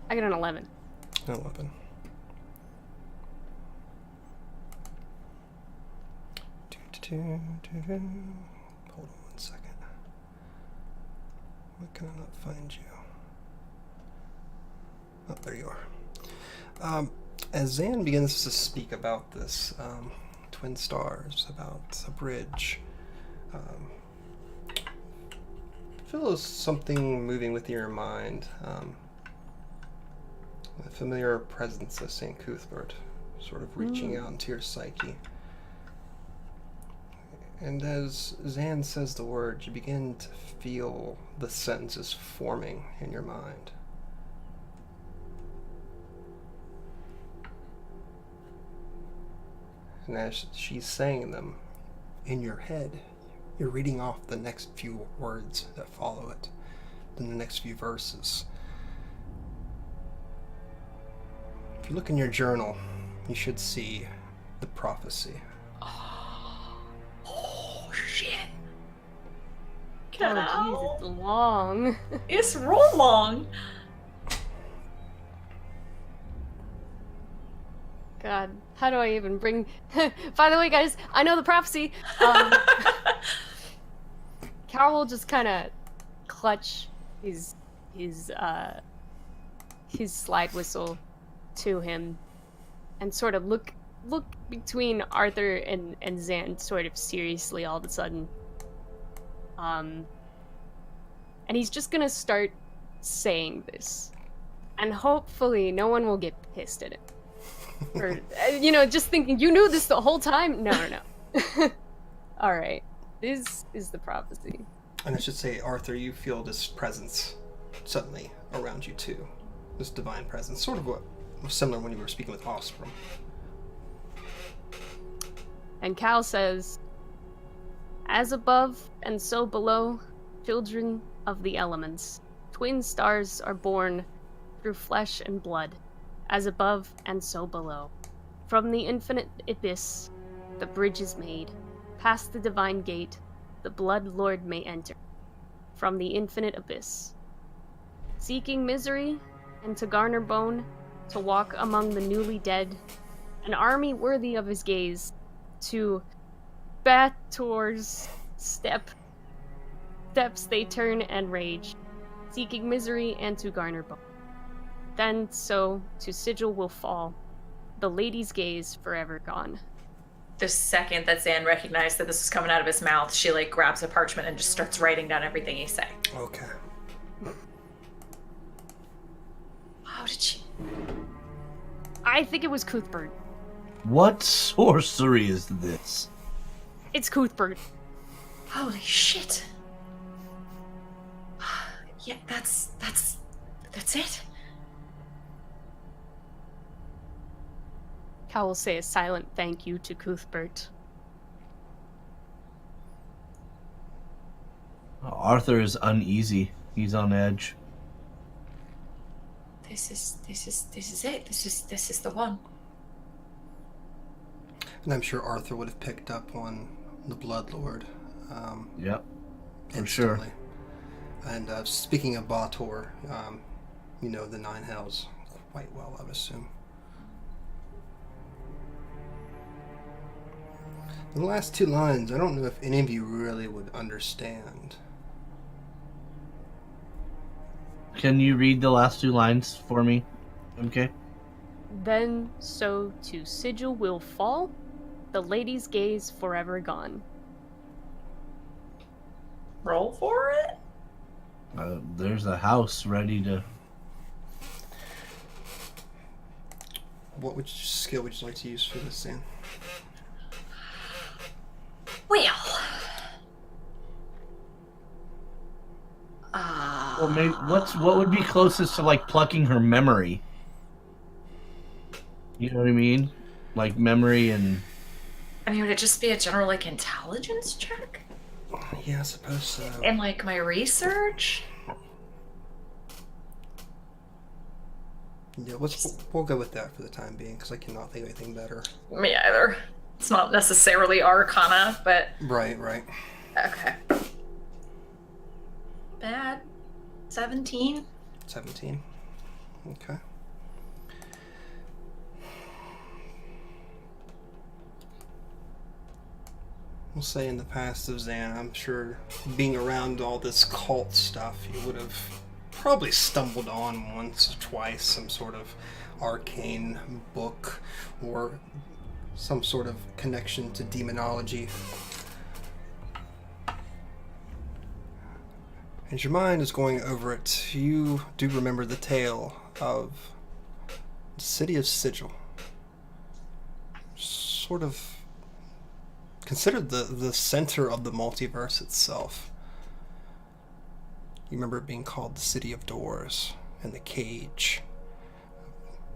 D: I got an 11.
B: No weapon. Hold on 1 second. Why can I not find you? Oh, there you are. As Zan begins to speak about this, twin stars, about a bridge, feels something moving within your mind. A familiar presence of St. Cuthbert sort of reaching out into your psyche. And as Zan says the words, you begin to feel the sentences forming in your mind. And as she's saying them, in your head, you're reading off the next few words that follow it, then the next few verses. If you look in your journal, you should see the prophecy.
C: Oh shit.
D: Oh, jeez, it's long.
C: It's real long.
D: God, how do I even bring... By the way, guys, I know the prophecy. Carol will just kind of clutch his slide whistle to him and sort of look between Arthur and Zan sort of seriously all of a sudden. And he's just gonna start saying this. And hopefully no one will get pissed at him. Or, just thinking, you knew this the whole time? No. Alright. This is the prophecy.
B: And I should say, Arthur, you feel this presence suddenly around you too. This divine presence. Sort of what was similar when you were speaking with Ostrom.
D: And Cal says, as above and so below, children of the elements, twin stars are born through flesh and blood, as above and so below. From the infinite abyss, the bridge is made. Past the divine gate, the blood lord may enter. From the infinite abyss. Seeking misery, and to garner bone, to walk among the newly dead, an army worthy of his gaze, to Bator's steps they turn and rage, seeking misery and to garner bone. Then so to sigil will fall, the lady's gaze forever gone.
C: The second that Zan recognized that this was coming out of his mouth, she grabs a parchment and just starts writing down everything he said.
B: Okay.
C: How did she?
D: I think it was Cuthbert.
A: What sorcery is this?
D: It's Cuthbert.
C: Holy shit. Yeah, that's it.
D: Cal will say a silent thank you to Cuthbert.
A: Arthur is uneasy. He's on edge.
C: this is it. This is the one.
B: And I'm sure Arthur would have picked up on the Blood Lord.
A: Yep, for sure.
B: Instantly. And speaking of Bator, you know the Nine Hells quite well, I would assume. The last two lines, I don't know if any of you really would understand.
A: Can you read the last two lines for me? Okay.
D: Then so to sigil will fall, the lady's gaze forever gone.
C: Roll for it.
A: There's a house ready to.
B: What skill would you like to use for this, Sam?
C: Well.
A: Well, maybe what would be closest to like plucking her memory? You know what I mean? Like memory and.
C: I mean, would it just be a general like intelligence check?
B: Yeah, I suppose so.
C: And like my research?
B: Yeah, we'll go with that for the time being, because I cannot think of anything better.
C: Me either. It's not necessarily Arcana, but
B: Right.
C: okay. Bad. 17.
B: 17. Okay. We'll say in the past of Zan, I'm sure being around all this cult stuff, you would have probably stumbled on once or twice some sort of arcane book or some sort of connection to demonology. As your mind is going over it, you do remember the tale of the city of Sigil. Sort of considered the center of the multiverse itself. You remember it being called the City of Doors and the Cage.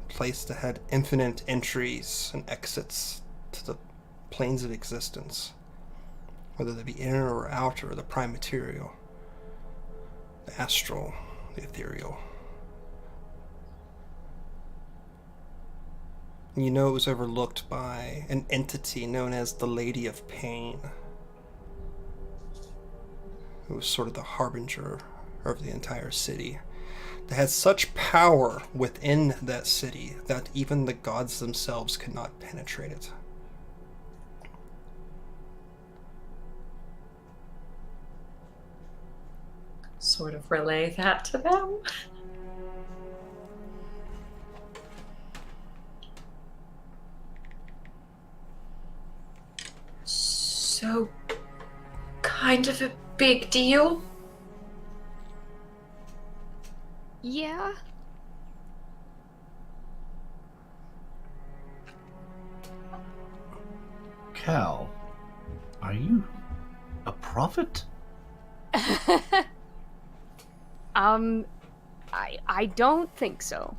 B: A place that had infinite entries and exits to the planes of existence. Whether they be inner or outer, the prime material. The astral, the ethereal. You know it was overlooked by an entity known as the Lady of Pain. It was sort of the harbinger of the entire city. It had such power within that city that even the gods themselves could not penetrate it.
C: Sort of relay that to them. So, kind of a big deal?
D: Yeah?
A: Cal, are you a prophet?
D: I don't think so.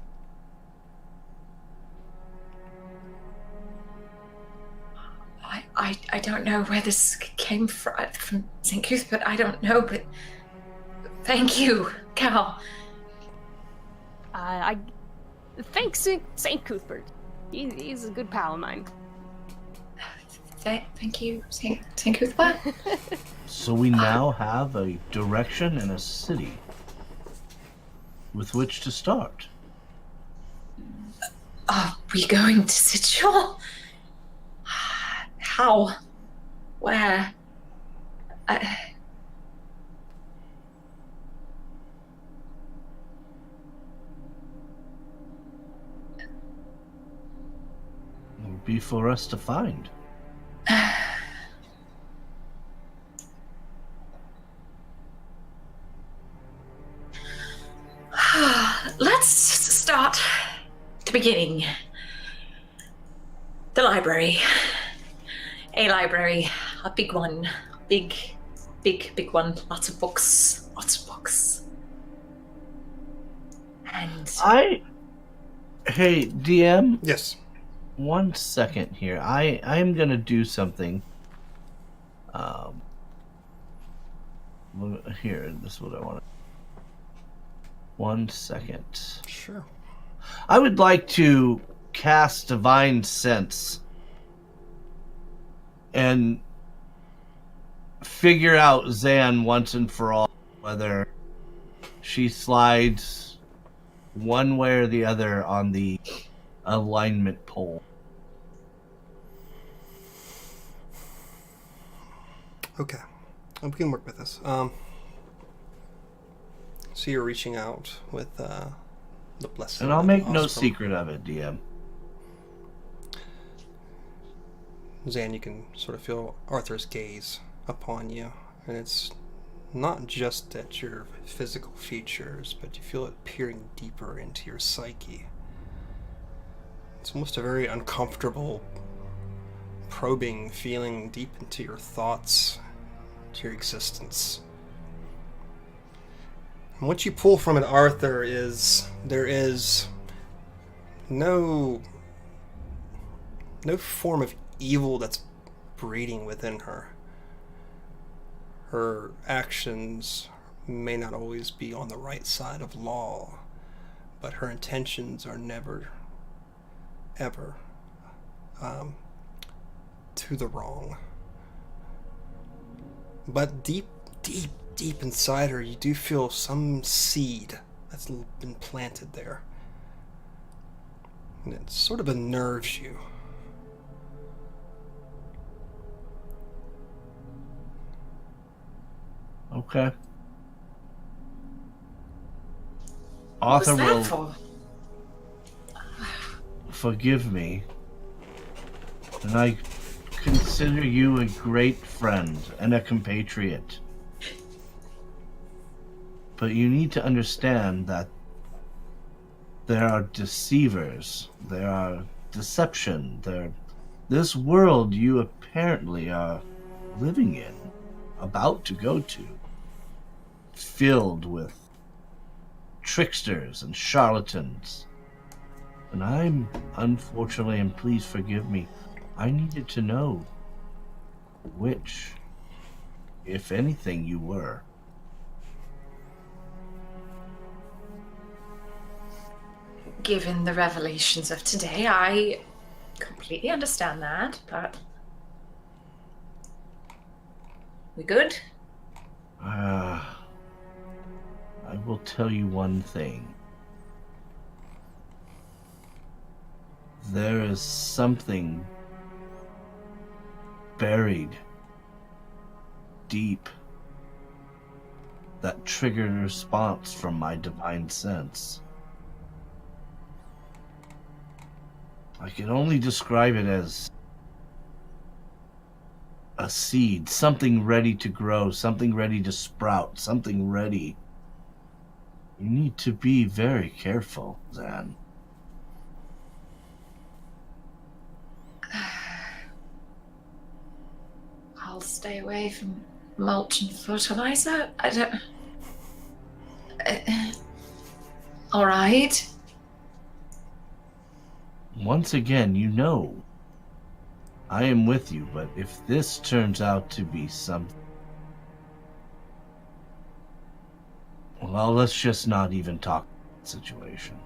C: I don't know where this came from St. Cuthbert, but I don't know, but thank you, Cal.
D: Thanks, St. Cuthbert. He's a good pal of mine.
C: Thank you, St. Cuthbert.
A: So we now have a direction and a city with which to start.
C: Are we going to Sigil? How? Where?
A: It will be for us to find.
C: Let's start at the beginning. The library. A library. A big one. Big one. Lots of books. And
A: Hey, DM?
B: Yes.
A: 1 second here. I'm gonna do something. Here, this is what I want. 1 second.
B: Sure.
A: I would like to cast Divine Sense and figure out Zan once and for all, whether she slides one way or the other on the alignment pole.
B: Okay, we can work with this. So you're reaching out with the blessing.
A: And I'll
B: of
A: make no
B: Osprey.
A: secret of it, DM.
B: Zan, you can sort of feel Arthur's gaze upon you, and it's not just at your physical features, but you feel it peering deeper into your psyche. It's almost a very uncomfortable, probing feeling deep into your thoughts, to your existence. And what you pull from it, Arthur, is there is no form of evil that's breeding within her. Her actions may not always be on the right side of law, but her intentions are never, ever to the wrong. But deep inside her, you do feel some seed that's been planted there. And it sort of unnerves you.
A: Okay.
C: What was
A: Arthur
C: that
A: will
C: for?
A: forgive me, and I consider you a great friend and a compatriot. But you need to understand that there are deceivers, there are deception, this world you apparently are living in, about to go to, filled with tricksters and charlatans. And I'm, unfortunately, and please forgive me, I needed to know which, if anything, you were.
C: Given the revelations of today, I completely understand that, but... We good?
A: I will tell you one thing. There is something buried deep that triggered a response from my divine sense. I can only describe it as a seed, something ready to grow, something ready to sprout, something ready. You need to be very careful, Zan.
C: I'll stay away from mulch and fertilizer. I don't... all right.
A: Once again, you know, I am with you, but if this turns out to be something... Well, let's just not even talk about the situation.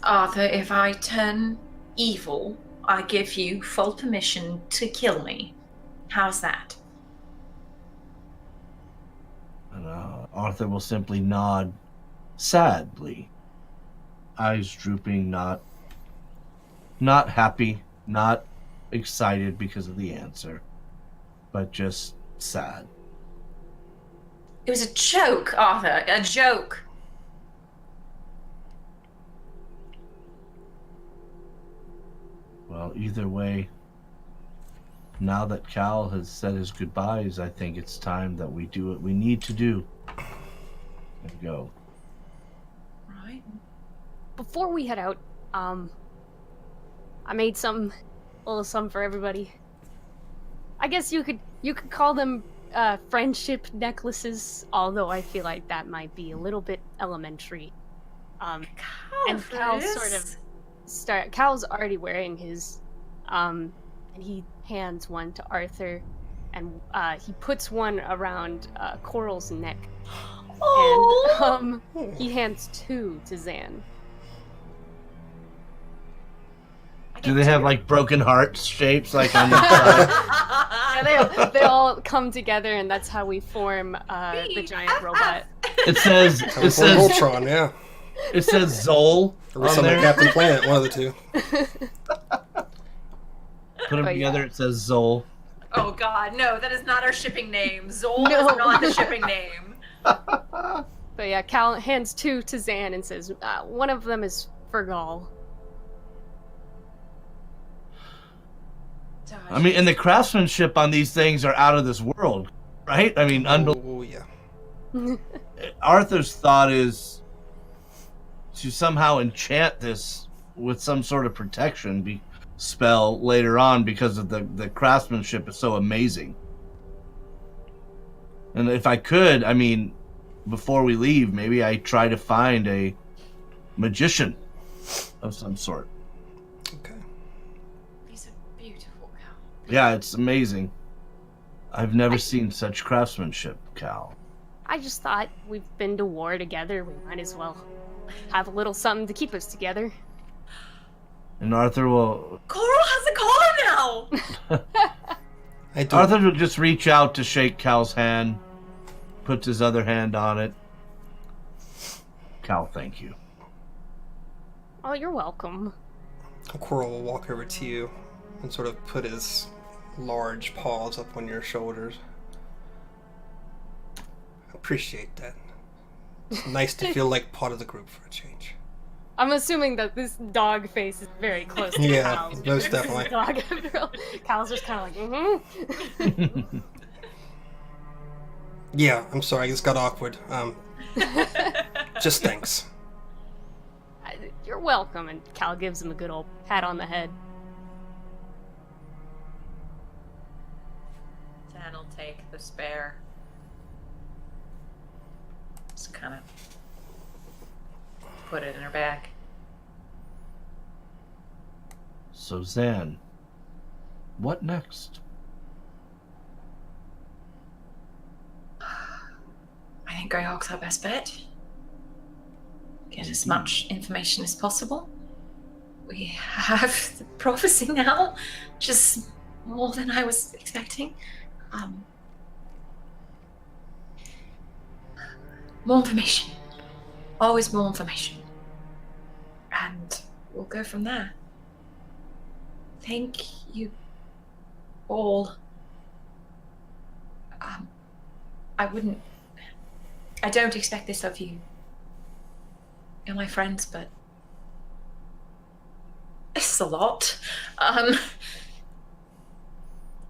C: Arthur, if I turn evil, I give you full permission to kill me. How's that?
A: And Arthur will simply nod sadly, eyes drooping, not happy, not excited because of the answer, but just sad.
C: It was a joke, Arthur, a joke.
A: Well, either way, now that Cal has said his goodbyes, I think it's time that we do what we need to do and go.
C: Right.
D: Before we head out, I made a little something for everybody. I guess you could call them friendship necklaces, although I feel like that might be a little bit elementary. And Cal sort of Cal's already wearing his, and he hands one to Arthur, and he puts one around Coral's neck.
C: Oh.
D: And he hands 2 to Zan.
A: Do they have like broken heart shapes like on the side?
D: Yeah, they all come together, and that's how we form the giant robot.
A: It says
B: Voltron, yeah.
A: it says Zol
B: Or was
A: on
B: something
A: there.
B: Captain Planet, one of the two.
A: Put them
D: But
A: together.
D: yeah.
A: It says Zol.
C: Oh God, no! That is not our shipping name. Zol
D: No.
C: is not the shipping name.
D: But yeah, Cal hands 2 to Zan and says, one of them is for Gaul.
A: I mean, and the craftsmanship on these things are out of this world, right? I mean,
B: Oh, yeah.
A: Arthur's thought is to somehow enchant this with some sort of protection spell later on because of the craftsmanship is so amazing. And if I could, I mean, before we leave, maybe I try to find a magician of some sort.
B: Okay.
C: These are beautiful, Cal.
A: Yeah, it's amazing. I've never seen such craftsmanship, Cal.
D: I just thought we've been to war together, we might as well have a little something to keep us together.
A: And Arthur will
C: Coral has a collar now.
B: I do.
A: Arthur will just reach out to shake Cal's hand, puts his other hand on it. Cal, thank you.
D: Oh, you're welcome.
B: Coral will walk over to you and sort of put his large paws up on your shoulders. Appreciate that. It's nice to feel like part of the group for a change.
D: I'm assuming that this dog face is very close to
B: Yeah,
D: Cal's.
B: most
D: This is
B: definitely.
D: Dog after all. Cal's just kind of like, mm-hmm.
B: Yeah, I'm sorry, this got awkward. Just thanks.
D: You're welcome. And Cal gives him a good old pat on the head.
C: Dan will take the spare. Just kind of put it in her bag.
A: So Zan, what next?
C: I think Greyhawk's our best bet. Get as much information as possible. We have the prophecy now, which is more than I was expecting. More information. Always more information. And we'll go from there. Thank you all. I don't expect this of you. You're my friends, but this is a lot.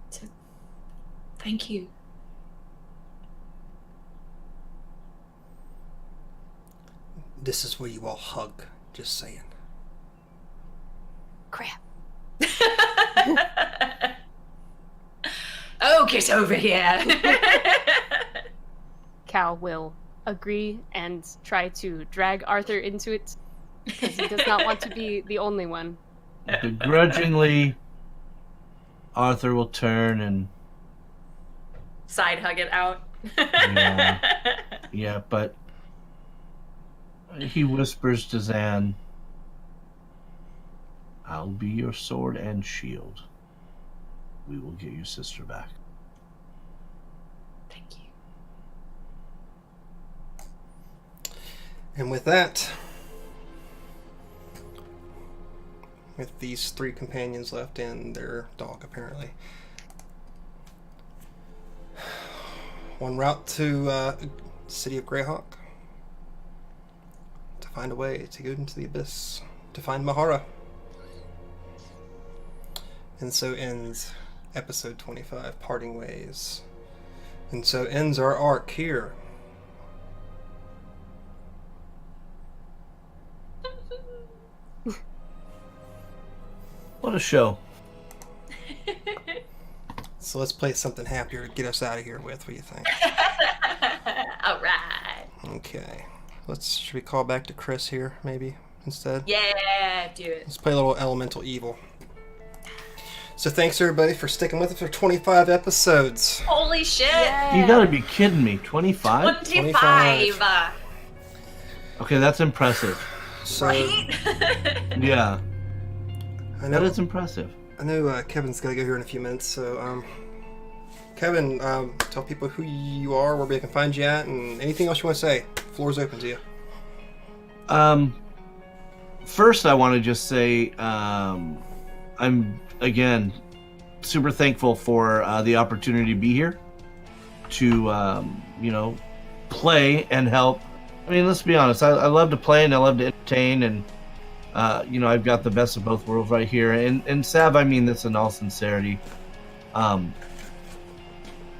C: So thank you.
B: This is where you all hug, just saying.
D: Crap.
C: Oh, get over here.
D: Cal will agree and try to drag Arthur into it because he does not want to be the only one.
A: Begrudgingly, Arthur will turn and
C: Side hug it out.
A: yeah, but he whispers to Zan, "I'll be your sword and shield. We will get your sister back."
C: Thank you.
B: And with that, with these 3 companions left and their dog, apparently, one route to city of Greyhawk to find a way to go into the abyss to find Mahara. And so ends episode 25, Parting Ways. And so ends our arc here.
A: What a show.
B: So let's play something happier to get us out of here with. What do you think?
C: All right.
B: Okay. Should we call back to Chris here, maybe, instead?
C: Yeah, do it.
B: Let's play a little Elemental Evil. So thanks everybody for sticking with us for 25 episodes.
C: Holy shit!
D: Yeah.
A: You gotta be kidding me. 25?
C: 25.
A: Okay, that's impressive.
B: So,
C: Right?
A: Yeah,
B: I
A: that
B: know,
A: is impressive.
B: I know Kevin's got to go here in a few minutes, so Kevin, tell people who you are, where they can find you at, and anything else you want to say. Floor's open to you.
A: First, I want to just say I'm, again, super thankful for the opportunity to be here to, play and help. I mean, let's be honest. I love to play and I love to entertain, and I've got the best of both worlds right here. And Sav, I mean this in all sincerity.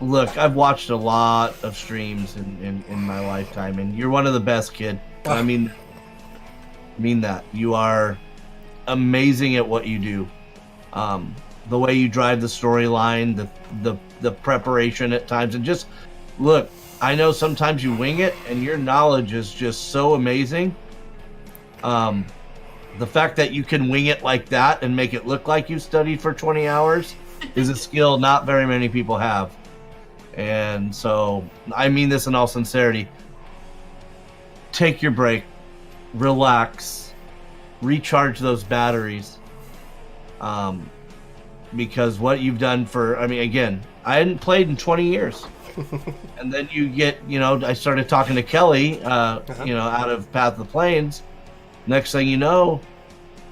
A: Look, I've watched a lot of streams in my lifetime, and you're one of the best, kid. I mean that. You are amazing at what you do. The way you drive the storyline, the preparation at times, and just look. I know sometimes you wing it, and your knowledge is just so amazing. The fact that you can wing it like that and make it look like you studied for 20 hours is a skill not very many people have. And so, I mean this in all sincerity. Take your break, relax, recharge those batteries. Because what you've done again, I hadn't played in 20 years. And then you get, I started talking to Kelly, out of Path of the Plains. Next thing you know,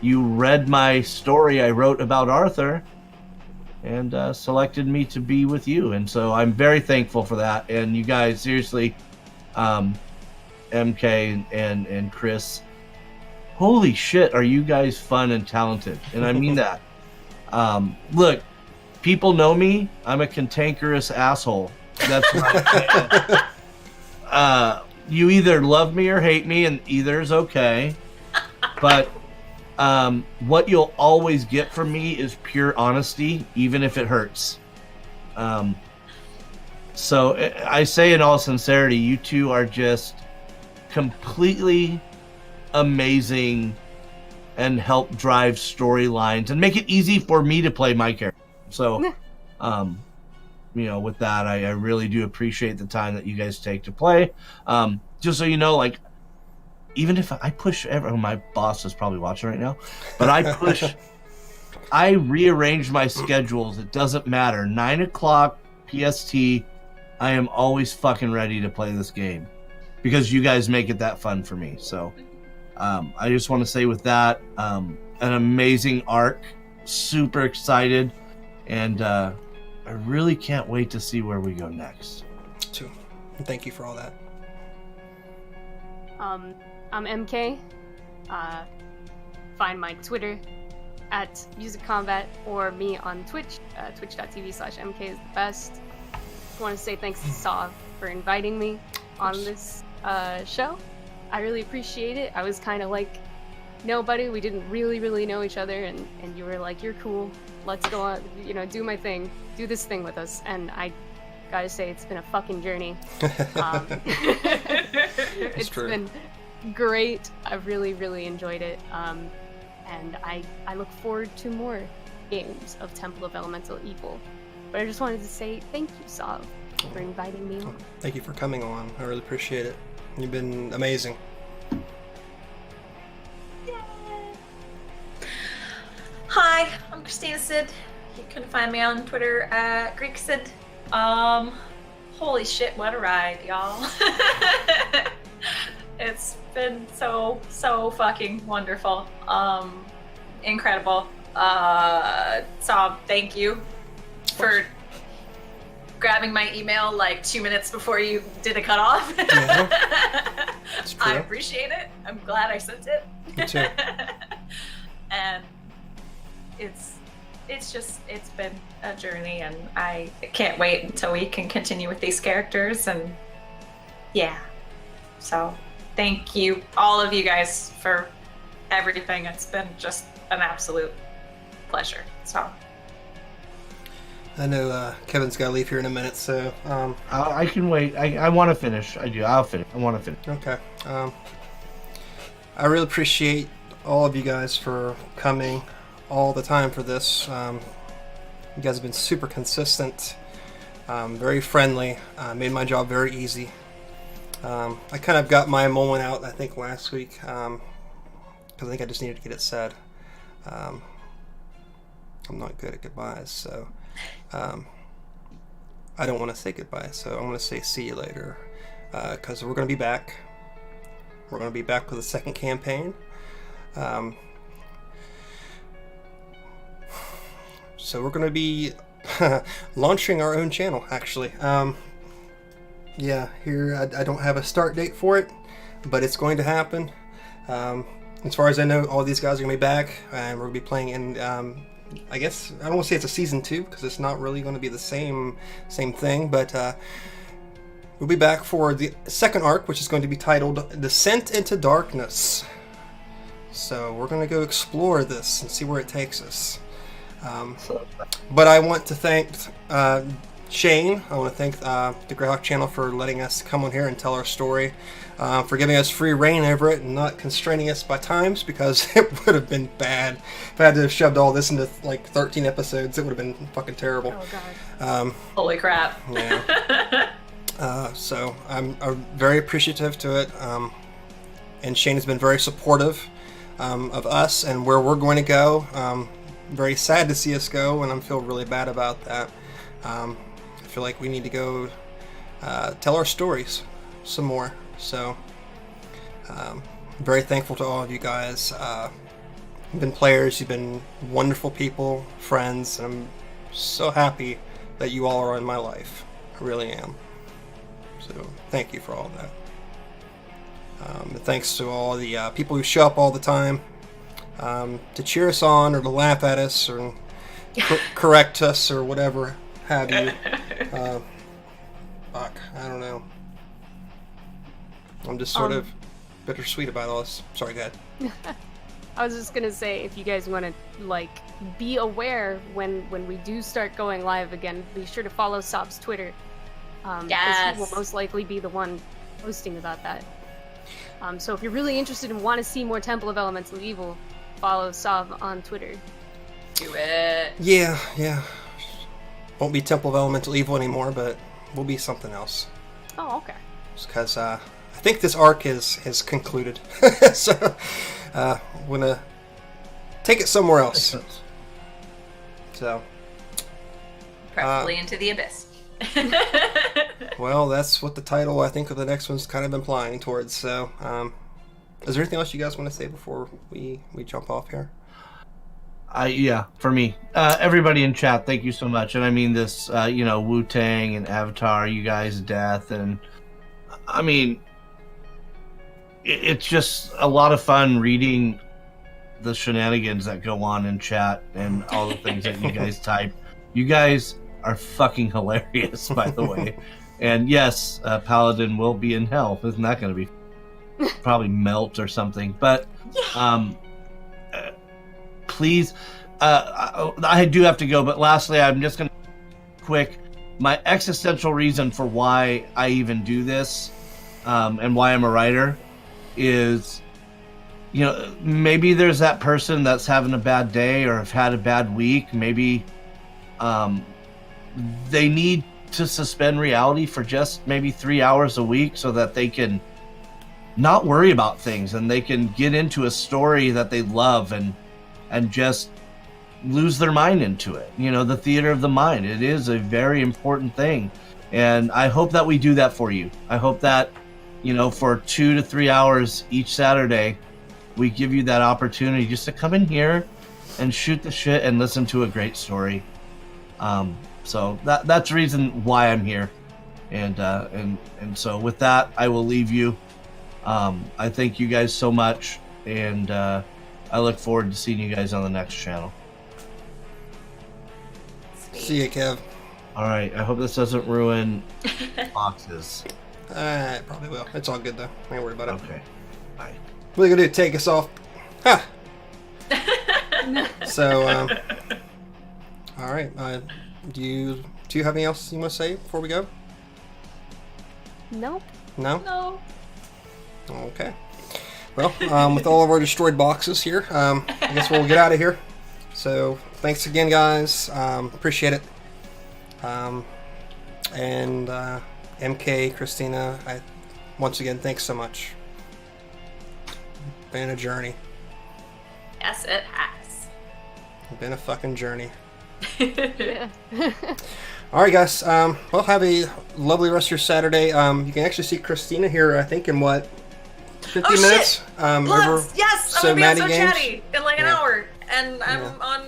A: you read my story I wrote about Arthur and selected me to be with you. And so I'm very thankful for that. And you guys, seriously, MK and Chris, holy shit, are you guys fun and talented? And I mean that. Look, people know me. I'm a cantankerous asshole. That's what I'm saying. You either love me or hate me, and either is okay. But what you'll always get from me is pure honesty, even if it hurts. So I say in all sincerity, you two are just completely amazing and help drive storylines and make it easy for me to play my character. So, with that, I really do appreciate the time that you guys take to play. Just so you know, like, even if I push my boss is probably watching right now, but I rearrange my schedules. It doesn't matter. 9 o'clock PST, I am always fucking ready to play this game because you guys make it that fun for me. So, I just want to say with that, an amazing arc, super excited, and I really can't wait to see where we go next.
B: Too. Thank you for all that.
D: I'm MK. Find my Twitter at Music Combat or me on Twitch. Twitch.tv/MK is the best. I want to say thanks to Saw for inviting me on this show. I really appreciate it. I was kind of like nobody. We didn't really know each other, and you were like, "You're cool. Let's go on. Do my thing. Do this thing with us." And I gotta say, it's been a fucking journey. It's
B: true.
D: been great. I've really enjoyed it. And I look forward to more games of Temple of Elemental Evil. But I just wanted to say thank you, Sav, for inviting me on.
B: Thank you for coming on. I really appreciate it. You've been amazing.
C: Hi, I'm Christina Sid. You can find me on Twitter at Greek Sid. Holy shit, what a ride, y'all. It's been so fucking wonderful. Incredible. So thank you for grabbing my email like 2 minutes before you did a cutoff.
B: Yeah, it's true.
C: I appreciate it. I'm glad I sent it.
B: Me too.
C: And it's been a journey, and I can't wait until we can continue with these characters. And yeah, so thank you, all of you guys, for everything. It's been just an absolute pleasure. So
B: I know Kevin's got to leave here in a minute, so
A: I can wait. I want to finish. I do. I'll finish. I want to finish.
B: okay. I really appreciate all of you guys for coming all the time for this. You guys have been super consistent, very friendly, made my job very easy. I kind of got my moment out, I think, last week, because I think I just needed to get it said. I'm not good at goodbyes, so I don't want to say goodbye, so I'm going to say see you later, because we're going to be back. We're going to be back with a second campaign. So we're going to be launching our own channel, actually. Yeah, here I don't have a start date for it, but it's going to happen. As far as I know, all these guys are going to be back, and we're going to be playing in, I guess, I don't want to say it's a season 2, because it's not really going to be the same thing, but we'll be back for the second arc, which is going to be titled Descent into Darkness. So we're going to go explore this and see where it takes us. But I want to thank Shane. I want to thank the Greyhawk channel for letting us come on here and tell our story, for giving us free reign over it and not constraining us by times, because it would have been bad if I had to have shoved all this into like 13 episodes. It would have been fucking terrible.
D: Oh god.
C: Holy crap.
B: Yeah. So I'm very appreciative to it, and Shane has been very supportive of us and where we're going to go. Very sad to see us go, and I feel really bad about that. I feel like we need to go tell our stories some more. So, very thankful to all of you guys. You've been players, you've been wonderful people, friends, and I'm so happy that you all are in my life. I really am. So, thank you for all that. And thanks to all the people who show up all the time to cheer us on or to laugh at us or correct us or whatever have you. Fuck, I don't know. I'm just sort of bittersweet about all this. Sorry, go ahead.
D: I was just gonna say, if you guys want to like be aware when we do start going live again, be sure to follow Sob's Twitter.
C: Yes.
D: He will most likely be the one posting about that. So if you're really interested and want to see more Temple of Elemental Evil, follow Sob on Twitter.
C: Do it.
B: Yeah. Won't be Temple of Elemental Evil anymore, but we'll be something else.
D: Oh, okay.
B: Just because I think this arc is concluded. So I'm going to take it somewhere else. So.
C: Preferably into the abyss.
B: Well, that's what the title, I think, of the next one's kind of implying towards. So, is there anything else you guys want to say before we jump off here?
A: Yeah, for me, everybody in chat, thank you so much. And I mean this, Wu-Tang and Avatar, you guys, Death, and I mean, it's just a lot of fun reading the shenanigans that go on in chat and all the things that you guys type. You guys are fucking hilarious, by the way. And yes, Paladin will be in hell. Isn't that going to be probably melt or something? But please, I do have to go. But lastly, I'm just going to quick my existential reason for why I even do this, and why I'm a writer is, maybe there's that person that's having a bad day or have had a bad week. Maybe they need to suspend reality for just maybe 3 hours a week so that they can not worry about things and they can get into a story that they love and just lose their mind into it. The theater of the mind. It is a very important thing. And I hope that we do that for you. I hope that, for 2 to 3 hours each Saturday, we give you that opportunity just to come in here and shoot the shit and listen to a great story. So that's the reason why I'm here. And so with that, I will leave you. I thank you guys so much, and I look forward to seeing you guys on the next channel.
B: See you, Kev.
A: All right. I hope this doesn't ruin boxes.
B: It probably will. It's all good, though. Don't worry about it.
A: Okay. Bye.
B: What are you going to do? Take us off? Ha! So, all right. Do you have anything else you want to say before we go?
D: Nope.
B: No?
C: No.
B: Okay. Well, with all of our destroyed boxes here, I guess we'll get out of here. So, thanks again, guys. Appreciate it. And MK, Christina, once again, thanks so much. Been a journey.
C: Yes, it has.
B: Been a fucking journey.
D: Yeah.
B: All right, guys. Well, have a lovely rest of your Saturday. You can actually see Christina here, I think, in what, 50 minutes?
C: Shit.
B: Over.
C: Yes,
B: So
C: I'm gonna be on So
B: Maddie Games?
C: Chatty in like an
B: Yeah.
C: hour, and I'm on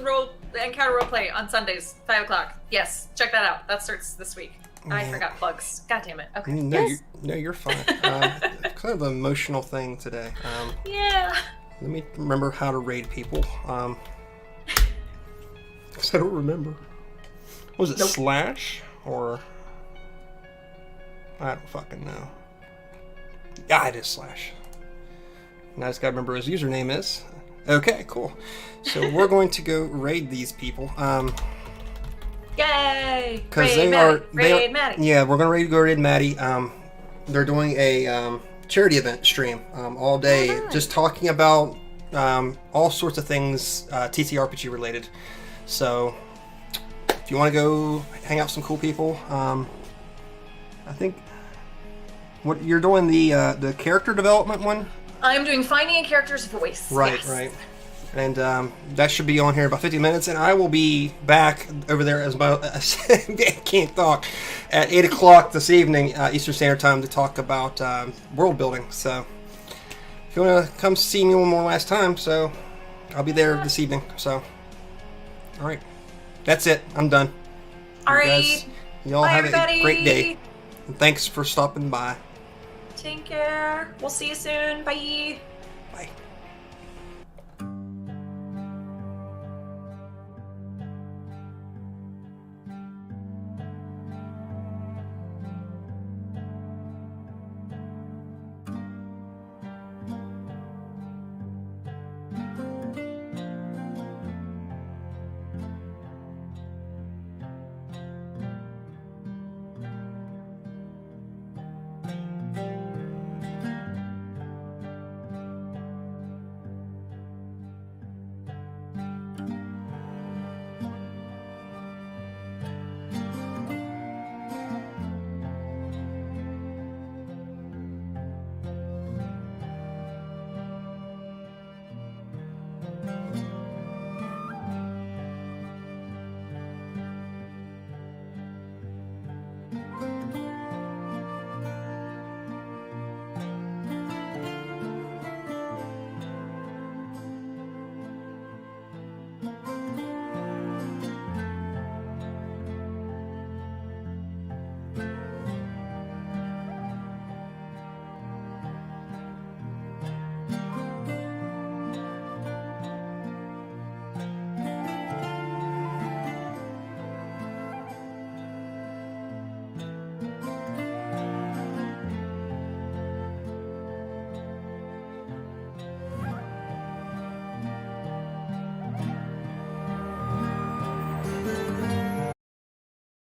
C: Encounter Roleplay on Sundays, 5 o'clock. Yes, check that out. That starts this week. I
B: Yeah.
C: forgot plugs. God damn it. Okay.
B: No,
C: Yes.
B: you're fine. Kind of an emotional thing today.
C: Yeah.
B: Let me remember how to raid people. 'Cause I don't remember. Was it
C: Nope.
B: slash or I don't fucking know. Yeah, it is slash. Now I just gotta remember his username is. Okay, cool. So we're going to go raid these people.
C: Yay!
B: Because
C: Raid
B: they are.
C: Maddie.
B: Yeah, we're gonna go raid Maddie. They're doing a charity event stream all day,
D: Oh, nice.
B: just talking about all sorts of things TTRPG related. So if you want to go hang out with some cool people, I think what you're doing the character development one.
C: I'm doing finding a character's voice.
B: Right,
C: yes.
B: right. And that should be on here in about 50 minutes, and I will be back over there as my I can't talk at 8 o'clock this evening Eastern Standard Time to talk about world building. So if you want to come see me one more last time, so I'll be there this evening. So all right, that's it. I'm done.
C: All
B: You
C: right.
B: guys, y'all
C: Bye,
B: have
C: everybody.
B: a great day, and thanks for stopping by.
C: Take care. We'll see you soon. Bye.
B: Bye.